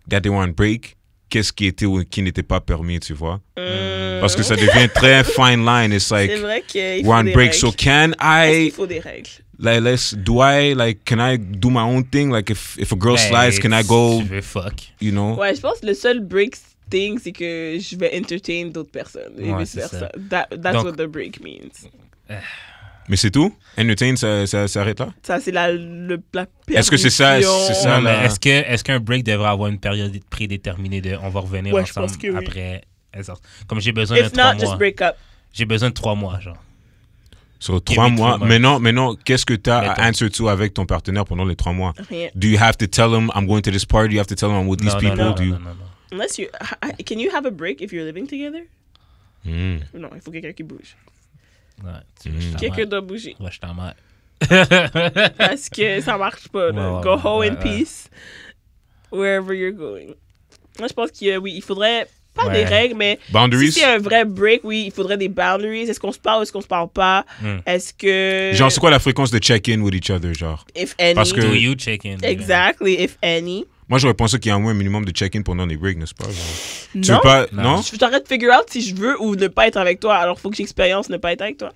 that they were on break, qu'est-ce qui était ou qui n'était pas permis, tu vois? Parce que ça devient très fine line. It's like C'est vrai qu'il we're faut on des break. règles. So can Est-ce I qu'il faut des règles? like can I do my own thing? Like if a girl Ben, slides, can I go? Tu veux fuck. You know? Ouais, je pense que le seul break thing, c'est que je vais entertain d'autres personnes. Et Ouais, vice-versa. c'est That's Donc- what the break means. Mais c'est tout? Entertain, ça s'arrête là? Ça, c'est la Est-ce que c'est ça? C'est ça? Non, mais là. est-ce qu'un break devrait avoir une période prédéterminée de on va revenir Ouais, je ensemble pense que oui. après. Comme j'ai besoin de If 3 not, just mois. break up. J'ai besoin de 3 mois, genre. Sur Give 3 me mois. 3 months. Maintenant, qu'est-ce que tu as Mettons. à answer to avec ton partenaire pendant les 3 mois? Rien. Do you have to tell him I'm going to this party? You have to tell him I'm with these Non, people? non, Do you... non, non, non. Unless you... Can you have a break if you're living together? Hmm. Non, il faut quelqu'un qui bouge. Ouais, tu veux, je t'en Quelqu'un mets. doit bouger. Ouais, je t'en mets. Parce que ça marche pas. là. Ouais, Go ouais, home ouais, in ouais. peace. Wherever you're going. Moi, je pense oui, il faudrait pas des Ouais. règles, mais Boundaries? si c'est un vrai break, oui, il faudrait des boundaries. Est-ce qu'on se parle ou est-ce qu'on se parle pas? Est-ce que... Genre, c'est quoi la fréquence de check-in with each other, genre? If any. Parce que- Do you check in? Exactly, if any. Moi, j'aurais pensé qu'il y a au moins un minimum de check-in pendant les breaks, n'est-ce pas? Genre? Tu veux Non. pas... Non. Non? Je t'arrête de figure out si je veux ou ne pas être avec toi. Alors, faut que j'expérience ne pas être avec toi.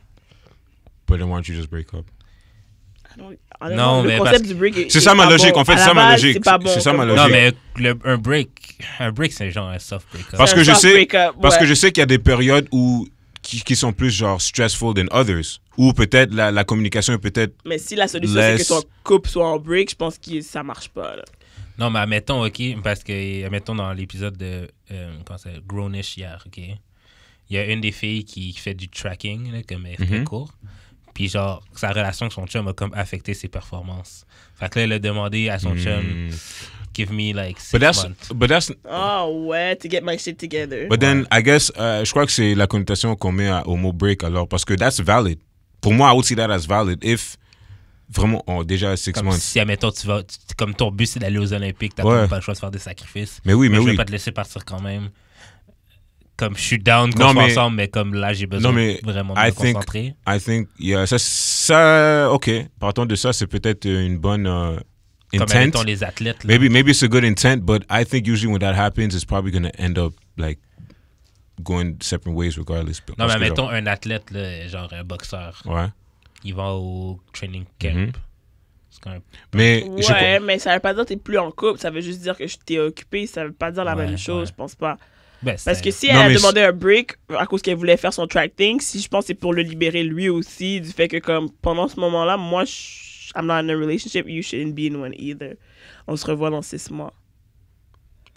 But then why don't you just break up? Non, le mais concept parce- du break est C'est ça est ma pas logique, bon. en fait, À c'est la ça ma base, logique. C'est pas bon. C'est ça ma comme- logique. Non, mais un break, c'est genre un soft break. Parce C'est que un je soft sais, break-up, parce que ouais. je sais qu'il y a des périodes où qui sont plus genre stressful than others, ou peut-être la communication est peut-être Mais si la solution, c'est que Less. ton couple soit en break, je pense que ça marche pas. Là. Non, mais admettons, OK, parce que, admettons, dans l'épisode de comment ça s'appelle, Grownish hier, OK, il y a une des filles qui fait du tracking, là, comme elle fait court. Puis, genre, sa relation avec son chum a comme affecté ses performances. Fait que là, elle a demandé à son chum, give me like 6 months. but that's Oh ouais, to get my shit together. but then I guess je crois que c'est la connotation qu'on met au mot break alors parce que that's valid. Pour moi, I would see that as valid if vraiment déjà 6 Comme months. si, admettons, comme ton but, c'est d'aller aux Olympiques, t'as Ouais. pas le choix de faire des sacrifices. Mais oui, mais je vais oui. pas te laisser partir quand même. Comme je suis down qu'on Non, soit mais- ensemble, mais comme là, j'ai besoin Non, mais vraiment de I me think- concentrer. I think yeah, ça OK. Partant de ça, c'est peut-être une bonne Comme intent. admettons les athlètes. Là. Maybe it's a good intent, but I think usually when that happens, it's probably going to end up like going separate ways regardless. Non, Parce mais que, mettons un athlète, là, genre un boxeur, genre, ouais. il va au training camp. C'est quand même... Mais Ouais, mais ça veut pas dire que t'es plus en couple. Ça veut juste dire que je t'ai occupé. Ça veut pas dire la Ouais, même chose, ouais. je pense pas. Ben, Parce c'est- que si Non, elle a mais demandé un break à cause qu'elle voulait faire son track thing, si je pense que c'est pour le libérer lui aussi, du fait que comme pendant ce moment-là, moi, I'm not in a relationship, you shouldn't be in one either. On se revoit dans 6 mois.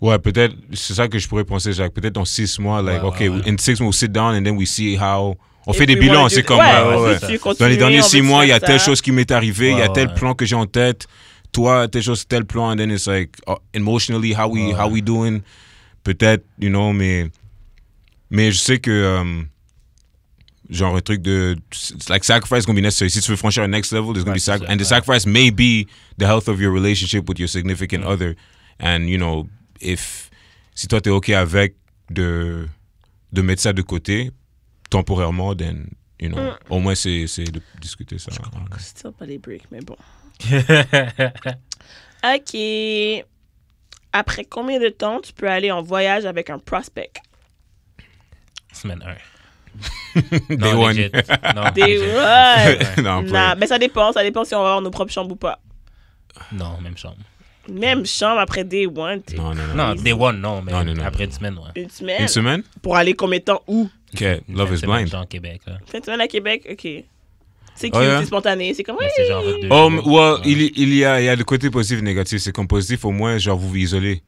ouais, peut-être c'est ça que je pourrais penser, Jacques. Peut-être dans 6 mois, like Ouais, okay, ouais. in 6 months we'll sit down and then we see how On fait des bilans, c'est comme... ouais. Dans les derniers 6 mois, il y a telle chose chose qui m'est arrivée, il y a tel ouais. plan que j'ai en tête. Toi, telle chose, tel plan. And then it's like, emotionally, how we doing? Peut-être, you know, mais je sais que... genre un truc de like sacrifice gonna be necessary. Si tu veux franchir un next level, there's gonna be sacrifice, and the sacrifice may be the health of your relationship with your significant other. And you know, si toi t'es ok avec de mettre ça de côté temporairement, then you know, au moins c'est de discuter ça. Still pas les breaks, mais bon. Ok. Après combien de temps tu peux aller en voyage avec un prospect? Semaine 1. Day one. legit. Non, Day legit. one. Non, Nah, mais ça dépend si on va avoir nos propres chambres ou pas. Non, même chambre. Même chambre après Day one, t'es Non. Non, day one, non, mais Non. après une semaine, ouais. une semaine. Une semaine? Pour aller combien de temps où? Ok, Love is Semaine, blind. genre Québec, là. Fin de semaine à Québec, ok. C'est cute, Oh, yeah? c'est spontané, c'est comme Mais c'est genre 2 Well, jours. il y a le côté positif et négatif. C'est comme positif, au moins, genre, vous vous isolez.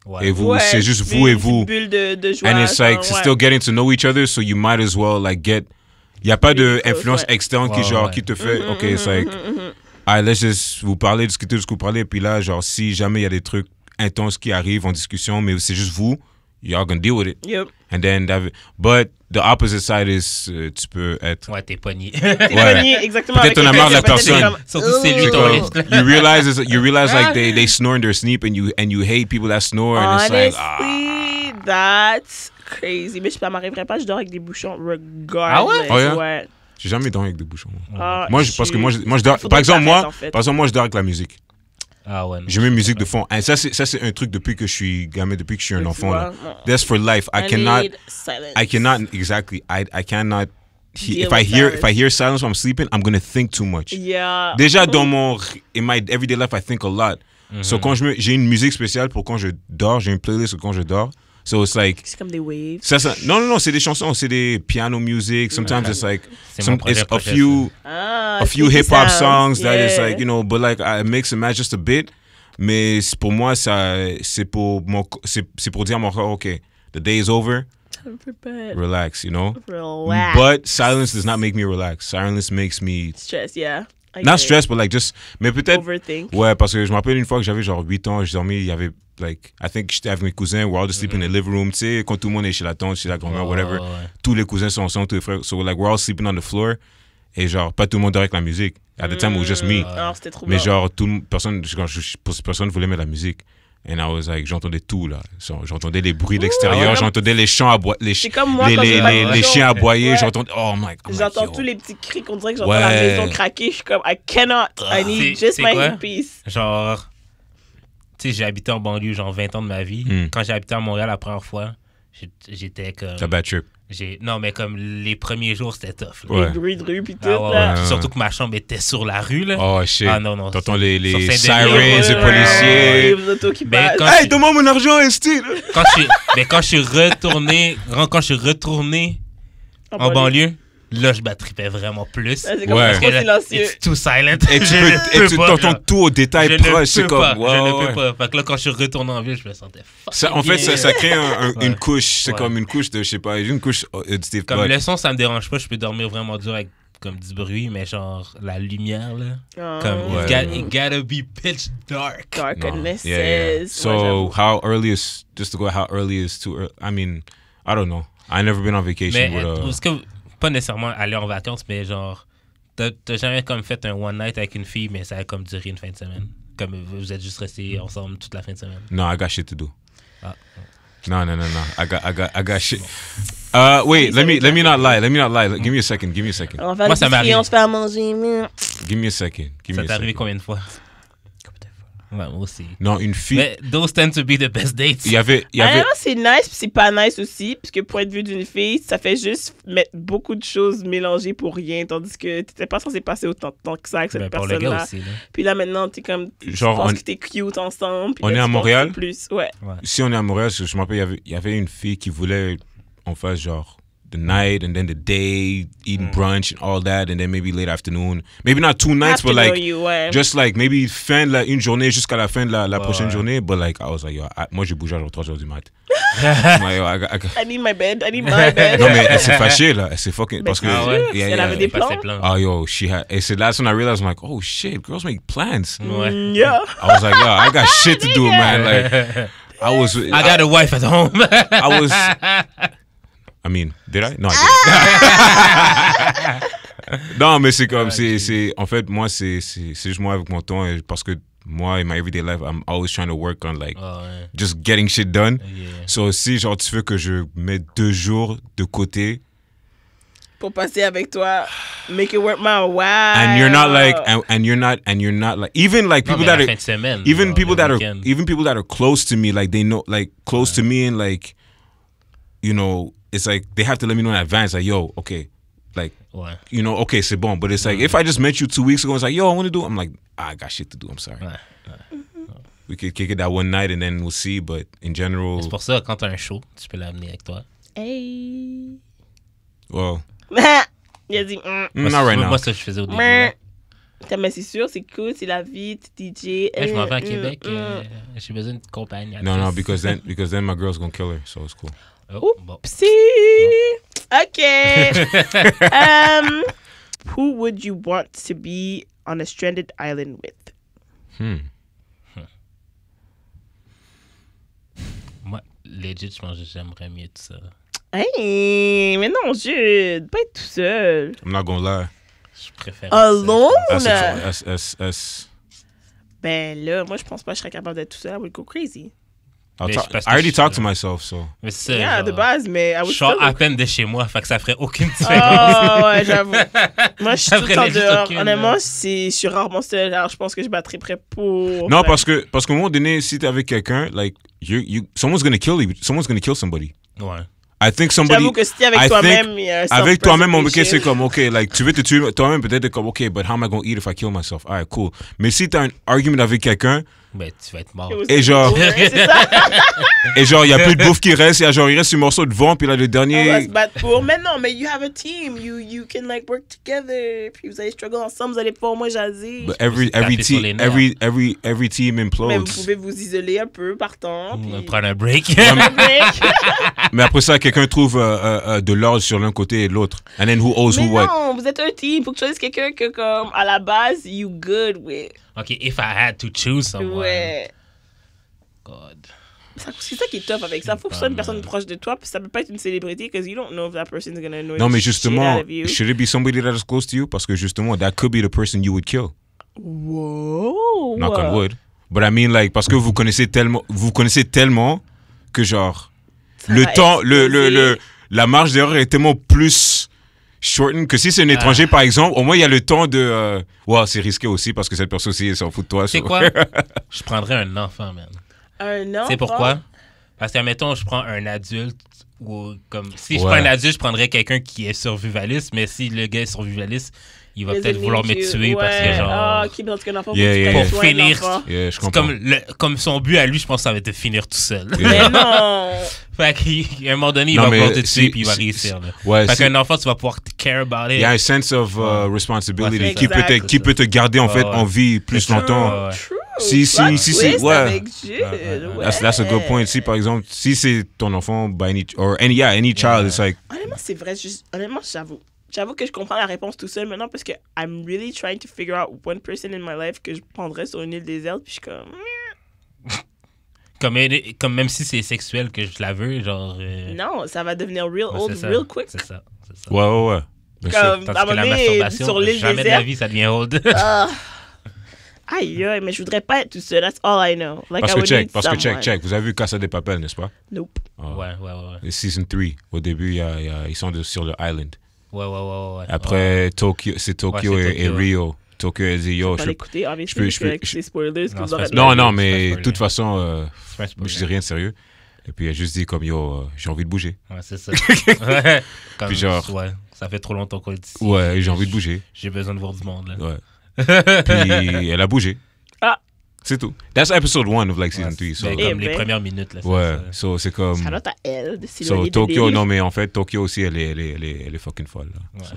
Ouais. Et vous, Ouais, c'est juste c'est vous et une vous. bulle de joie. And it's like, genre, c'est ouais. still getting to know each other, so you might as well, like, get... Il n'y a pas d'influence ouais. externe qui, Ouais, genre, ouais. qui te fait, OK, it's like, ah, let's just vous parler, discuter de ce que vous parlez, et puis là, genre, si jamais il y a des trucs intenses qui arrivent en discussion, mais c'est juste vous, you're gonna deal with it. Yep. And then, but the opposite side is, tu peux être... Ouais, t'es pogné. T'es Ouais. pogné, exactement. Peut-être avec on a marre de la quelqu'un, peut-être personne. comme, Surtout si c'est lui C'est ton comme, liste. you realize like they snore in their sleep and you hate people that snore and it's like Honestly, that's crazy. Mais ça m'arriverait pas, je dors avec des bouchons regardless. Ah ouais? Oh, yeah? Ouais. j'ai jamais dormi avec des bouchons. Ah, Parce que moi je dors Faudrait par exemple que moi t'arrêtes, en fait. par exemple moi je dors avec la musique. Ah ouais. non, Je mets je musique sais de fond. Et ça c'est un truc depuis que je suis gamin, depuis que je suis un Tu enfant vois, là. non. That's for life. I need silence. cannot exactly. I cannot Deal if I with hear silence when I'm sleeping, I'm gonna think too much. Yeah. Déjà in my everyday life, I think a lot. So quand j'ai une musique spéciale pour quand je dors, j'ai une playlist pour quand je dors. So it's like C'est comme des waves. non, c'est des chansons, c'est des piano music. Sometimes it's like C'est mon it's projet, a few hip hop songs that is yeah. like, you know, but like I mix and match just a bit. Mais pour moi, c'est pour dire à mon corps, OK, the day is over, relax, you know. Relax. But silence does not make me relax. Silence makes me Stress, yeah. I not get it. stressed, but like just, mais peut-être, Overthink. ouais, parce que je me rappelle une fois que j'avais genre 8 ans, j'ai dormi, il y avait like, I think j'étais avec mes cousins, we're all just sleeping in the living room, tu sais, quand tout le monde est chez la tante, chez la grand-mère, whatever, ouais. tous les cousins sont ensemble, tous les frères, so like we're all sleeping on the floor, et genre, pas tout le monde dort avec la musique. At the time, it was just me. Alors, c'était trop Mais bon. genre, personne voulait mettre la musique. And I was like, j'entendais tout là. J'entendais les bruits de l'extérieur, Ouais. j'entendais les chants C'est comme moi quand j'ai pas de les bouchon. chiens aboyer, Ouais. j'entendais, oh my god. J'entends tous les petits cris qu'on dirait que j'entends Ouais. la maison craquer. Je suis comme, I cannot. I need C'est- just c'est my quoi? peace. Genre, tu sais, j'ai habité en banlieue, genre 20 ans de ma vie. Quand j'ai habité à Montréal la première fois, j'étais comme. T'as bad trip. Non, mais comme les premiers jours, c'était tough. là. Ouais. Les bruits de rue puis tout. Ah ouais, là. ouais. Surtout que ma chambre était sur la rue, là. Oh shit. Ah non, non. T'entends sur les Saint-Denis. sirens, Ouais, les ouais, policiers. Les autos qui Ben, passent. quand Hey, donne-moi mon argent, Esti. quand je suis retourné en banlieue, là, je battripais vraiment plus. Ah, c'est comme Ouais. trop Parce que là, silencieux. it's too silent. Et tu peux pas, t'entends là. tout au détail Je proche. ne C'est peux comme, pas. ouais, Je ne ouais. peux pas. Fait que là, quand je suis retourné en ville, je me sentais Ça, en fait, fucking ça crée Ouais. une couche. C'est Ouais. comme une couche de, je sais pas, une couche de Steve Comme Bud. le son, ça me dérange pas. Je peux dormir vraiment dur avec comme du bruit, mais genre la lumière, là. Ah. Comme, Ouais. it gotta be pitch dark. Darkness. Yeah. So, how early is, just to go, how early is too early? I mean, I don't know. I never been on vacation Mais with a... est-ce que, pas nécessairement aller en vacances, mais genre, t'as jamais comme fait un one night avec une fille, mais ça a comme duré une fin de semaine? Comme vous êtes juste restés ensemble toute la fin de semaine? No, I got shit to do. Ah. No. I got shit. Wait, let me not lie. Give me a second. On va faire Moi, ça l'épicerie, m'arrive. on se fait à manger. mais- Give me a second. Ça t'est arrivé combien de fois? Ouais, moi aussi. Non, une fille. Mais those tend to be the best dates. Il y avait. Ah, c'est nice, puis c'est pas nice aussi, parce que point de vue d'une fille, ça fait juste mettre beaucoup de choses mélangées pour rien, tandis que t'étais pas censé passer autant de temps que ça avec cette Ben, pour le gars personne-là. aussi, là. Puis là, maintenant, t'es comme, Genre, tu penses on- que t'es cute ensemble. puis on là, est tu à penses Montréal? que c'est plus, ouais. Si on est à Montréal, je me rappelle, il y avait une fille qui voulait, on fasse genre the night and then the day, eating brunch and all that, and then maybe late afternoon. Maybe not 2 nights, but like just like maybe fin de une journée jusqu'à la fin de la prochaine journée. But like I was like, yo, moi j'ai bougé à genre 3 heures du mat. Like, yo, I need my bed. I need my bed. Non mais elle s'est fâchée là, elle s'est fucking parce que elle avait des plans. Oh yo, she had. And so that's when I realized I'm like, oh shit, girls make plans. Ouais. Yeah. I was like, yo, I got shit to do, man. Like I got a wife at home. I was. I mean, did I? No, I didn't. Non, mais c'est comme, en fait, moi, c'est juste moi avec mon temps, parce que moi, in my everyday life, I'm always trying to work on, like, just getting shit done. Yeah. So, si, genre, tu veux que je mette 2 jours de côté. Pour passer avec toi, make it work my wow. And you're not like, and you're not like, even like people that are, semaine, even people that are, weekend. even people that are close to me, like, they know, like, close to me and, like, you know, it's like they have to let me know in advance, like, yo, okay, like, you know, okay, c'est bon. But it's like, if I just met you 2 weeks ago, it's like, yo, I want to do, I'm like, I got shit to do, I'm sorry. We could kick it that one night and then we'll see, but in general. C'est pour ça, quand t'as un show, tu peux l'amener avec toi. Hey. Well. Il a dit, not right now. Moi, ça, je faisais au début. Là. Mais c'est sûr, c'est cool, c'est la vie, tu DJ. Je m'en vais à Québec, j'ai besoin de compagnie. No, because then my girl's gonna kill her, so it's cool. Oh, bon. Oopsie. Okay. Who would you want to be on a stranded island with? Moi, legit, je pense que j'aimerais mieux tout ça. Hey, mais non, Jude, pas être tout seul. I'm not gonna lie. Je préfère. Alone? That's Ben là, moi, je pense pas que je serais capable d'être tout seul. I would go crazy. I already talked to myself, so. Mais c'est Yeah, genre, de base, mais I would je sors still à go peine de chez moi, fait que ça ferait aucune différence. Oh, ouais, j'avoue. Moi, je suis Ça tout le ferait temps legit dehors. aucune, Honnêtement, là. je suis rarement seule. Alors, je pense que je battrais prêt pour. Non, parce qu'à un moment donné, si t'es avec quelqu'un, like, someone's gonna kill you. Someone's gonna kill somebody. Ouais. I think somebody. J'avoue que si t'es avec toi-même, il y a avec toi-même, ok, c'est self-preservation. comme, ok, like, tu veux te tuer toi-même, peut-être comme, ok, but how am I gonna eat if I kill myself? Alright, cool. Mais si t'as un argument avec quelqu'un, Ben, tu vas être mort. et genre, Ouais, c'est ça. et genre, il y a plus de bouffe qui reste, il y a genre, il reste un morceau de vent, puis là, le On va dernier. se battre pour. Mais non, mais you have a team. You can like work together. Puis vous allez struggle ensemble. Vous allez pas au moins jaser. But every taper sur les team, nerfs. every team Mais vous implodes. pouvez vous isoler un peu par temps. On va Puis... prendre un break. Mais après ça, quelqu'un trouve de l'ordre sur l'un côté et de l'autre. And then who owes Mais who what? non, vous êtes un team. Faut que tu choisisses quelqu'un que, comme, à la base, you good with. OK, if I had to choose someone. Ouais. God. C'est ça qui est tough avec ça. Faut que ce soit une personne proche de toi. Puis ça peut pas être une célébrité because you don't know if that person's gonna annoy Non, mais the shit justement, out of you. should it be somebody that is close to you? Parce que justement, that could be the person you would kill. Wow. Knock on wood. But I mean, like, parce que vous connaissez tellement que genre, Ça le va temps, exploser. la marge d'erreur est tellement plus shortened que si c'est un étranger, par exemple, au moins il y a le temps de. Ouais, c'est risqué aussi parce que cette personne aussi, elle s'en fout de toi. Tu sais so. quoi? Je prendrais un enfant, man. Un an. Tu sais pourquoi? Parce que, admettons, je prends un adulte ou comme. Si je Ouais. prends un adulte, je prendrais quelqu'un qui est survivaliste, mais si le gars est survivaliste, il va peut-être vouloir me tuer parce que, genre. Ah, ok, parce qu'un enfant, Yeah, yeah, faut que tu yeah. prennes soin de Finir. l'enfant. Yeah, je C'est comprends. comme son but à lui, je pense que ça va être de finir tout seul. Mais non. Fait qu'à un moment donné, il Non, va mais vouloir te tuer si- puis il va si- réussir. Là. Ouais, Fait si- qu'un enfant, tu vas pouvoir te care about it. il y a un sense of responsibility Ouais, qui c'est peut te garder en fait Ouais. en vie plus C'est longtemps. Ouais. True. Si, si, Plot si, twist ouais. avec Jude, ouais. That's a good point. Si par exemple, si c'est ton enfant, by any child, it's like. Honnêtement, c'est vrai. Honnêtement, j'avoue. J'avoue que je comprends la réponse tout seul maintenant parce que I'm really trying to figure out one person in my life que je prendrais sur une île déserte. Puis je suis comme. Comme même si c'est sexuel que je la veux, genre. Non, ça va devenir real ouais, old c'est ça. real quick. C'est ça. C'est ça. Ouais. Bien sûr. Comme, Tandis à un que la moment donné, masturbation, sur l'île jamais de la déserte. vie, ça devient old. Ah. Aïe, aïe, mais je voudrais pas être tout seul. That's all I know. Like, Parce I que would need someone. check. Vous avez vu Casa de Papel, n'est-ce pas? Nope. Ouais. Et Season 3, au début, ils sont sur le island. Ouais. Après, Tokyo, c'est Tokyo Ouais, c'est et Tokyo. Rio. Tokyo a dit, yo, Pas je l'écouter, je obviously, peux- parce que avec ces spoilers que Non, vous c'est aurez... pas Non, spoiler. non, C'est mais pas de toute spoiler. façon, C'est pas je dis rien de sérieux. Et puis, elle a juste dit comme, yo, j'ai envie de bouger. Ouais, c'est ça. Ouais. Comme, Puis genre- ouais, ça fait trop longtemps qu'on est ici. Ouais, j'ai envie de bouger. J'ai besoin de voir du monde, là. Ouais. Puis, elle a bougé. Ah. C'est tout. That's episode 1 of like season 3. So, Ben, Eh comme les ben. premières minutes. Là, ouais, ça. so c'est comme. Shout out à elle de So, s'éloigner de Tokyo, Bill. non, mais en fait, Tokyo aussi, elle est fucking folle. Là. Ouais.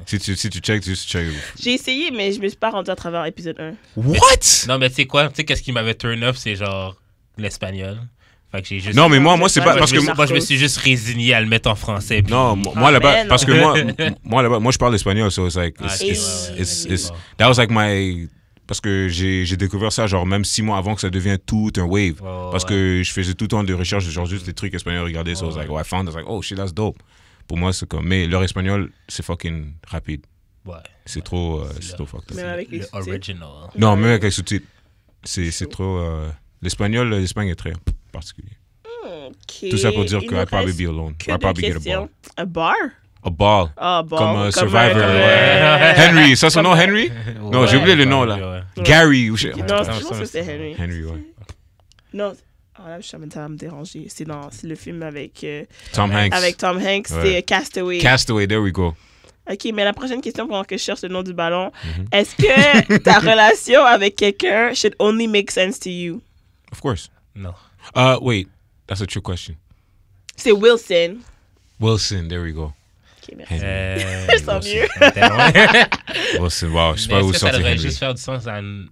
Si tu check, juste check. J'ai essayé, mais je me suis pas rendu à travers épisode 1. What? Non, mais tu sais quoi? Tu sais, qu'est-ce qui m'avait turn off, c'est genre l'espagnol. Fait que j'ai juste. Non, mais moi, c'est pas. Moi, Parce que je moi, je me suis juste résigné à le mettre en français. puis- non, moi là-bas, mais non. parce que moi là-bas, moi je parle espagnol, so it's like, Ah, ok, it's- that was like my, parce que j'ai découvert ça genre même 6 mois avant que ça devienne tout un wave, parce que je faisais tout le temps de recherche de genre juste des trucs espagnols, regarder, so I was like, oh, I found, I was like, oh shit, that's dope. Pour moi, c'est comme, mais leur espagnol, c'est fucking rapide, Ouais. c'est trop fucked up. Même avec les Le sous-titres. original. Non, même avec les sous-titres, c'est trop, l'espagnol, l'Espagne est très particulier. Ok. Tout ça pour dire Il que nous I'd probably reste be alone. que I'd des probably get a ball. questions. A bar? A ball. Ah, bon. Comme Survivor. ouais. Henry, ça son nom, Henry? Non, j'ai oublié le nom là. Ouais. Gary ou je... Non, je pense que c'est Henry. Henry, ouais. Non. Ah là, je suis en train de me déranger. C'est le film avec Tom Hanks. Tom Hanks. Ouais. C'est Castaway. Castaway, there we go. Ok, mais la prochaine question pendant que je cherche le nom du ballon. Mhm. Est-ce que ta relation avec quelqu'un should only make sense to you? Of course. Non. Wait, that's a trick question. C'est Wilson. Wilson, there we go. Ok, merci. Henry. Je sens mieux. Wilson, wow, je sais pas Mais où est-ce que ça sortir devrait Henry. juste faire du sens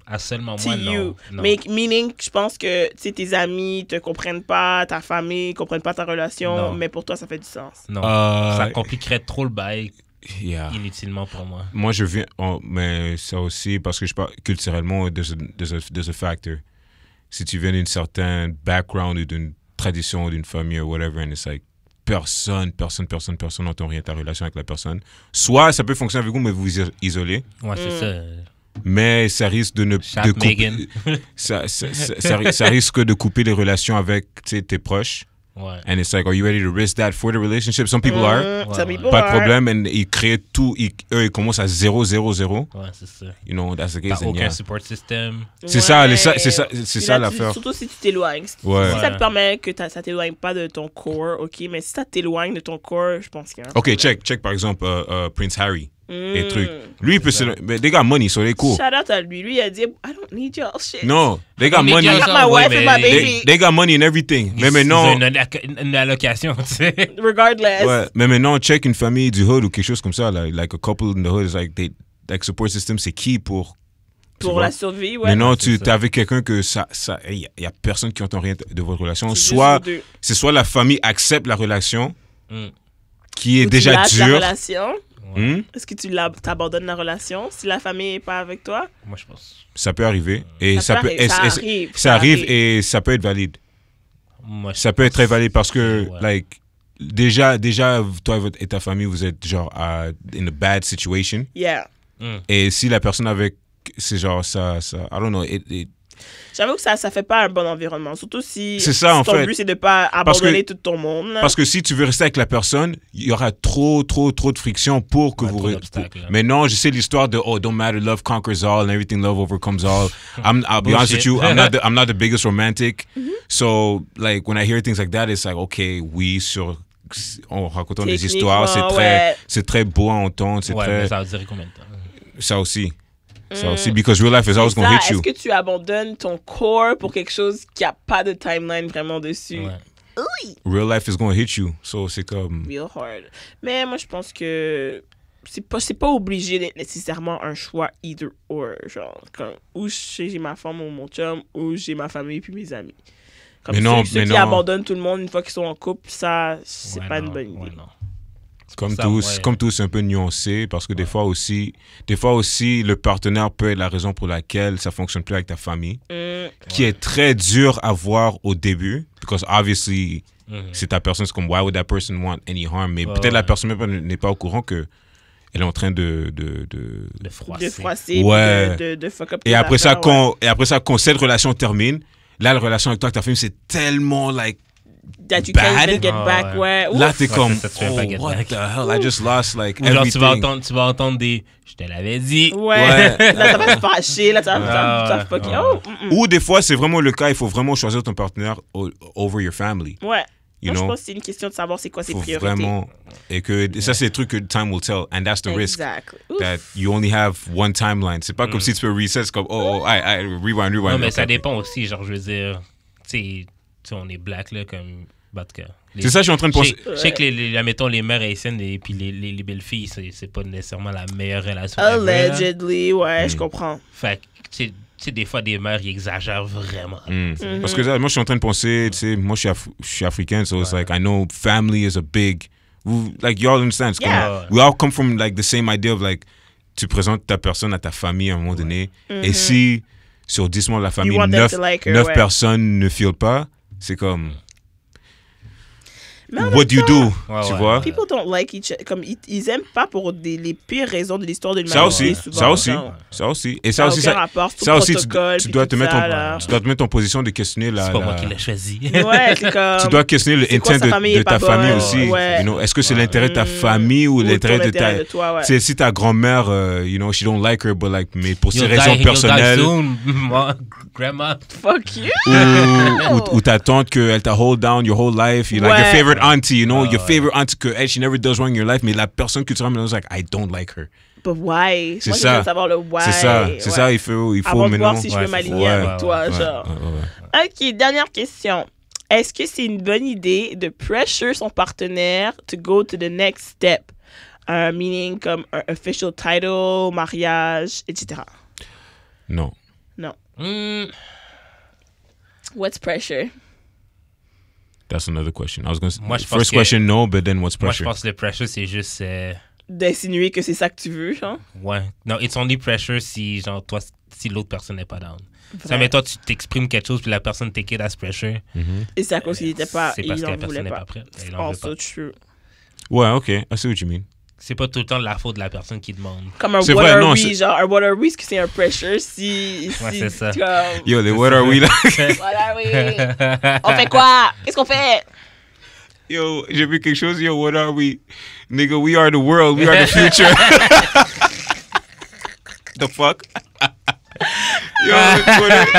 à seulement To moi? you. Non. Mais meaning, je pense que tu sais, tes amis te comprennent pas, ta famille comprenne pas ta relation, Non. mais pour toi, ça fait du sens. Non. Ça Euh, compliquerait trop le bail yeah. inutilement pour moi. Moi, je viens, mais ça aussi, parce que je parle culturellement, there's a factor. Si tu viens d'un certain background ou d'une tradition ou d'une famille ou whatever, and it's like, personne n'entend rien de ta relation avec la personne. Soit ça peut fonctionner avec vous, mais vous vous isolez, Ouais, c'est ça. mais ça risque de ne Shaq de couper- Megan. ça risque de couper les relations avec tu sais, tes proches. Ouais. And it's like, are you ready to risk that for the relationship? Some people are. Some Ouais, people Pas de are. problème. And ils créent tout. Eux, ils commencent à 0, 0, 0. Ouais, c'est ça. You know, that's the T'as case. And aucun yeah. support system. C'est ça, Ouais. c'est Puis ça là, tu- l'affaire. Surtout si tu t'éloignes. Ouais. Si ça te permet que ça t'éloigne pas de ton core, ok, mais si ça t'éloigne de ton core, je pense qu'il y a un Ok, problème. check par exemple Prince Harry. Et Mm. trucs. Lui, il peut se. Mais they got money, so they cool. Shout out à lui. Lui, il a dit, I don't need your shit. Non, they got Mais money. I got my Ouais, wife mais and my they- baby. They got money and everything. Mais maintenant. Une allocation, tu sais. Regardless. Ouais, mais maintenant, check une famille du hood ou quelque chose comme ça. Like a couple in the hood is like, support system, c'est key pour. tu Pour vois. la survie, ouais. Maintenant, c'est tu ça. es avec quelqu'un que il y a personne qui entend rien de votre relation. C'est juste Soit, vous deux. c'est soit la famille accepte la relation Mm. qui est Ou déjà tu lâches la dure. relation. Hmm? Est-ce que t'abandonnes la relation si la famille n'est pas avec toi? Moi, je pense. Ça peut arriver. Et Ça ça peut peut, arriver, ça et- arrive, ça ça arrive arrive. et ça peut être valide. Moi, je Ça peut être très valide parce que, Ouais. like, déjà, toi et ta famille, vous êtes genre in a bad situation. Yeah. Et si la personne avec, c'est genre ça, I don't know, J'avoue que ça fait pas un bon environnement. Surtout si, C'est ça, en ton fait. but, c'est de pas Parce que- abandonner tout ton monde. là. parce que si tu veux rester avec la personne, il y aura trop de friction pour que Ouais, vous. trop d'obstacles, là. Mais non, je sais l'histoire de don't matter, love conquers all and everything, love overcomes all. I'll be honest with you, I'm not the biggest romantic. So like when I hear things like that, it's like okay, oui, en racontant des histoires, Techniquement, c'est très beau à entendre, c'est Ouais, très mais ça va durer combien de temps? ça aussi, because real life is always C'est gonna ça, hit you. est-ce que tu abandonnes ton core pour quelque chose qui a pas de timeline vraiment dessus? Ouais. Oui. Real life is gonna hit you, so c'est comme Real hard. Mais moi, je pense que c'est pas obligé d'être nécessairement un choix either or. Genre, comme, ou j'ai ma femme ou mon chum, ou j'ai ma famille puis mes amis. Comme Mais non, ceux mais qui non. abandonnent tout le monde une fois qu'ils sont en couple, ça, c'est Ouais, pas non, une bonne idée. ouais, non. comme ça, tous, ouais. comme tous, c'est un peu nuancé parce que des fois aussi, le partenaire peut être la raison pour laquelle ça fonctionne plus avec ta famille, qui est très dur à voir au début, because obviously, c'est ta personne, c'est comme why would that person want any harm, mais peut-être la personne même n'est pas au courant que elle est en train de Le froisser. De froisser, Ouais. de fuck up et tes après ça affaires, quand cette relation termine, là la relation avec toi avec ta famille c'est tellement like that you bad. can't even get Ah, back, ouais. là Ouf. t'es Ouais, comme ça, tu fais oh, pas get what back. the hell I just lost like Ou genre, everything. tu vas entendre des « Je te l'avais dit ». Ouais. Là, ça va se fâcher, là, ça Ah, va ouais. fucker. Ouais. Oh, Ou des fois c'est vraiment le cas, il faut vraiment choisir ton partenaire over your family. Ouais. You Moi, je know, pense que c'est une question de savoir c'est quoi ses faut priorités. vraiment. Et que ça, c'est des trucs que time will tell. And that's the risk. Exactly. Ouf. That you only have one timeline. C'est pas comme si tu peux reset, c'est comme, rewind. Non, mais Okay. ça dépend aussi, genre, je veux dire, tu sais, on est black, là, comme, en tout cas. C'est ça, je suis en train de penser. Je sais que, admettons, les mères haïtiennes et puis les belles-filles, c'est pas nécessairement la meilleure relation ever, là. Allegedly, ouais, je comprends. Fait que, tu sais, des fois, des mères, ils exagèrent vraiment. Parce que moi, je suis en train de penser, tu sais, moi, je suis africain, so it's like, I know family is a big, like, you all understand. It's Yeah. comme, we all come from, like, the same idea of, like, tu présentes ta personne à ta famille à un moment donné, et si, sur 10 membres de la famille, want them 9 to like her, ouais. personnes ne filent pas, c'est comme, Mais en what même do you temps, do, Ouais, tu ouais. vois? People don't like each other. Comme ils aiment pas pour les pires raisons de l'histoire de Ça l'humanité. aussi, souvent, ça aussi, genre. ça aussi. Et Ça ça a aussi, aucun ça, rapport, c'est tout ça aussi, protocole, tu puis dois tout te mettre ça, là. tu dois te mettre en position de questionner C'est pas moi qui la, l'ai choisi. Ouais, c'est comme. tu dois questionner le c'est quoi, intent sa famille de est pas ta famille bonne, aussi. ouais. You know, est-ce que c'est l'intérêt de ta famille ou l'intérêt de ta... toi, ouais. C'est si ta grand-mère, you know, she don't like her, but like, mais pour ses You'll raisons die personnelles, soon, grandma. Fuck you! ou ta tante qu'elle t'a hold down your whole life, you like your Ouais. favorite auntie, you know, your ouais. favorite auntie que elle, she never does wrong in your life, mais la personne que tu ramènes, like, I don't like her. But why? C'est Moi, ça. j'aimerais savoir le why. C'est ça, ouais. il faut Avant de maintenant... voir si je Ouais, peux c'est m'aligner ça. avec Ouais, toi, Ouais, genre. ouais. Ok, dernière question. Est-ce que c'est une bonne idée de pressure son partenaire to go to the next step? Meaning comme un official title, mariage, etc. Non. Non. Hmm. What's pressure? That's another question. I was going to Moi, je pense first que- question, no, but then what's Moi, je pressure? pense que le pressure, c'est juste... D'insinuer que c'est ça que tu veux, genre? ouais. Non, it's only pressure si, genre, toi, si l'autre personne n'est pas down. Vrai. Ça, mais toi, tu t'exprimes quelque chose, puis la personne take it as pressure. Et c'est à cause qu'il était pas. C'est parce il que en la voulait personne n'est pas. pas prête. Elle en veut Also pas. true. Ouais, ok, I see what you mean. C'est pas tout le temps de la faute de la personne qui demande. Comme un C'est what vrai, are non, we, c'est- genre un what are we, est-ce que c'est un pressure si. Ouais, si c'est ça. comme, Yo, les what are we là? what are we? On fait quoi? Qu'est-ce qu'on fait? Yo, j'ai vu quelque chose. Yo, what are we? Nigga, we are the world. We are the future. The fuck? Yo,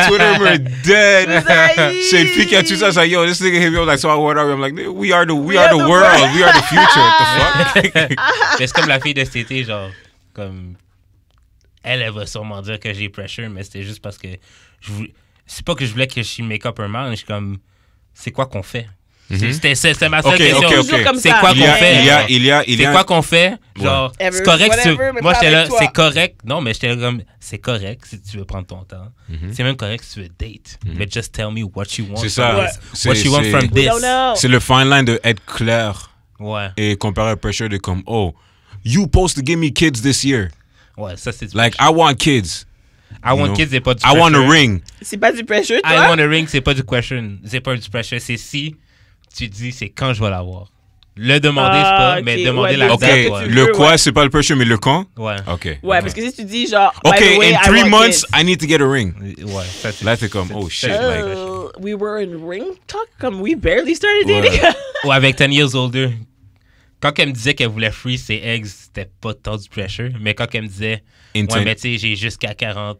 Twitter, we're dead. C'est une fille qui a tout ça. C'est like, yo, this nigga hit me up like, so what are we? I'm like, we are the world. We are the future. What the fuck? Mais c'est comme la fille de cet été, genre, comme... Elle va sûrement dire que j'ai pressure, mais c'était juste parce que... C'est pas que je voulais que je make up un man, je suis comme... C'est quoi qu'on fait? C'était ma seule Ok, question. ok, ok. Toujours comme C'est ça. quoi Il qu'on y a, fait? il y a, C'est quoi qu'on fait? Genre, Ouais. c'est correct. Whatever, mais Moi, pas j'étais là, avec toi. c'est correct. Non, mais j'étais là comme, c'est correct si tu veux prendre ton temps. C'est même correct si tu veux date. Mais just tell me what you want. C'est ça. from Ouais. this. What you want from We this. don't know. C'est le fine line de être clair Ouais. et comparer à pressure de comme, oh, you supposed to give me kids this year. Ouais, ça, c'est du Like, pressure. I want kids. I want know. kids, c'est pas du I want a pressure. ring. C'est pas du pressure, I toi? want a ring, c'est pas du question. C'est pas du pressure. C'est si tu dis, c'est quand je vais l'avoir. Le demander, c'est pas, ok, mais demander ouais, la Ok, Exact, date. que Ouais. tu le veux, quoi, ouais. c'est pas le pressure, mais le quand? Ouais. Ok. Ouais, ok. parce que si tu dis genre. Ok, by the way, in I 3 want months, kids. I need to get a ring. Ouais, ça, c'est- Là, t'es comme, oh shit. Like, We were in ring talk, comme we barely started dating. Ouais. Ou avec 10 years older. Quand elle me disait qu'elle voulait free ses eggs, c'était pas tant du pressure. Mais quand elle me disait, ouais, Intent. mais tu sais, j'ai jusqu'à 40,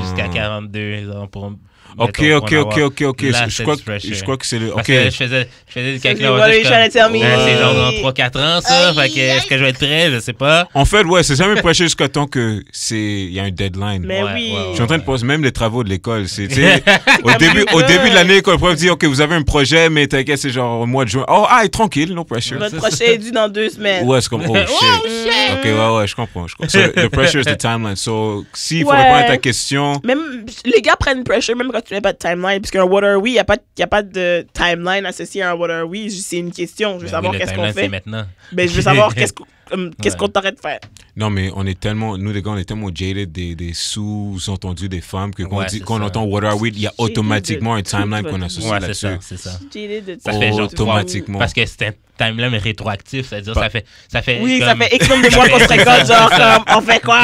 jusqu'à 42 ans pour. Ok, mettons, ok, pour en ok, avoir. ok, ok. Là, Je c'est crois du pressure. que c'est le. Parce Ok. que je faisais du calcul. what avant, are you j'étais trying to tell comme, me? c'est genre dans 3-4 ans, ça. Fait que est-ce que je vais être prêt? Je sais pas. En fait, ouais, c'est jamais pressure jusqu'à temps que il y a un deadline. Mais Ouais, oui. ouais, Je suis en train de penser même les travaux de l'école. C'est, tu sais, au comme début une de bonne. l'année, quand le prof dit, OK, vous avez un projet, mais t'inquiète, c'est genre au mois de juin. Oh, tranquille, no pressure. Votre prochain est dû dans 2 semaines. Ouais, c'est comme, oh shit. OK, ouais, je comprends. So, the pressure is the timeline. So, s'il faut Ouais. répondre à ta question, Même les gars prennent pressure même quand tu mets pas de timeline. Parce qu'un what are we, il n'y a pas de timeline associé à un what are we. C'est une question. Je veux savoir Le qu'est-ce qu'on timeline, c'est fait. maintenant. Ben, je veux savoir qu'est-ce Ouais. qu'on t'arrête de faire. non, mais on est tellement, nous les gars, on est tellement jaded des sous-entendus des femmes que Ouais, c'est quand on ça. entend what are we, il y a Jaded automatiquement de un timeline toute qu'on votre associe Ouais, c'est là-dessus. ça, c'est ça. Ça fait genre automatiquement. Parce que c'est un timeline rétroactif, c'est-à-dire Pas- ça fait Oui, comme- ça fait X nombre de mois qu'on se récolte, genre, comme, on fait quoi?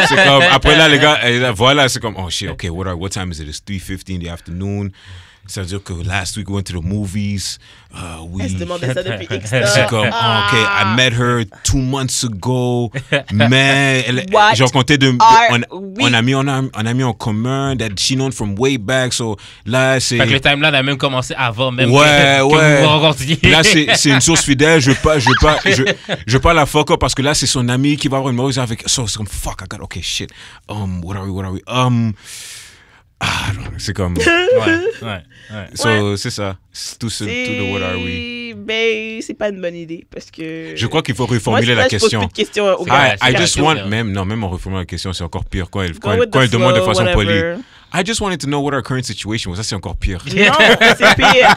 C'est comme, après là, les gars, voilà, c'est comme, oh shit, okay, what time is it? It's 3:50 in the afternoon. Ça veut dire que last week we went to the movies. Elle se demandait ça depuis X C'est comme, OK, I met her 2 months ago. Mais, What genre, compté de. are we- On a mis en commun that she known from way back. So, là, c'est. Fait que le timeline a même commencé avant même Ouais, que ouais. vous vous rencontriez. Puis là, c'est une source fidèle. Je veux pas la fuck up parce que là, c'est son ami qui va avoir une mauvaise avec. So, c'est comme, fuck, I got, OK, shit. What are we? C'est comme. Ouais. So, c'est ça. C'est tout de what are we. Ben, c'est pas une bonne idée parce que. Je crois qu'il faut Moi, reformuler la je pose question. plus de questions au I- gars. I I just feel want, that. même en reformulant la question, c'est encore pire quand elle Go with the demande de flow, façon polie. whatever. I just wanted to know what our current situation was. Ça, c'est encore pire. Non, c'est pire.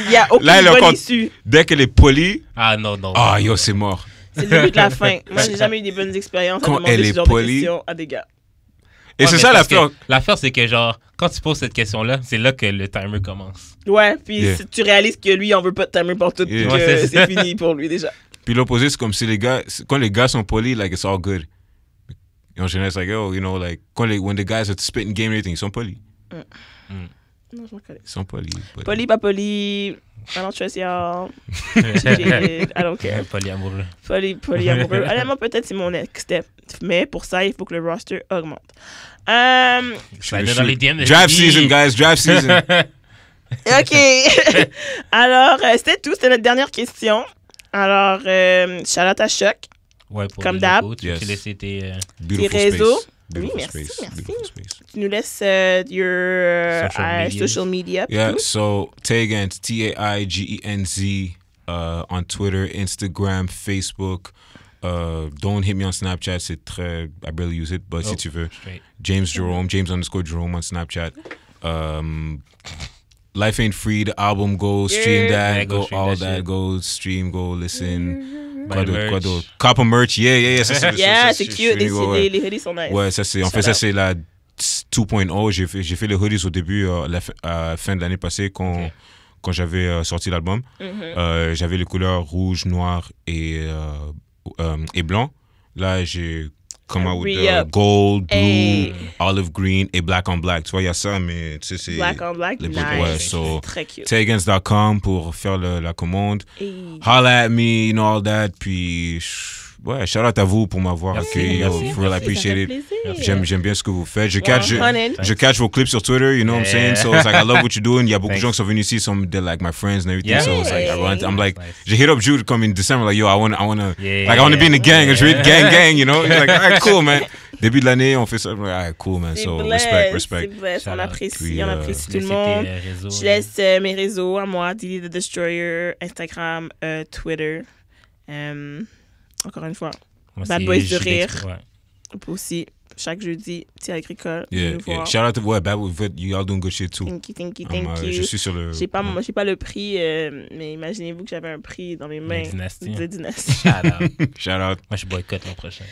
Il y a aucune Là, elle est bonne encore- issue. Dès qu'elle est polie, Ah non. yo, c'est mort. C'est le début de la fin. Moi, j'ai jamais eu des bonnes expériences à Quand demander elle ce est genre polie- de questions à des gars. Et Ouais, c'est mais ça parce l'affaire. que l'affaire, c'est que genre, quand tu poses cette question-là, c'est là que le timer commence. Ouais, puis Yeah. si tu réalises que lui, on veut pas de timer pour tout, Yeah. que Ouais, c'est c'est fini pour lui déjà. Puis l'opposé, c'est comme si quand les gars sont polis, like, it's all good. Et en général, c'est like, oh, you know, like, when the guys are spitting game and everything, ils sont polis. Non, je m'en connais. Ils sont polis. Poli, pas poli. I don't trust y'all. Jaded, I don't care. Polyamoureux. Poli, amoureux. Honnêtement, peut-être c'est mon next step. Mais pour ça, il faut que le roster augmente. Euh, Slide dans les DM de Draft Julie. season, guys, draft season. OK. Alors, c'était tout. C'était notre dernière question. Alors, shout out à Choc. Ouais, pour Comme les d'hab. locaux, tu Yes. peux laisser tes... Beautiful Tes réseaux. space. Beautiful Oui, merci, space. merci. Beautiful space. Tu nous laisses your Social medias. social media. Yeah, please. so Taigenz, Taigenz, on Twitter, Instagram, Facebook. Don't hit me on Snapchat, c'est très. I barely use it, but si Oh, tu veux. straight. James _Jerome on Snapchat. Life Ain't Free, the album, go stream Yeah. that, Yeah, go go stream all that that, shit. go stream, go listen. Buy the Quoi merch. d'autre? Copper merch, yeah, ça c'est Yeah, ça, c'est je cute. suis ouais. Les hoodies sont nice. Ouais, ça c'est. En fait, Shout ça out. c'est la 2.0. J'ai fait les hoodies au début, à la fin de l'année passée, quand j'avais sorti l'album. Mhm. J'avais les couleurs rouge, noir et blanc. Là, j'ai come out with Re-up. gold, blue, Hey. olive green et black on black. Tu vois, il y a ça, mais tu sais, c'est Black on black, les nice. ouais, so, Très cute. Taigenz.com pour faire la commande. Hey. Holla at me, you know, all that. Puis, ouais, shout out à vous pour m'avoir Merci, accueilli. merci. For real, I Ça appreciate fait it. plaisir. J'aime bien ce que vous faites. Je 100. catch vos clips sur Twitter, you know what I'm saying? Yeah. So it's like, I love what you're doing. Il y a beaucoup de Thanks. gens qui sont venus ici, they're like my friends and everything. Yeah. So it's like, I'm like, Nice. j'ai hit up Jude come in December, like, yo, I wanna Yeah. like, I wanna be in the gang. Je vais être gang, you know? He's like, alright, cool, man. Début de l'année, on fait ça. I'm like, alright, cool, man. C'est So bless, respect. c'est bless. Shout On out. apprécie, Puis, on apprécie tout le Laissez monde. tes réseaux. Je laisse mes réseaux à moi, Dilly the Destroyer, Instagram, Twitter. Encore une fois, Moi, Bad c'est Boys de Jules rire. Expo, ouais. aussi, chaque jeudi, petit agricole. Yeah, venez nous yeah. voir. Shout out to Bad Boy, you all doing good shit too. Thank you. Je suis sur le. J'ai pas le prix, mais imaginez-vous que j'avais un prix dans mes mains. Dynastie. De Dynastie. Shout out. Shout out. Moi, je boycotte l'an prochain.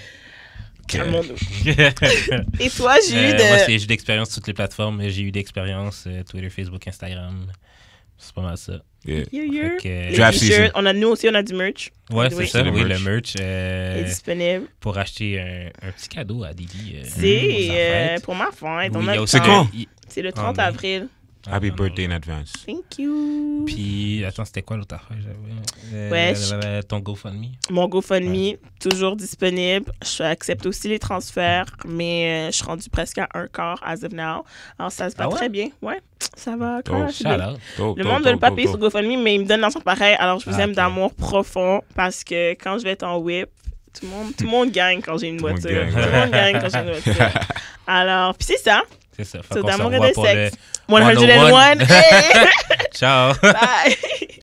Calmons-nous. Et toi, Jude? Moi, j'ai eu d'expérience sur toutes les plateformes. J'ai eu d'expérience Twitter, Facebook, Instagram. C'est pas mal ça. Yeah. Fait que, Les Draft t-shirts, season. nous aussi, on a du merch. ouais, Oui. c'est ça. Le Oui, merch. le merch. Il est disponible. Pour acheter un petit cadeau à Didi. C'est pour ma fête. Oui, On il y a a le aussi C'est temps. quand? C'est le 30 mai. avril. Happy birthday in advance. Thank you. Puis, attends, c'était quoi l'autre affaire? Ton GoFundMe. Mon GoFundMe, toujours disponible. J'accepte aussi les transferts, mais je suis rendue presque à un quart as of now. Alors, ça se passe Ah ouais? très bien. Ouais, ça va quand même assez Shout bien. out. Dope, Le dope, monde ne veut dope, pas dope, payer dope. sur GoFundMe, mais ils me donnent l'argent pareil. Alors, je vous aime ok. d'amour profond parce que quand je vais être en whip, tout le monde gagne quand j'ai une Tout le monde voiture. gagne, Tout le monde gagne quand j'ai une voiture. Alors, puis c'est ça. C'est ça. Fait C'est qu'on d'amour se et revoit de pour sexe. le 101. Hey! Ciao. Bye!